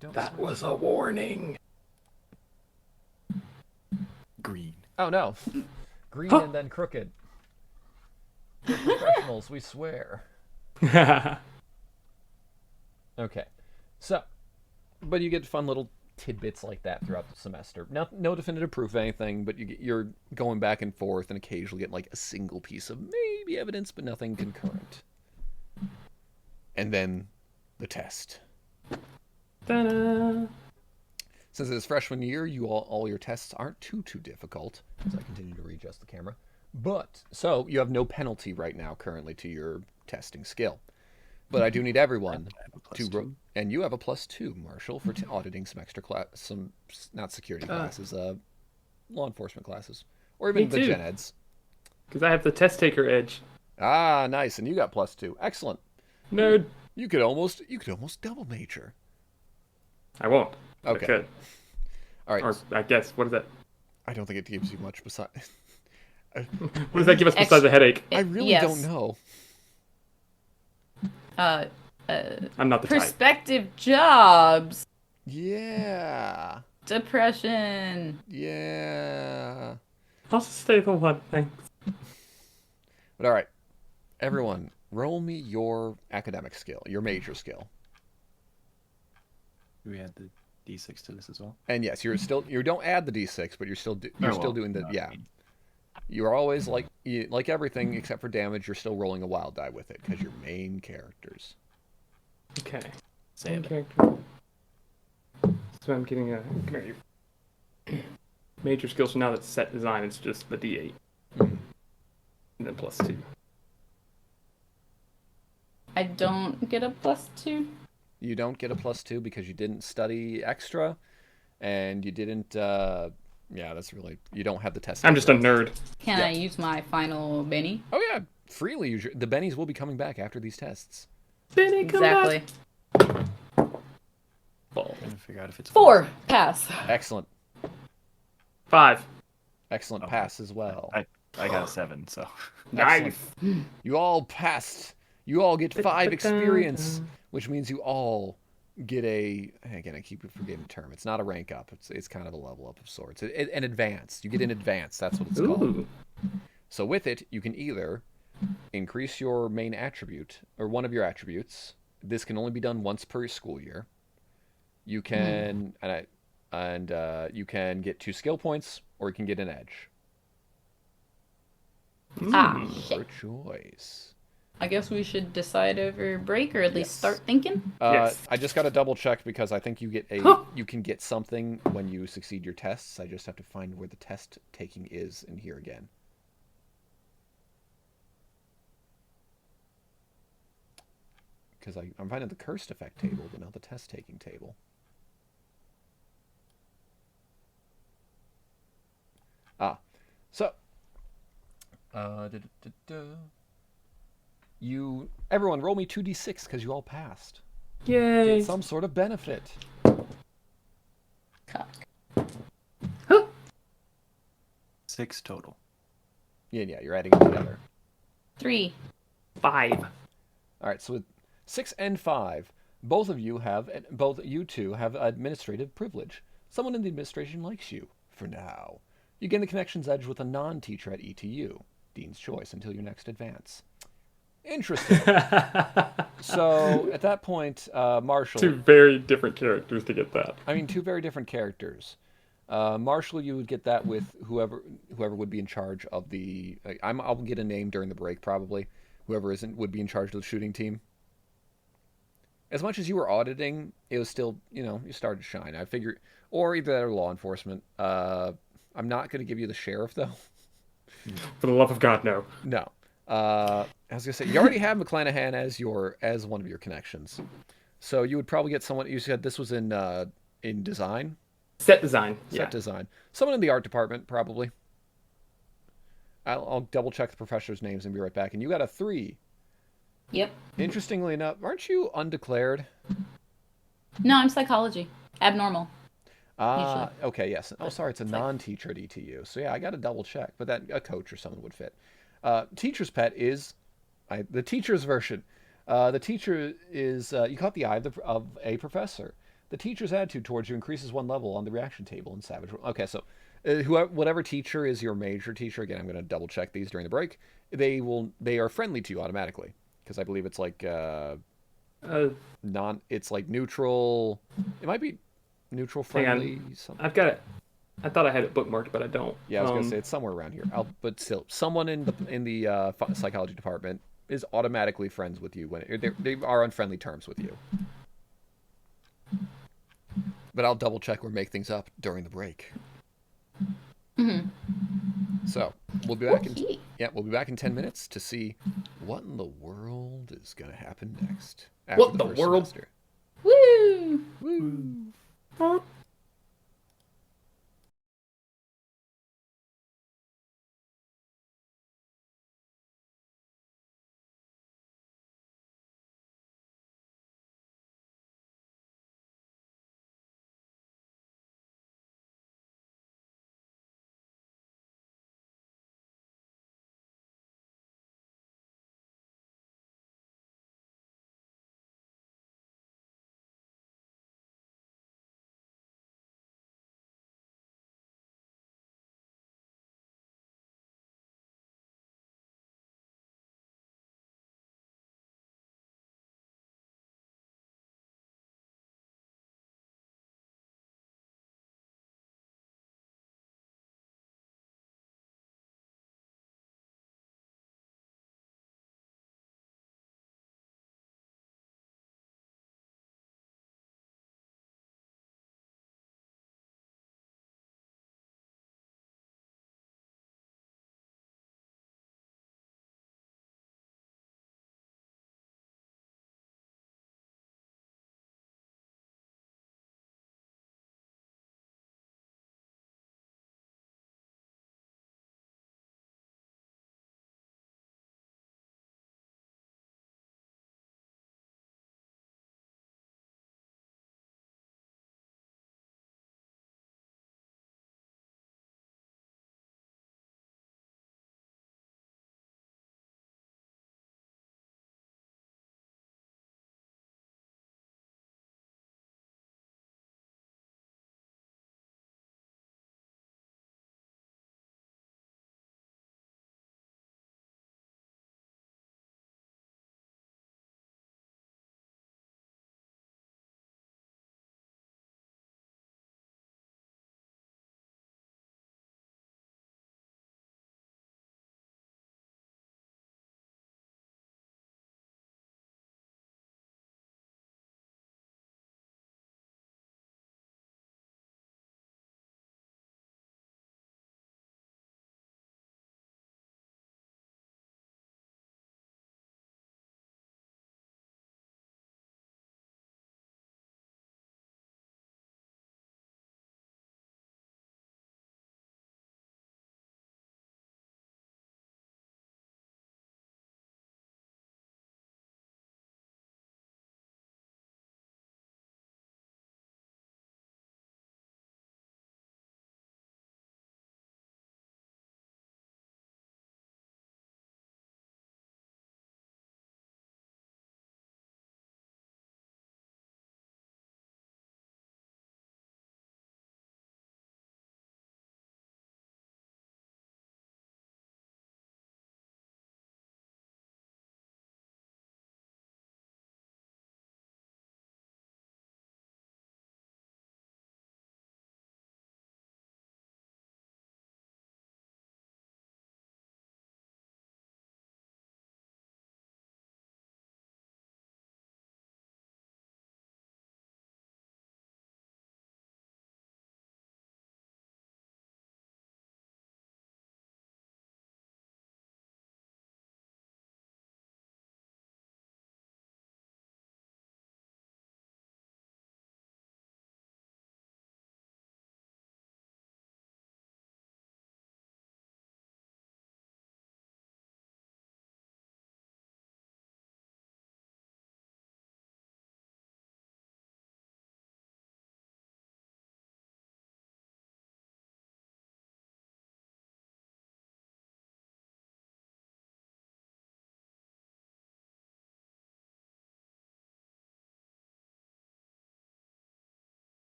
That was a warning.
Green.
Oh no. Green and then crooked. We're professionals, we swear. Okay. So, but you get fun little tidbits like that throughout the semester. No definitive proof of anything, but you're going back and forth and occasionally get like a single piece of maybe evidence, but nothing concurrent. And then the test.
Ta-da.
Since it's freshman year, all your tests aren't too difficult. As I continue to readjust the camera. But so you have no penalty right now currently to your testing skill. But I do need everyone to and you have a +2, Marshal, for auditing some extra some not security classes, law enforcement classes, or even the gen eds.
Because I have the test taker edge.
Ah, nice, and you got +2. Excellent.
Nerd.
You could almost double major.
I won't.
Okay.
I could.
All right.
Or I guess, what is that?
I don't think it gives you much besides.
What does that give us besides a headache?
I really don't know.
I'm not the
prospective jobs.
Yeah.
Depression.
Yeah.
I'll just say the one, thanks.
But all right, everyone, roll me your academic skill, your major skill.
We had the D6 to this as well.
And yes, you don't add the D6, but you're still doing the yeah. You're always like everything except for damage. You're still rolling a wild die with it because you're main characters.
Okay.
Same
character. So I'm getting a major skill. So now that's set design. It's just the D8, and then +2.
I don't get a +2.
You don't get a +2 because you didn't study extra, and you didn't. Yeah, that's really. You don't have the test.
I'm just a nerd.
Can I use my final Benny?
Oh yeah, freely. The bennies will be coming back after these tests.
Benny, come
Exactly.
back.
Ball. Trying to figure out if it's
4. Pass.
Excellent.
5.
Excellent pass as well.
I got a 7, so
Nice.
You all passed You all get 5 experience, which means you all get a. Again, I keep forgetting the term. It's not a rank up. It's kind of a level up of sorts. An advance. You get an advance. That's what it's called.
Ooh.
So with it, you can either increase your main attribute or one of your attributes. This can only be done once per school year. You can you can get 2 skill points, or you can get an edge.
Ah,
Your
shit.
choice.
I guess we should decide over break, or at least
Yes.
start thinking.
Yes.
I just got to double check because I think you get
Huh.
you can get something when you succeed your tests. I just have to find where the test taking is in here again. Because I'm finding the cursed effect table, but not the test taking table. So, everyone roll me 2d6 because you all passed.
Yay.
Get some sort of benefit.
Cock.
6 total.
Yeah, you're adding them together.
3.
5.
All right, so with 6 and 5, both you two have administrative privilege. Someone in the administration likes you for now. You gain the connections edge with a non-teacher at ETU, Dean's choice, until your next advance. Interesting. So at that point, Marshal.
2 very different characters to get that.
I mean, 2 very different characters. Marshal, you would get that with whoever would be in charge of the. I'll get a name during the break probably. Whoever would be in charge of the shooting team. As much as you were auditing, it was still you started to shine. I figured, or either that or law enforcement. I'm not going to give you the sheriff though.
For the love of God, no.
No. I was gonna say you already have McClanahan as one of your connections, so you would probably get someone. You said this was in design.
Set design.
Set design. Someone in the art department probably. I'll double check the professor's names and be right back. And you got a 3.
Yep.
Interestingly enough, aren't you undeclared?
No, I'm psychology. Abnormal.
Ah,
Usually.
okay, yes. Oh, sorry, it's a non-teacher at ETU. So yeah, I got to double check, but that a coach or someone would fit. Teacher's pet is the teacher's version. The teacher is you caught the eye of a professor. The teacher's attitude towards you increases 1 level on the reaction table in Savage. Okay, so whatever teacher is your major teacher. Again, I'm going to double check these during the break. They are friendly to you automatically because I believe it's like it's like neutral. It might be neutral friendly. Something.
I've got it. I thought I had it bookmarked, but I don't.
Yeah, I was gonna say it's somewhere around here. But still, someone in the psychology department is automatically friends with you when they are on friendly terms with you. But I'll double check or make things up during the break.
Mm-hmm.
So we'll be back
Okay.
we'll be back in 10 minutes to see what in the world is gonna happen next.
What the
first
world?
semester.
Woo!
Woo!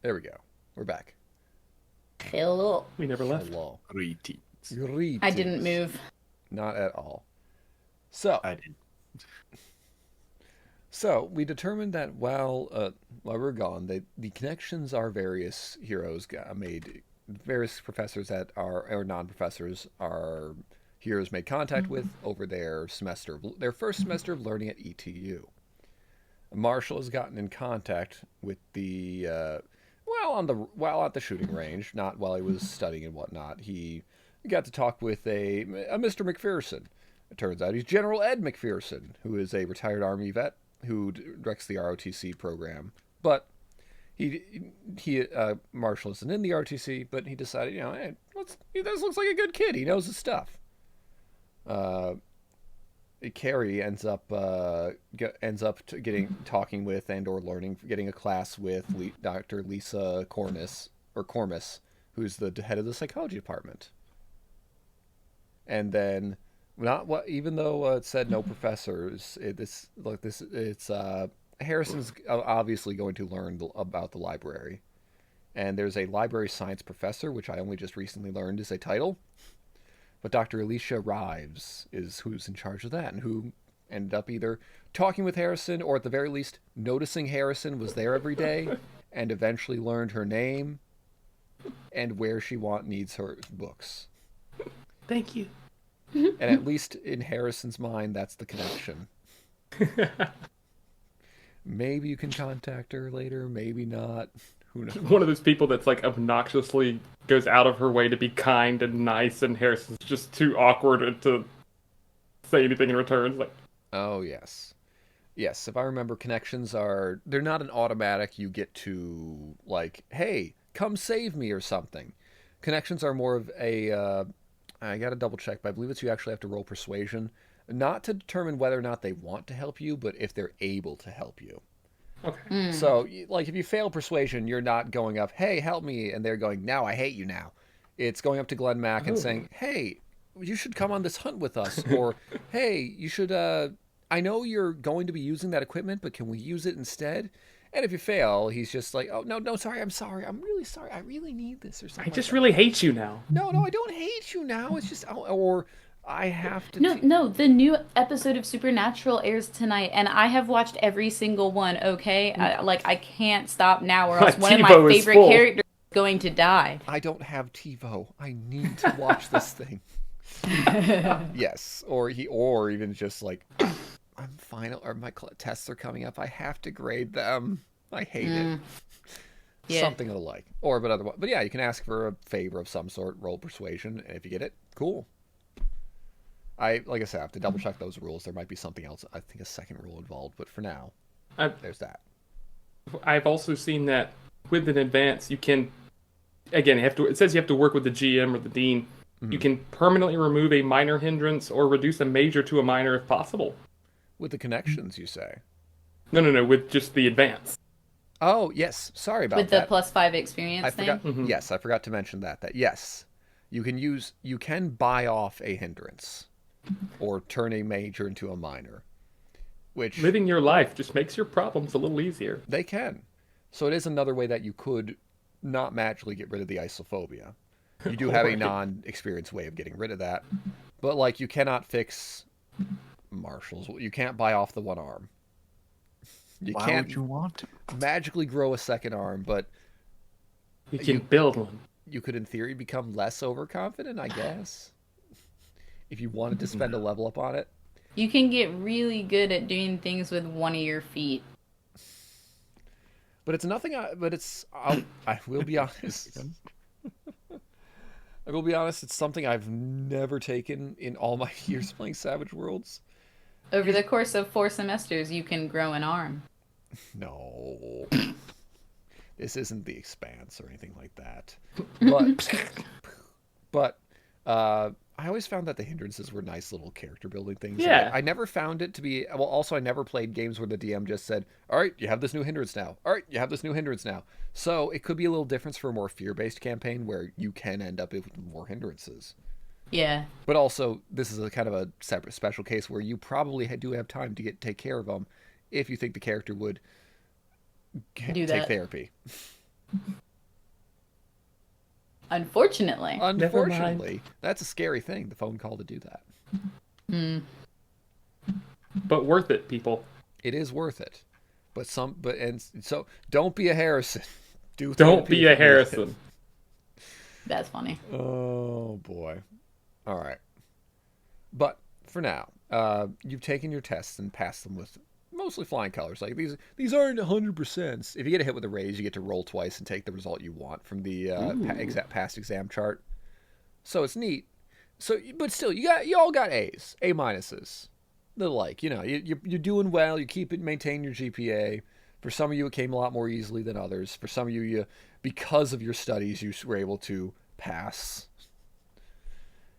There we go. We're back.
Hello.
We never left.
Hello.
Greetings.
Greetings.
I didn't move.
Not at all. So,
I did.
So we determined that while we're gone, the connections our various heroes made, various professors that are or non-professors our heroes made contact with over their first semester of learning at ETU. Marshal has gotten in contact with the while at the shooting range, not while he was studying and whatnot. He got to talk with a Mr. McPherson. It turns out he's General Ed McPherson, who is a retired Army vet who directs the ROTC program. But Marshall isn't in the ROTC, but he decided, hey, this looks like a good kid. He knows his stuff. Keri ends up talking with and or getting a class with Dr. Lisa Cormus, who's the head of the psychology department. And then, even though it said no professors, Harrison's obviously going to learn about the library, and there's a library science professor, which I only just recently learned is a title. But Dr. Alicia Rives is who's in charge of that, and who ended up either talking with Harrison or at the very least noticing Harrison was there every day, and eventually learned her name and where she needs her books.
Thank you.
And at least in Harrison's mind, that's the connection. Maybe you can contact her later, maybe not. Who knows?
One of those people that's like obnoxiously goes out of her way to be kind and nice, and Harrison's just too awkward to say anything in return. Like,
oh yes, if I remember, connections they're not an automatic. You get to like, hey, come save me or something. Connections are more of a. I got to double check, but I believe you actually have to roll persuasion, not to determine whether or not they want to help you, but if they're able to help you.
okay.
So, like, if you fail persuasion, you're not going up, hey, help me, and they're going, now I hate you now. It's going up to Glenn Mack and saying, hey, you should come on this hunt with us, or, hey, you should, I know you're going to be using that equipment, but can we use it instead? And if you fail, he's just like, oh, no, sorry, I'm really sorry, I really need this, or something
I just
like
really hate you now.
No, I don't hate you now, it's just, or I have to...
No, the new episode of Supernatural airs tonight, and I have watched every single one, okay? I can't stop now, or else one of my
TiVo is
favorite
full.
characters is going to die.
I don't have TiVo. I need to watch this thing. Yes, or even just like, I'm final, or my tests are coming up. I have to grade them. I hate it.
Yeah.
Something of the like. But yeah, you can ask for a favor of some sort, roll persuasion, and if you get it, cool. Like I said, I have to double check those rules. There might be something else. I think a second rule involved, but for now, there's that.
I've also seen that with an advance, you can, again, it says you have to work with the GM or the dean. You can permanently remove a minor hindrance or reduce a major to a minor if possible.
With the connections, you say?
No, with just the advance.
Oh, yes. Sorry about
With
that.
the +5 experience thing?
Forgot, Yes, I forgot to mention that yes, you can buy off a hindrance or turn a major into a minor, which
Living your life just makes your problems a little easier.
they can. So it is another way that you could not magically get rid of the isophobia. You do have a non-experienced way of getting rid of that, but like you cannot fix Marshals. You can't buy off the one arm.
Why would you want to?
Magically grow a second arm, but
You can build one.
you could in theory become less overconfident, I guess. If you wanted to spend a level up on it.
You can get really good at doing things with one of your feet.
But it's nothing. I will be honest. I will be honest. It's something I've never taken in all my years playing Savage Worlds.
Over the course of 4 semesters, you can grow an arm.
No, this isn't the Expanse or anything like that. But I always found that the hindrances were nice little character building things.
Yeah.
I never found it to be. Well, also I never played games where the DM just said, "All right, you have this new hindrance now. All right, you have this new hindrance now." So it could be a little difference for a more fear-based campaign where you can end up with more hindrances.
Yeah.
But also, this is a kind of a separate special case where you probably do have time to take care of them if you think the character would take therapy.
Unfortunately.
Unfortunately, that's a scary thing, the phone call to do that.
But worth it, people.
It is worth it. So don't be a Harrison.
Don't be a Harrison.
That's funny.
Oh boy. All right. But for now, you've taken your tests and passed them with mostly flying colors. Like these aren't 100%. If you get a hit with a raise, you get to roll twice and take the result you want from the past exam chart. So it's neat. So, but still, you all got A's, A minuses. You're doing well. You maintain your GPA. For some of you, it came a lot more easily than others. For some of you, because of your studies, you were able to pass.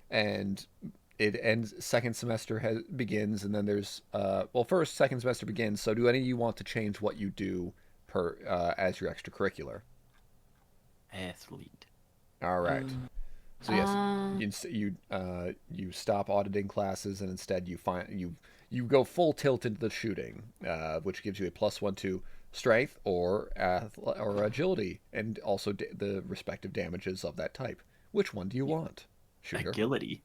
And it ends. Second semester begins, and then there's first second semester begins. So, do any of you want to change what you do as your extracurricular?
Athlete.
All right. So yes, you stop auditing classes, and instead you go full tilt into the shooting, which gives you a +1 to strength or agility, and also the respective damages of that type. Which one do you want, shooter?
Agility.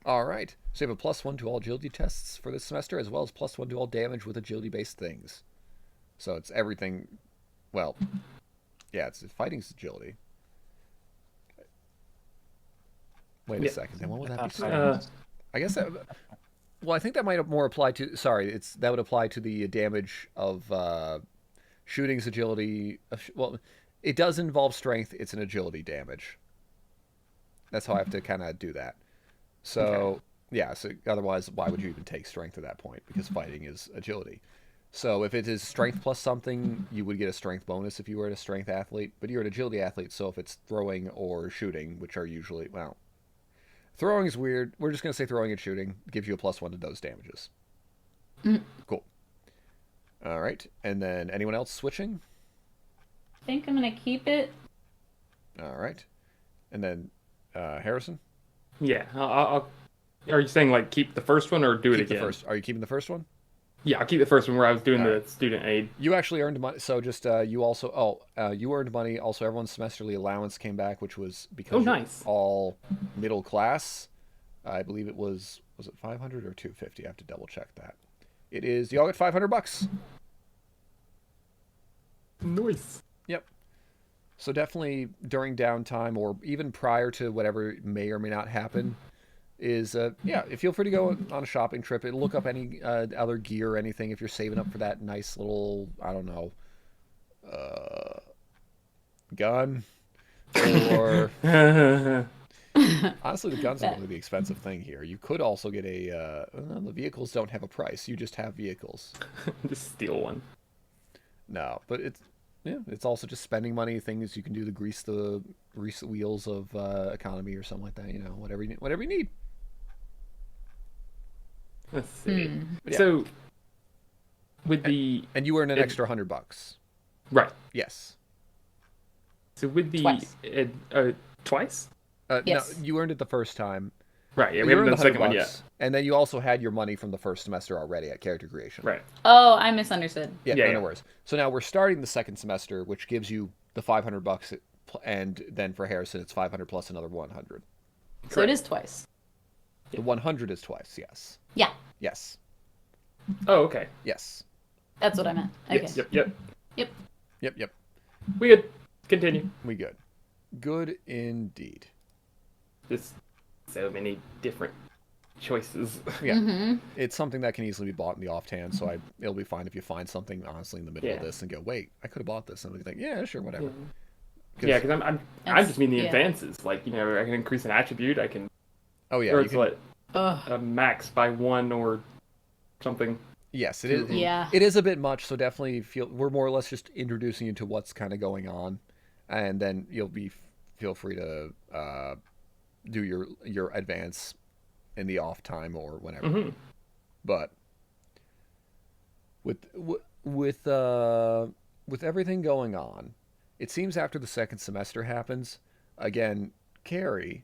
All right. So you have a +1 to all agility tests for this semester, as well as +1 to all damage with agility-based things. So it's everything. Well, yeah, it's fighting's agility. Wait a second. Then what would that be? I guess that. Well, I think that might more apply to. Sorry, that would apply to the damage of shooting's agility. Well, it does involve strength. It's an agility damage. That's how I have to kind of do that. So yeah. So otherwise, why would you even take strength at that point? Because fighting is agility. So if it is strength plus something, you would get a strength bonus if you were a strength athlete. But you're an agility athlete, so if it's throwing or shooting, which are usually throwing is weird. We're just going to say throwing and shooting gives you a +1 to those damages. Cool. All right. And then anyone else switching?
I think I'm going to keep it.
All right. And then Harrison?
Yeah. Are you saying like keep the first one or do it again?
Are you keeping the first one?
Yeah, I'll keep the first one where I was doing the student aid.
You actually earned money. So just you also you earned money. Also, everyone's semesterly allowance came back, which was because you're all middle class. I believe it was it 500 or 250? I have to double check that. It is. You all get $500.
Nice.
Yep. So definitely during downtime or even prior to whatever may or may not happen. Feel free to go on a shopping trip and look up any other gear or anything if you're saving up for that nice little, I don't know, gun. Or honestly, the gun's not really the expensive thing here. You could also get the vehicles don't have a price. You just have vehicles.
Just steal one.
No, but it's also just spending money, things you can do to grease the wheels of economy or something like that. Whatever you need.
Let's see. Yeah. So,
and you earn an extra $100.
Right.
Yes.
So with the twice?
Yes.
No, you earned it the first time.
Right. Yeah, we haven't done the second one yet.
And then you also had your money from the first semester already at character creation.
Right.
Oh, I misunderstood.
Yeah. No worries. So now we're starting the second semester, which gives you the $500, and then for Harrison, it's 500 plus another 100.
So it is twice.
The 100 is twice. Yes.
Yeah.
Yes.
Oh, okay.
Yes.
That's what I meant. Okay.
Yep. We good. Continue.
We good. Good indeed.
Just so many different choices.
Yeah. Mm-hmm. It's something that can easily be bought in the offhand, so it'll be fine if you find something honestly in the middle of this and go, wait, I could have bought this, and we think, yeah, sure, whatever.
Yeah, because I just mean the advances. Like, I can increase an attribute. I can.
Oh yeah.
Or it's a max by 1 or something.
Yes, it is.
Yeah.
It is a bit much, so definitely we're more or less just introducing you to what's kind of going on, and then feel free to do your advance in the off time or whenever. Mm-hmm. But with everything going on, it seems after the second semester happens, again, Keri,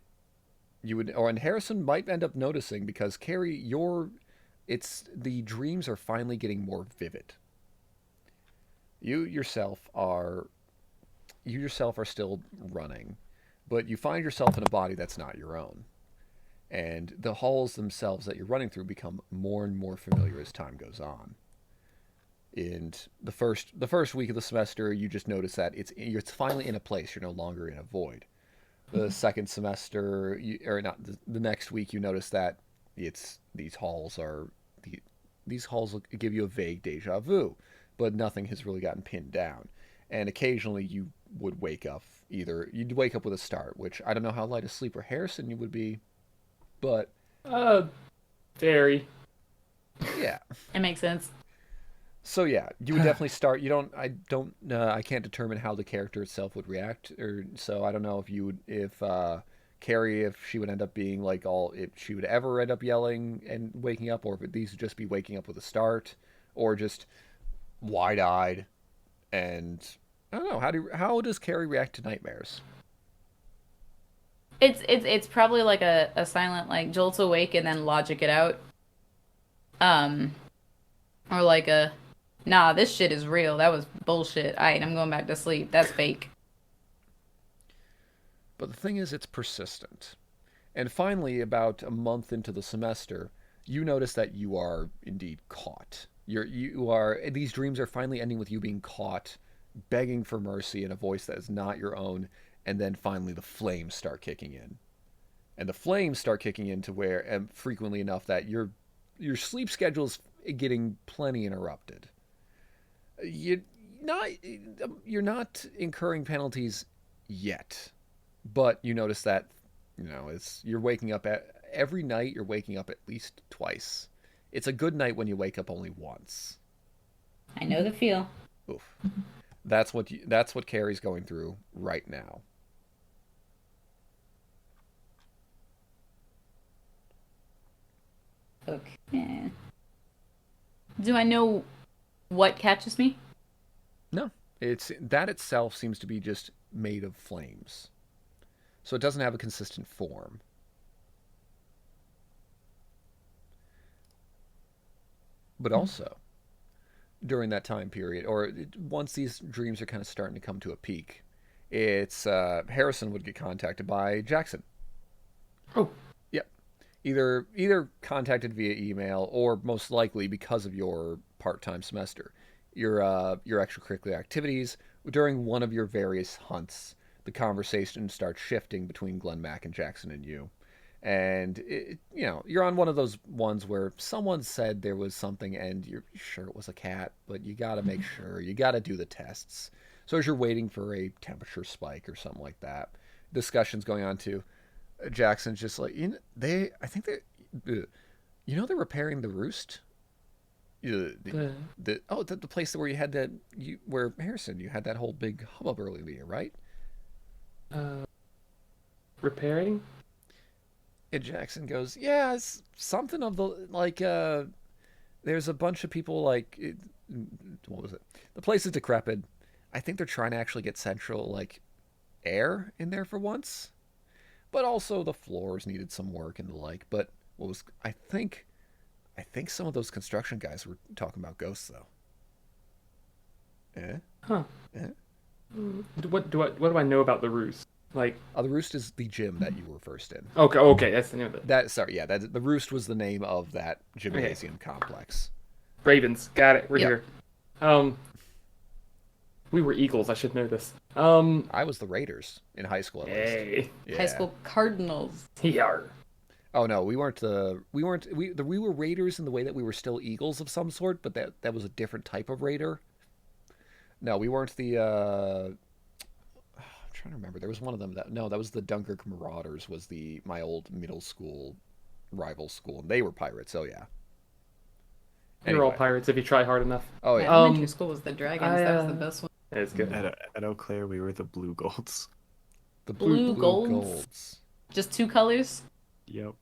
and Harrison might end up noticing, because Keri, the dreams are finally getting more vivid. You yourself are you yourself are still running, but you find yourself in a body that's not your own. And the halls themselves that you're running through become more and more familiar as time goes on. And the first week of the semester, you just notice that it's finally in a place. You're no longer in a void. The second semester, or not the next week, you notice that these halls give you a vague deja vu, but nothing has really gotten pinned down. And occasionally, you would wake up. You'd wake up with a start, which I don't know how light a sleeper Harrison you would be, but
Very.
yeah.
It makes sense.
So yeah, you would definitely start. I can't determine how the character itself would react, or so I don't know if Keri, if she would end up being like if she would ever end up yelling and waking up, or if these would just be waking up with a start, or just wide-eyed, and I don't know. How does Keri react to nightmares?
It's probably like a silent like jolts awake and then logic it out. Or like a nah, this shit is real. That was bullshit. Alright, I'm going back to sleep. That's fake.
But the thing is, it's persistent. And finally, about a month into the semester, you notice that you are indeed caught. These dreams are finally ending with you being caught, begging for mercy in a voice that is not your own, and then finally the flames start kicking in. And the flames start kicking in to where, and frequently enough, that your sleep schedule is getting plenty interrupted. You're not incurring penalties yet, but you notice that you're waking up every night. You're waking up at least twice. It's a good night when you wake up only once.
I know the feel.
Oof. That's what Keri's going through right now.
Okay. Do I know what catches me?
No, that itself seems to be just made of flames, so it doesn't have a consistent form. But also, during that time period, or once these dreams are kind of starting to come to a peak, it's Harrison would get contacted by Jackson.
Oh.
Yep. Either contacted via email, or most likely because of your part-time semester, your extracurricular activities. During one of your various hunts, the conversation starts shifting between Glenn Mack and Jackson and you. And you're on one of those ones where someone said there was something and you're sure it was a cat, but you got to make sure. You got to do the tests. So as you're waiting for a temperature spike or something like that, discussions going on too. Jackson's just like, they're repairing the roost. The place where you had where Harrison, you had that whole big hubbub earlier in the year, right?
Repairing?
And Jackson goes, yeah, it's something of the there's a bunch of people what was it? The place is decrepit. I think they're trying to actually get central air in there for once, but also the floors needed some work and the like. But I think some of those construction guys were talking about ghosts though.
Huh.
Eh?
What do I know about the roost?
The Roost is the gym that you were first in.
Okay, that's the name of it.
The Roost was the name of that gymnasium complex.
Ravens, got it. We're
Yep.
here. We were Eagles. I should know this.
I was the Raiders in high school. At least.
Hey,
Yeah.
High school Cardinals.
Yar.
Oh no, we were Raiders in the way that we were still Eagles of some sort, but that was a different type of Raider. No, we weren't the. I'm trying to remember. There was one of them that was the Dunkirk Marauders. Was my old middle school rival school, and they were pirates. So yeah.
You're all pirates if you try hard enough.
Oh
My
yeah.
elementary school was the Dragons. That was the best one.
It's good.
At Eau Claire, we were the Blue Golds.
The
Blue
blue
golds?
golds.
Just two colors.
Yep.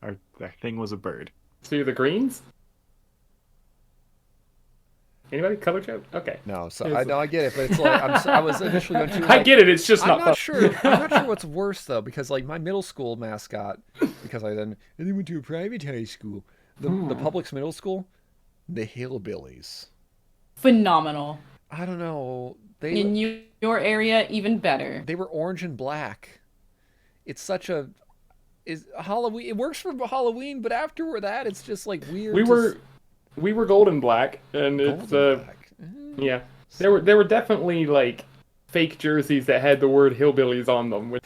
Our thing was a bird.
So you're the Greens? Anybody? Color joke? Okay.
No, so I get it, but it's I was initially going to.
I get it. It's just
I'm
not
not
fun.
sure. I'm not sure what's worse though, because my middle school mascot, because I then went to a private high school. The public's middle school, the Hillbillies.
Phenomenal.
I don't know.
In your area, even better.
They were orange and black. It's such a is Halloween. It works for Halloween, but after that, it's just like weird.
We were gold and black, and it's
black.
yeah. There were definitely like fake jerseys that had the word hillbillies on them.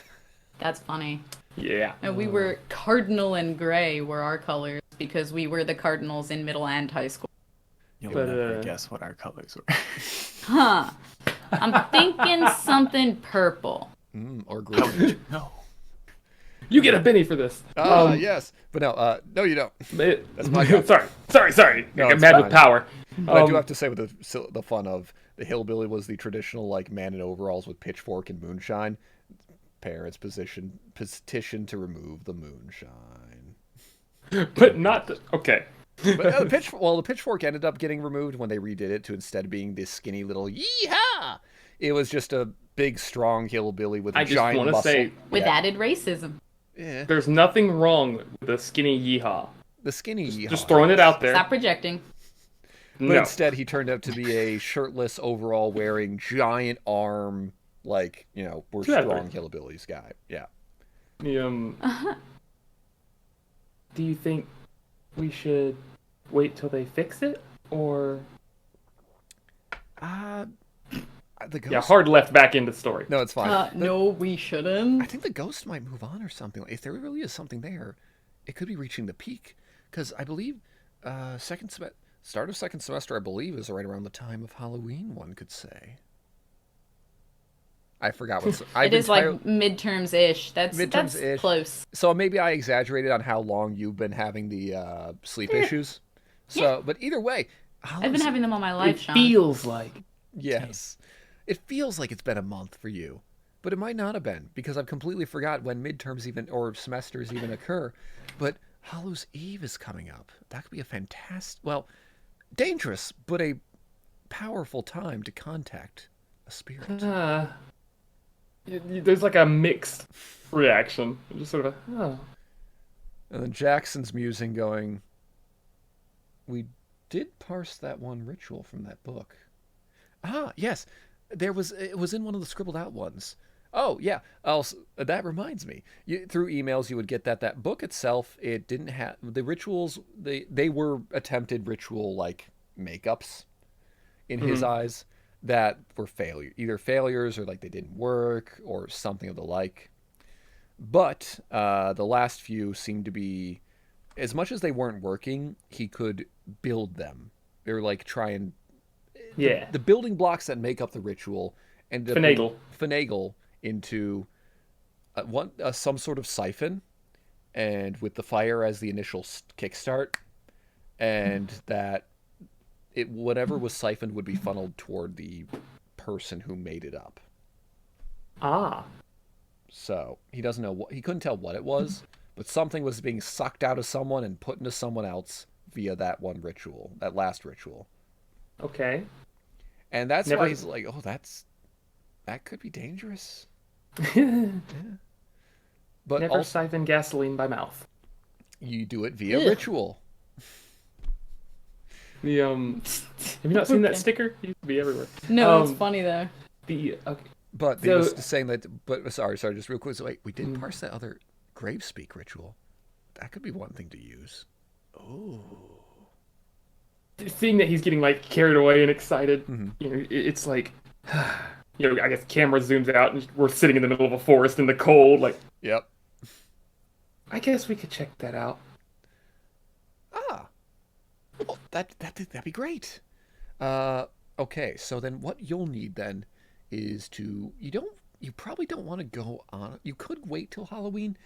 That's funny.
Yeah.
And we were cardinal and gray were our colors because we were the Cardinals in middle and high school.
You'll
But,
never guess what our colors were.
Huh. I'm thinking something purple.
Or
How
green.
did you know?
You get a Benny for this.
Yes, but no, you don't.
That's
my job.
sorry.
No,
I get
it's
mad
fine.
with power.
But I do have to say, with the fun of the hillbilly was the traditional like man in overalls with pitchfork and moonshine. Parents petition to remove the moonshine.
But not okay.
But the pitchfork ended up getting removed when they redid it to instead being this skinny little yeehaw. It was just a big, strong hillbilly with a giant
wanna
muscle.
say-
With added racism.
Yeah,
There's nothing wrong with the skinny yeehaw.
the skinny yeehaw.
Just throwing it out there.
Stop projecting.
But
No.
instead, he turned out to be a shirtless, overall wearing, giant arm, like, we're
Two out of
strong
three.
hillbillies guy. Yeah.
Do you think we should wait till they fix it, or
The ghost.
yeah, hard left back into story.
No, it's fine.
No, we shouldn't.
I think the ghost might move on or something. If there really is something there, it could be reaching the peak. Because I believe start of second semester, I believe, is right around the time of Halloween, one could say. I forgot what...
It is like midterms-ish. That's
Midterms-ish.
close.
So maybe I exaggerated on how long you've been having the sleep issues. So, but either way...
I've been having them all my life,
It
Sean.
feels like
Yes. It feels like it's been a month for you, but it might not have been because I've completely forgot when midterms even or semesters even occur. But Hallows Eve is coming up. That could be a fantastic, well, dangerous, but a powerful time to contact a spirit.
there's like a mixed reaction. Just sort of
And then Jackson's musing going, we did parse that one ritual from that book. Ah, yes. It was in one of the scribbled out ones. Oh, yeah. Also, that reminds me. Through emails, you would get that book itself, it didn't have the rituals. They were attempted ritual like makeups in his eyes that were either failures or like they didn't work or something of the like. But the last few seemed to be, as much as they weren't working, he could build them. They were like the building blocks that make up the ritual and finagle into some sort of siphon, and with the fire as the initial kickstart, and that whatever was siphoned would be funneled toward the person who made it up. So he doesn't know he couldn't tell what it was, but something was being sucked out of someone and put into someone else via that one ritual, that last ritual.
okay.
And that's why he's like, oh, that could be dangerous. Yeah. But
Never
also,
siphon gasoline by mouth.
you do it via ritual.
Have you not seen that sticker? It used to be everywhere.
No, it's funny though.
But they were saying that. But sorry, just real quick. So wait, we did parse that other grave speak ritual. That could be one thing to use. Oh.
Seeing that he's getting like carried away and excited, it's like, I guess camera zooms out and we're sitting in the middle of a forest in the cold. Like,
Yep.
I guess we could check that out.
Well, that'd be great. Okay, so then what you'll need then is you probably don't want to go on. You could wait till Halloween.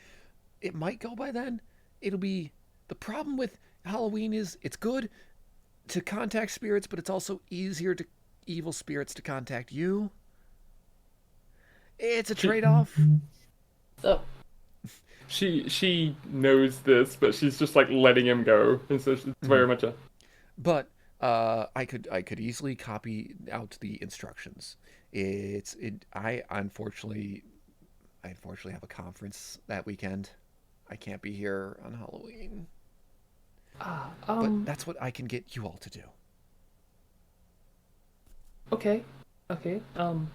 It might go by then. The problem with Halloween is it's good to contact spirits, but it's also easier to evil spirits to contact you. It's a trade-off.
So,
She knows this, but she's just like letting him go, and so it's very much a.
But I could easily copy out the instructions. I unfortunately have a conference that weekend. I can't be here on Halloween. But that's what I can get you all to do.
Okay. Okay. Oh,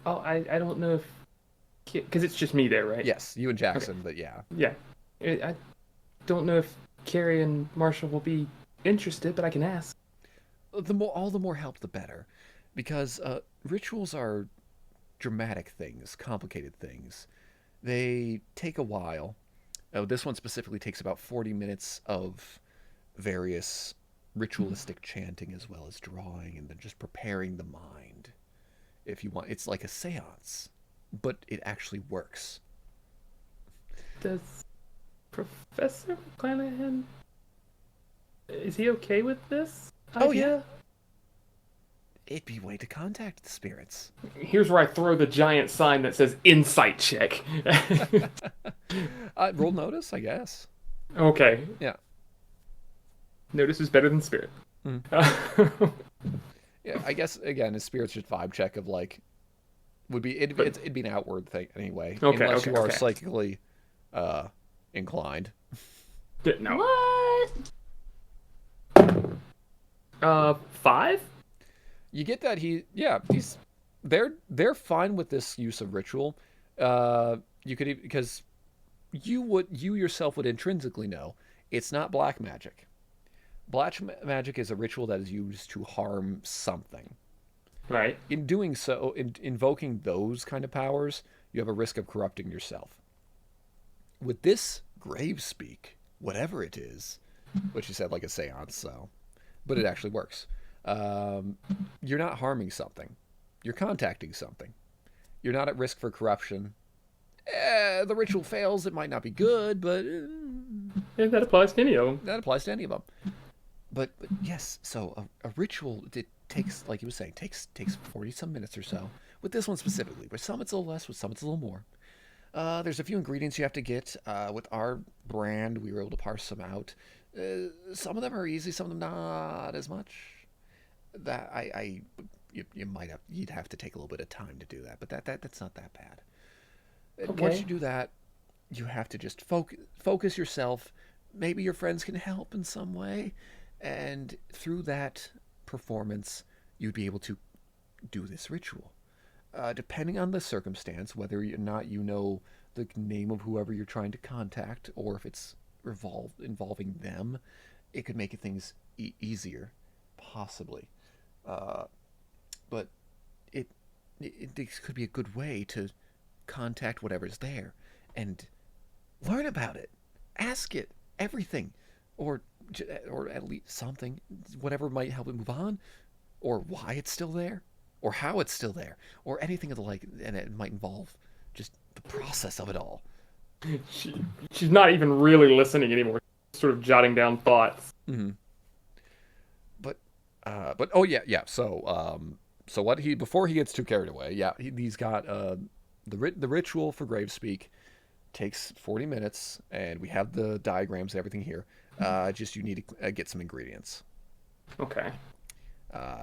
I don't know if, because it's just me there, right?
Yes, you and Jackson, but yeah.
Yeah. I don't know if Keri and Marshall will be interested, but I can ask.
All the more help, the better, because rituals are dramatic things, complicated things. They take a while. Oh, this one specifically takes about 40 minutes of various ritualistic chanting as well as drawing and then just preparing the mind. If you want, it's like a seance, but it actually works.
Does Professor McClanahan, is he okay with this idea?
Oh, yeah. It'd be a way to contact the spirits.
Here's where I throw the giant sign that says insight check.
Roll notice, I guess.
Okay.
Yeah.
Notice is better than spirit.
Yeah, I guess again, a spirits just vibe check of like it'd be an outward thing anyway,
Okay,
unless
okay,
you are
okay.
psychically inclined.
No.
What?
5?
You get that they're fine with this use of ritual. You could because you yourself would intrinsically know it's not black magic. Magic is a ritual that is used to harm something.
Right.
In doing so, in invoking those kind of powers, you have a risk of corrupting yourself. With this grave speak, whatever it is, which you said like a seance, so, but it actually works. You're not harming something. You're contacting something. You're not at risk for corruption. The ritual fails. It might not be good, but
Yeah, that applies to any of them.
that applies to any of them. But yes, so a ritual, it takes, like you were saying, takes 40 some minutes or so. With this one specifically, with some it's a little less, with some it's a little more. There's a few ingredients you have to get. With our brand, we were able to parse some out. Some of them are easy, some of them not as much. That you'd have to take a little bit of time to do that, but that's not that bad.
Okay.
Once you do that, you have to just focus yourself. Maybe your friends can help in some way, and through that performance, you'd be able to do this ritual. Depending on the circumstance, whether or not you know the name of whoever you're trying to contact, or if it's involving them, it could make things easier, possibly. But it could be a good way to contact whatever's there and learn about it, ask it everything, or at least something, whatever might help it move on, or why it's still there, or how it's still there, or anything of the like, and it might involve just the process of it all.
She's not even really listening anymore. Sort of jotting down thoughts.
Mm-hmm. But oh yeah. So what before he gets too carried away, yeah, he's got the ritual for Gravespeak takes 40 minutes, and we have the diagrams and everything here. Just you need to get some ingredients.
Okay.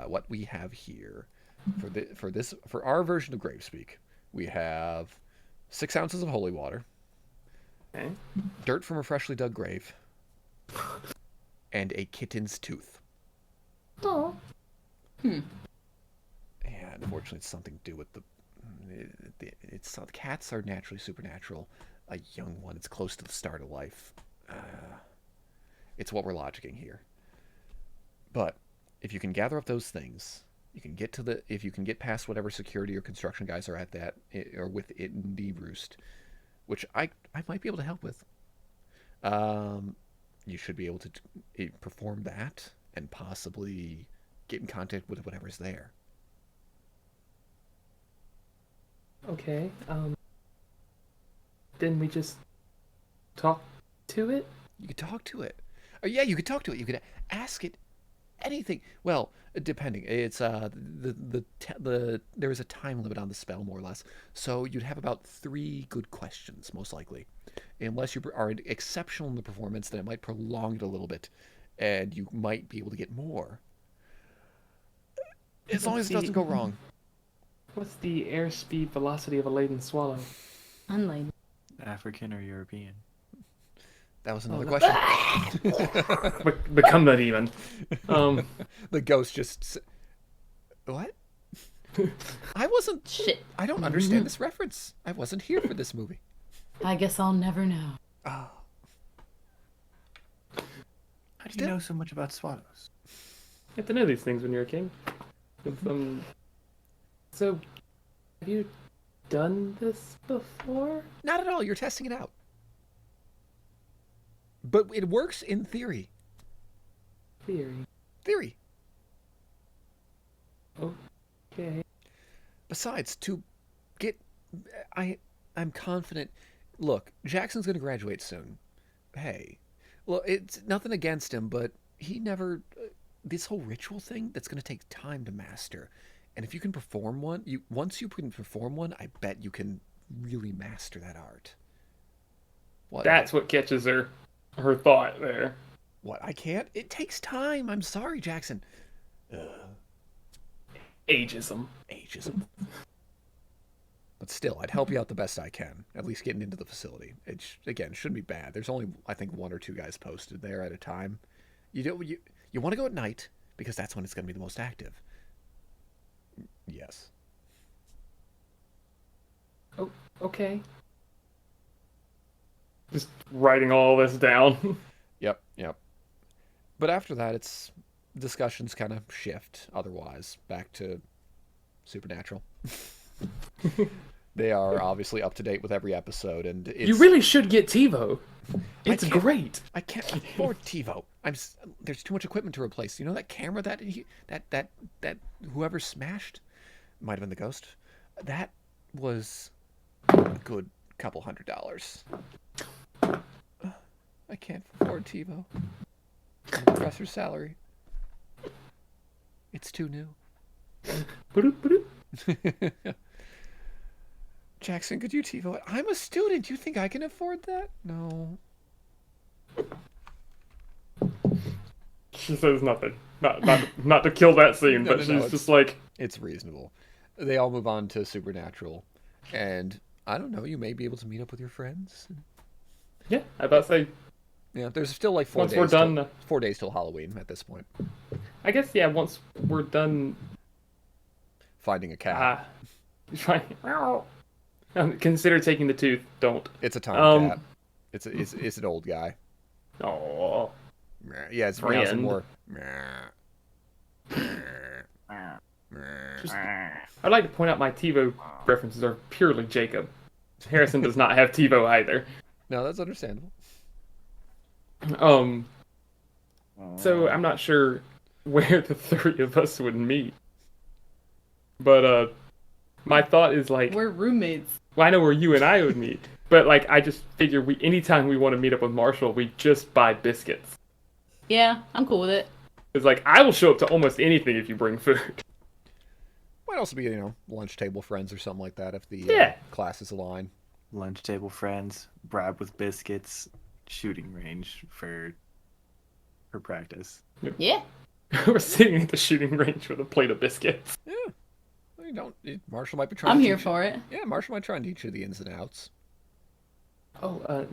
What we have here for our version of Gravespeak, we have 6 ounces of holy water,
Okay.
dirt from a freshly dug grave, and a kitten's tooth.
Oh.
And unfortunately, it's something to do with cats are naturally supernatural. A young one, it's close to the start of life. It's what we're logicking here. But if you can gather up those things, you can get if you can get past whatever security or construction guys are at that or within the roost, which I might be able to help with. You should be able to perform that and possibly get in contact with whatever's there.
Okay. Then we just talk to it?
You could talk to it. Oh, yeah, you could talk to it. You could ask it anything. Well, depending. It's there is a time limit on the spell, more or less. So you'd have about 3 good questions, most likely. Unless you are exceptional in the performance, then it might prolong it a little bit, and you might be able to get more. As long as it doesn't go wrong.
What's the airspeed velocity of a laden swallow?
Unladen.
African or European?
That was another question.
Become the demon.
The ghost just What? I wasn't.
Shit.
I don't understand this reference. I wasn't here for this movie.
I guess I'll never know.
Oh.
How do you know so much about swallows?
You have to know these things when you're a king. So, have you done this before?
Not at all. You're testing it out. But it works in theory. Theory.
Okay.
Besides, I'm confident. Look, Jackson's going to graduate soon. Hey, well, it's nothing against him, but he never. This whole ritual thing, that's going to take time to master. And if you can perform one, once you can perform one, I bet you can really master that art. What?
That's what catches her thought there.
What? I can't? It takes time. I'm sorry, Jackson.
Ageism.
But still, I'd help you out the best I can. At least getting into the facility. Again, shouldn't be bad. There's only, I think, 1 or 2 guys posted there at a time. You want to go at night because that's when it's going to be the most active. Yes.
Oh, okay. Just writing all this down.
Yep. But after that, it's discussions kind of shift otherwise back to Supernatural. They are obviously up to date with every episode, and
You really should get TiVo. It's great.
I can't afford TiVo. There's too much equipment to replace. You know that camera that whoever smashed, might have been the ghost. That was a good couple $100. I can't afford TiVo. The professor's salary. It's too new. Jackson, could you TiVo it? I'm a student. You think I can afford that? No.
She says nothing. Not to kill that scene, but she's just like...
It's reasonable. They all move on to Supernatural. And, I don't know, you may be able to meet up with your friends.
Yeah, I about to say...
Yeah, there's still like 4
once
days.
We're done,
4 days till Halloween at this point.
I guess, yeah, once we're done...
Finding a cat.
Consider taking the tooth. Don't.
It's a tiny cat. It's an old guy.
Oh.
Yeah, it's
Friend.
more.
I'd like to point out my TiVo references are purely Jacob. Harrison does not have TiVo either.
No, that's understandable.
So I'm not sure where the 3 of us would meet. But my thought is like
We're roommates.
Well, I know where you and I would meet, but like I just figure anytime we want to meet up with Marshall, we just buy biscuits.
Yeah, I'm cool with it.
It's like I will show up to almost anything if you bring food.
Might also be, lunch table friends or something like that if the classes align.
Lunch table friends, bribe with biscuits, shooting range for practice.
Yeah.
We're sitting at the shooting range with a plate of biscuits.
Yeah. Marshall might be trying.
I'm here for it.
Yeah, Marshall might try and teach you the ins and outs.
Oh,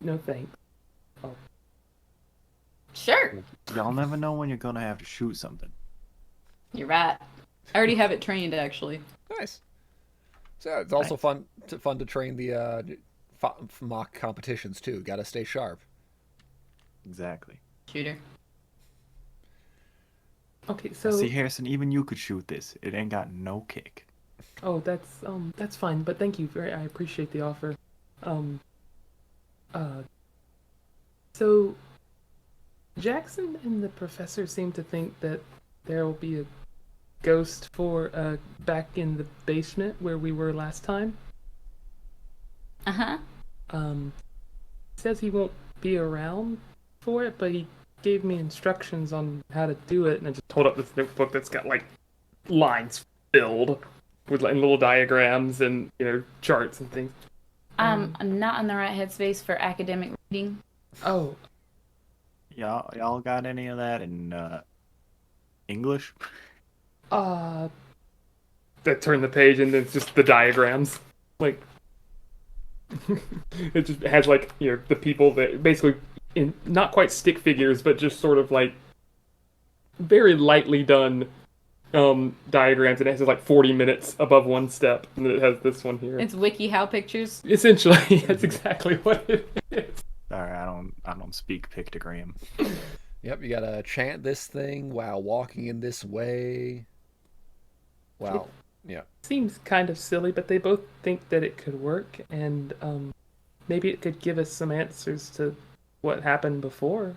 no thanks. Oh.
Sure.
Y'all never know when you're gonna have to shoot something.
You're right. I already have it trained, actually.
Nice. So it's also fun to train the mock competitions too. Got to stay sharp.
Exactly.
Shooter.
Okay, so
See, Harrison, even you could shoot this. It ain't got no kick.
Oh, that's fine, but thank you I appreciate the offer. So Jackson and the professor seem to think that there will be a ghost for back in the basement where we were last time.
Uh-huh.
Says he won't be around for it, but he gave me instructions on how to do it, and I just hold up this notebook that's got like lines filled with like little diagrams and charts and things.
I'm not in the right headspace for academic reading.
Oh,
Y'all got any of that in English?
that turn the page and then it's just the diagrams. Like it just has like the people that basically in not quite stick figures, but just sort of like very lightly done diagrams, and it has like 40 minutes above one step, and then it has this one here.
It's WikiHow pictures.
Essentially, that's exactly what it is.
Sorry, I don't speak pictogram.
Yep, you gotta chant this thing while walking in this way. Wow. Yeah.
Seems kind of silly, but they both think that it could work, and maybe it could give us some answers to what happened before.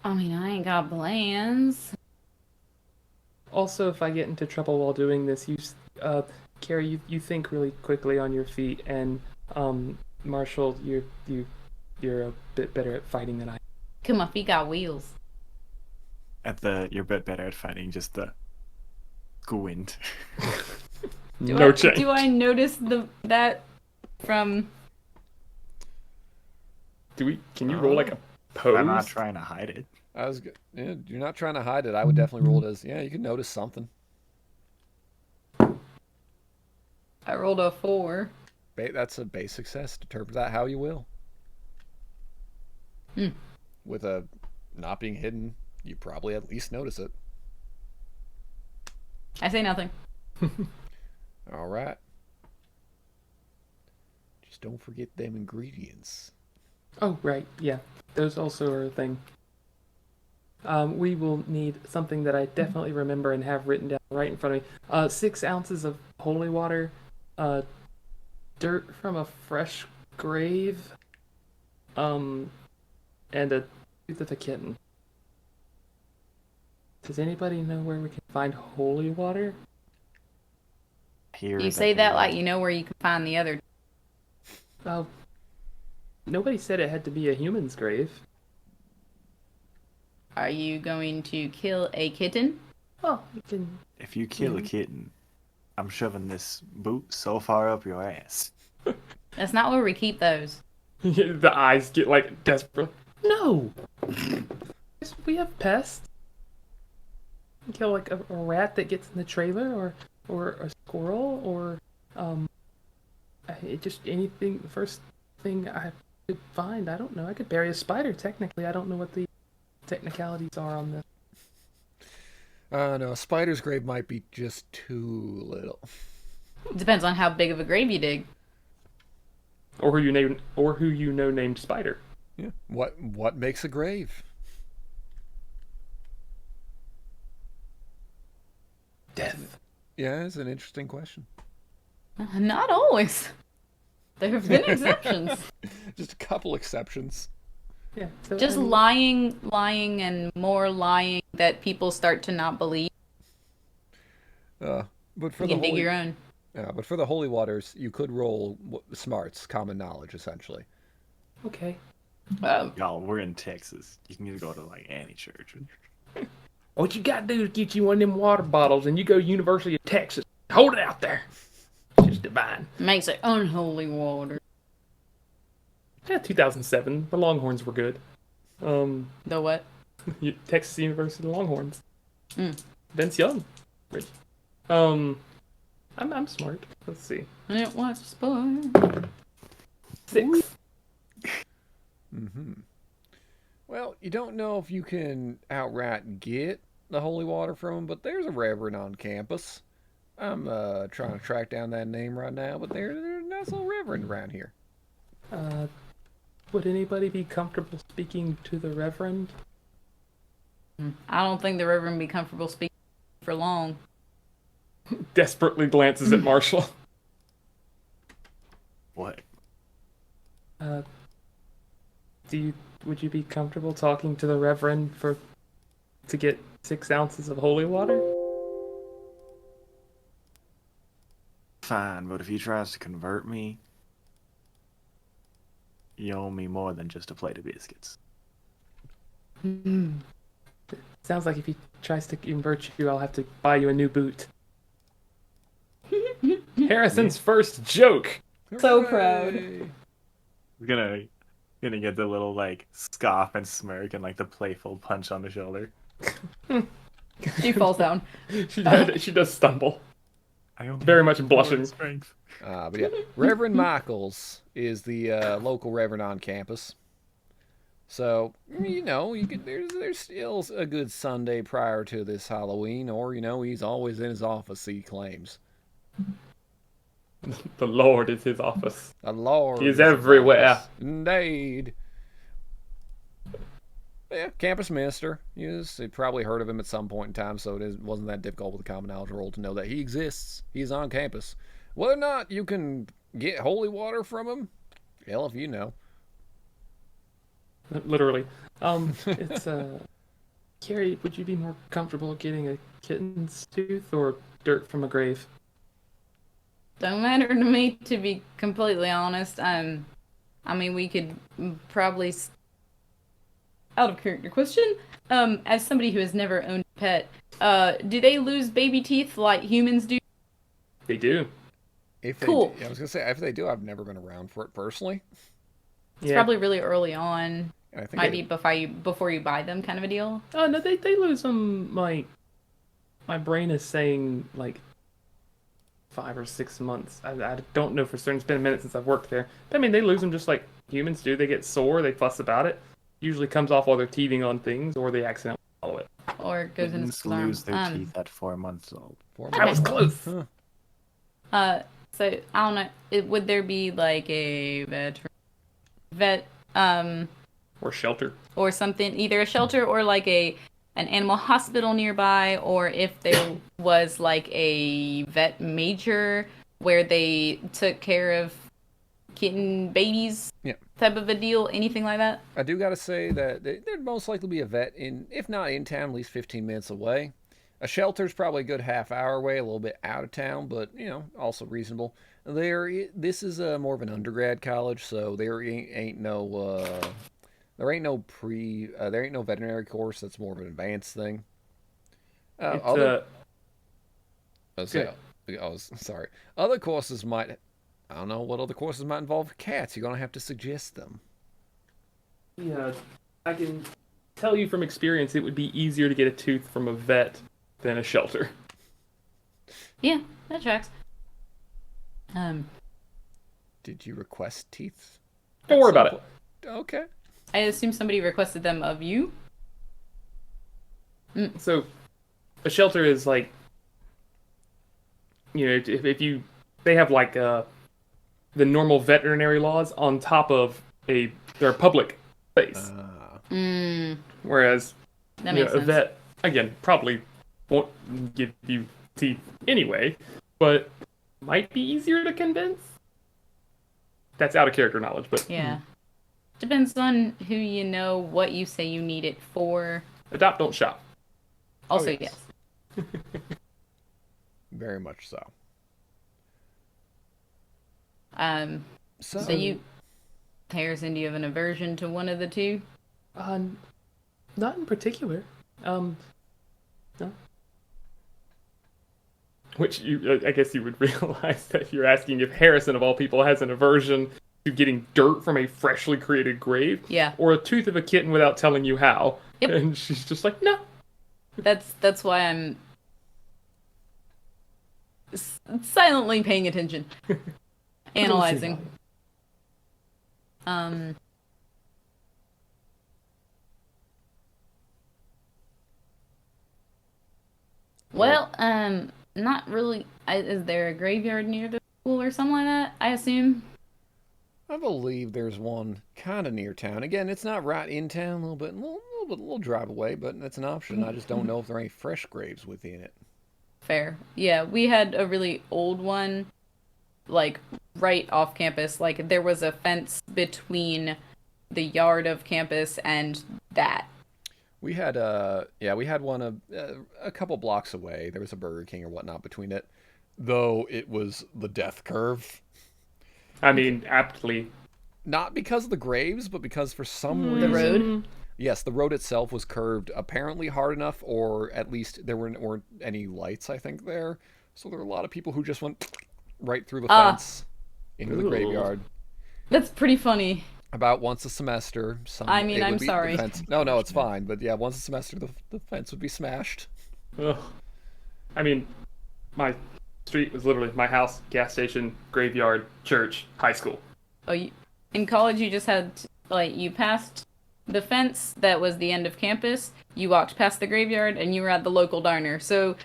I mean, I ain't got plans.
Also, if I get into trouble while doing this, Keri, you think really quickly on your feet, and Marshal, you're a bit better at fighting than I.
Come on, feet got wheels.
You're a bit better at fighting just the squint.
No change.
Do I notice that from?
Can you roll like a pose?
I'm not trying to hide it.
Yeah, you're not trying to hide it. I would definitely roll it as, yeah, you can notice something.
I rolled a 4.
That's a base success. Interpret that how you will. With a not being hidden, you probably at least notice it.
I say nothing.
All right. Just don't forget them ingredients.
Oh, right, yeah. Those also are a thing. We will need something that I definitely remember and have written down right in front of me. 6 ounces of holy water, dirt from a fresh grave, and a tooth of a kitten. Does anybody know where we can find holy water?
You say that like you know where you can find the other.
Well, nobody said it had to be a human's grave.
Are you going to kill a kitten?
Well, we can.
If you kill a kitten, I'm shoving this boot so far up your ass.
That's not where we keep those.
The eyes get like desperate. No! We have pests. You kill like a rat that gets in the trailer, or a squirrel, or just anything. The first thing I could find. I don't know. I could bury a spider. Technically, I don't know what the technicalities are on this.
No, a spider's grave might be just too little.
Depends on how big of a grave you dig.
Or who you know named Spider.
Yeah. What makes a grave?
Death.
Yeah, it's an interesting question.
Not always. There have been exceptions.
Just a couple exceptions.
Yeah. So,
Just lying, and more lying that people start to not believe.
But for
You can dig your own.
Yeah, but for the holy waters, you could roll smarts, common knowledge, essentially.
Okay.
Y'all, we're in Texas. You can either go to like any church.
What you gotta do is get you one of them water bottles, and you go University of Texas. Hold it out there. It's divine.
Makes it unholy water.
Yeah, 2007. The Longhorns were good.
The what?
Texas University Longhorns. Vince Young. Rich. I'm smart. Let's see.
It was sport.
6.
Well, you don't know if you can outright get the holy water from him, but there's a reverend on campus. I'm trying to track down that name right now, but there's not so reverend around here.
Would anybody be comfortable speaking to the Reverend?
I don't think the Reverend would be comfortable speaking for long.
Desperately glances at Marshall.
What?
Would you be comfortable talking to the Reverend to get 6 ounces of holy water?
Fine, but if he tries to convert me, you owe me more than just a plate of biscuits.
Sounds like if he tries to convert you, I'll have to buy you a new boot. Harrison's first joke.
So proud.
We're gonna get the little like scoff and smirk and like the playful punch on the shoulder.
She falls down.
She does stumble. Very much blushing.
But yeah, Reverend Michaels is the local reverend on campus. So, there's still a good Sunday prior to this Halloween, or, he's always in his office, he claims.
The Lord is his office.
The Lord
He is everywhere.
Indeed. Yeah, campus minister. You probably heard of him at some point in time, so it wasn't that difficult with a common knowledge role to know that he exists. He's on campus. Whether or not you can get holy water from him, hell if you know.
Literally. It's Keri, would you be more comfortable getting a kitten's tooth or dirt from a grave?
Don't matter to me, to be completely honest. I mean, we could probably, out of character question, as somebody who has never owned a pet, do they lose baby teeth like humans do?
They do.
Cool.
I was gonna say if they do, I've never been around for it personally.
It's probably really early on.
And I think
Might be before you buy them, kind of a deal.
Oh no, they lose them. Like, my brain is saying like 5 or 6 months. I don't know for certain. It's been a minute since I've worked there. But I mean, they lose them just like humans do. They get sore. They fuss about it. Usually comes off while they're teething on things, or they accidentally swallow it.
Or it goes in
Kittens
his arm.
lose their teeth at 4 months old.
I was close.
Huh.
So I don't know. Would there be like a vet,
Or shelter.
or something, either a shelter or like an animal hospital nearby, or if there was like a vet major where they took care of kitten babies, type of a deal, anything like that?
I do gotta say that there'd most likely be a vet if not in town, at least 15 minutes away. A shelter's probably a good half hour away, a little bit out of town, but also reasonable. This is more of an undergrad college, so there ain't no veterinary course. That's more of an advanced thing. Sorry. Other courses might. I don't know what other courses might involve cats. You're gonna have to suggest them.
Yeah, I can tell you from experience, it would be easier to get a tooth from a vet than a shelter.
Yeah, that tracks.
Did you request teeth?
Don't worry about it.
Okay.
I assume somebody requested them of you.
So, a shelter is like, if they have like the normal veterinary laws on top of their public space. Whereas,
That makes
a
sense.
vet, again, probably won't give you teeth anyway, but might be easier to convince. That's out of character knowledge, but
Yeah. Depends on who you know, what you say you need it for.
adopt, don't shop.
Also,
yes.
yes.
Very much so.
So you, Harrison, do you have an aversion to one of the two?
Not in particular. No. Which I guess you would realize that you're asking if Harrison, of all people, has an aversion to getting dirt from a freshly created grave.
Yeah.
Or a tooth of a kitten without telling you how.
Yep.
And she's just like, no.
That's why I'm silently paying attention, analyzing. Well, not really. Is there a graveyard near the school or something like that? I assume.
I believe there's one kind of near town. Again, it's not right in town, a little drive away, but that's an option. I just don't know if there are any fresh graves within it.
Fair. Yeah, we had a really old one, like right off campus. Like there was a fence between the yard of campus and that.
We had one a couple blocks away. There was a Burger King or whatnot between it, though it was the death curve.
I mean, aptly.
Not because of the graves, but because for some reason...
The road?
Yes, the road itself was curved apparently hard enough, or at least there weren't any lights, I think, there. So there were a lot of people who just went right through the fence into the graveyard.
That's pretty funny.
About once a semester.
I'm sorry.
No, it's fine. But yeah, once a semester, the fence would be smashed.
Ugh. I mean, my street was literally my house, gas station, graveyard, church, high school.
Oh, in college you just had, like, you passed the fence that was the end of campus, you walked past the graveyard, and you were at the local diner. So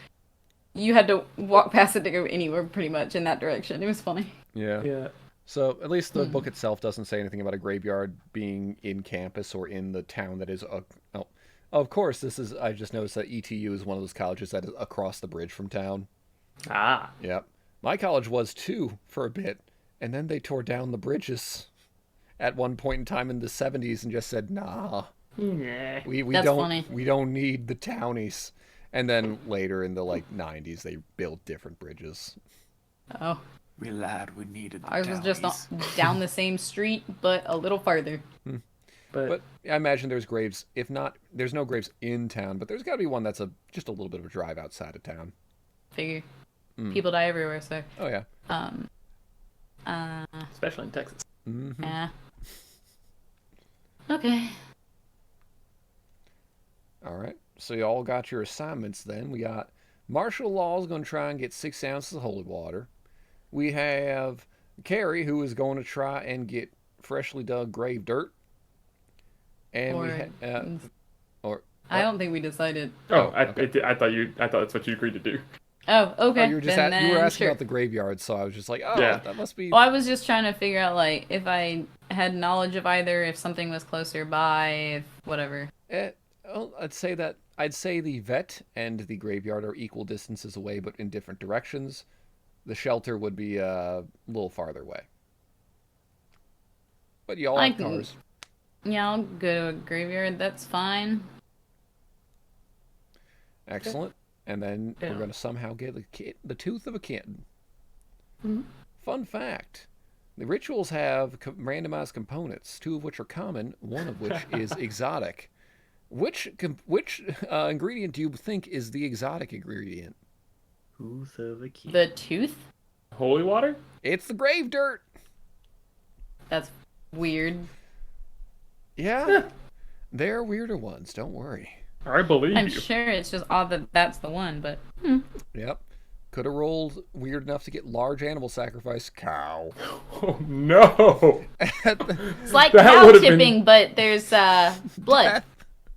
you had to walk past it to go anywhere, pretty much, in that direction. It was funny.
Yeah.
Yeah.
So at least the book itself doesn't say anything about a graveyard being in campus or in the town that is. Oh, of course, this is. I just noticed that ETU is one of those colleges that is across the bridge from town.
Ah.
Yep. My college was too for a bit, and then they tore down the bridges at one point in time in the 70s and just said, "Nah,
Nah.
we
That's
don't
funny.
we don't need the townies." And then later in the 90s, they built different bridges.
Oh,
We lied. We needed the
ours was just
townies.
down the same street, but a little farther.
But I imagine there's graves. If not, there's no graves in town, but there's got to be one that's just a little bit of a drive outside of town.
Figure. People die everywhere, so.
Oh yeah.
especially in Texas.
Mm-hmm.
Yeah. Okay.
All right. So you all got your assignments then. We got Marshal Law is going to try and get 6 ounces of holy water. We have Keri, who is going to try and get freshly dug grave dirt. And
I don't think we decided.
Oh,
okay.
I thought that's what you agreed to do.
Oh, okay.
you were just
then
you were asking
sure.
about the graveyard, so I was just like, oh,
Yeah.
that must be.
Well, I was just trying to figure out, like, if I had knowledge of either, if something was closer by, if whatever.
I'd say the vet and the graveyard are equal distances away, but in different directions. The shelter would be a little farther away. But y'all
I
have
can-
cars.
Yeah, I'll go to a graveyard. That's fine.
Excellent. And then
Yeah.
we're going to somehow get the tooth of a kitten.
Mhm.
Fun fact. The rituals have randomized components, 2 of which are common, 1 of which is exotic. Which ingredient do you think is the exotic ingredient?
Who's of a kid?
The tooth?
Holy water?
It's the grave dirt.
That's weird.
Yeah. There are weirder ones, don't worry.
I believe
I'm
you.
sure it's just odd that that's the one, but
Yep. Could have rolled weird enough to get large animal sacrifice cow.
Oh no!
it's like
That
cow
would've been-
tipping, but there's blood.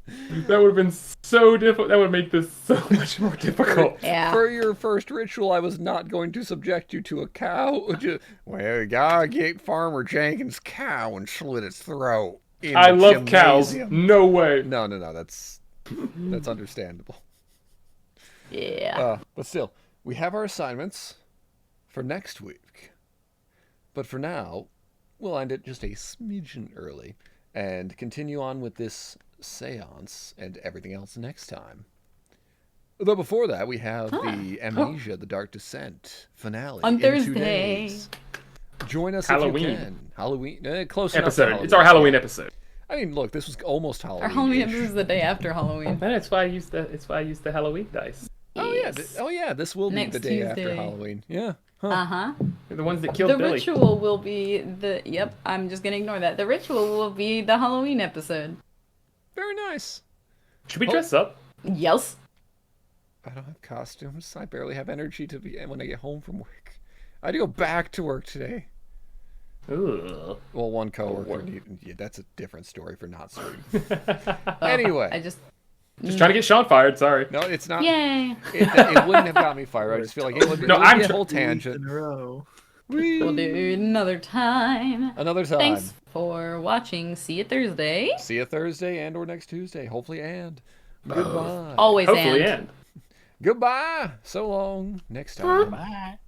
That would have been so difficult. That would make this so much more difficult.
Yeah.
For your first ritual, I was not going to subject you to a cow. Well, you gotta get Farmer Jenkins' cow and slit its throat. in
I
the
love cows.
gymnasium.
No way.
No, that's understandable.
Yeah.
But still, we have our assignments for next week. But for now, we'll end it just a smidgen early and continue on with this seance and everything else next time. Though before that, we have the Amnesia, The Dark Descent finale
On
in 2
Thursday.
days. Join us
Halloween.
if you can. Halloween, close
Episode.
enough. To
It's our Halloween episode.
I mean, look, this was almost Halloween.
Our Halloween episode is the day after Halloween.
That's why I used the Halloween dice.
Oh yeah,
Yes.
this will be
Next
the day after
Tuesday.
Halloween. Yeah. Huh.
Uh-huh.
They're the ones that killed
The
Billy.
ritual will be yep, I'm just gonna ignore that. The ritual will be the Halloween episode.
Very nice.
Should we dress up?
Yes.
I don't have costumes. I barely have energy to be when I get home from work. I had to go back to work today.
Ugh.
Well, one coworker.
work.
Yeah, that's a different story for not serving. Anyway,
I just
Just trying to get Sean fired. Sorry.
no, it's not.
yay.
It wouldn't have got me fired. I just feel like it would be,
No,
it would
I'm
be a
tr-
whole
In a
tangent.
row.
We'll do it another time.
Another time.
Thanks for watching. See you Thursday.
See you Thursday and or next Tuesday. Hopefully, and goodbye.
Always
Hopefully,
and.
end.
Goodbye. So long. Next time.
Bye.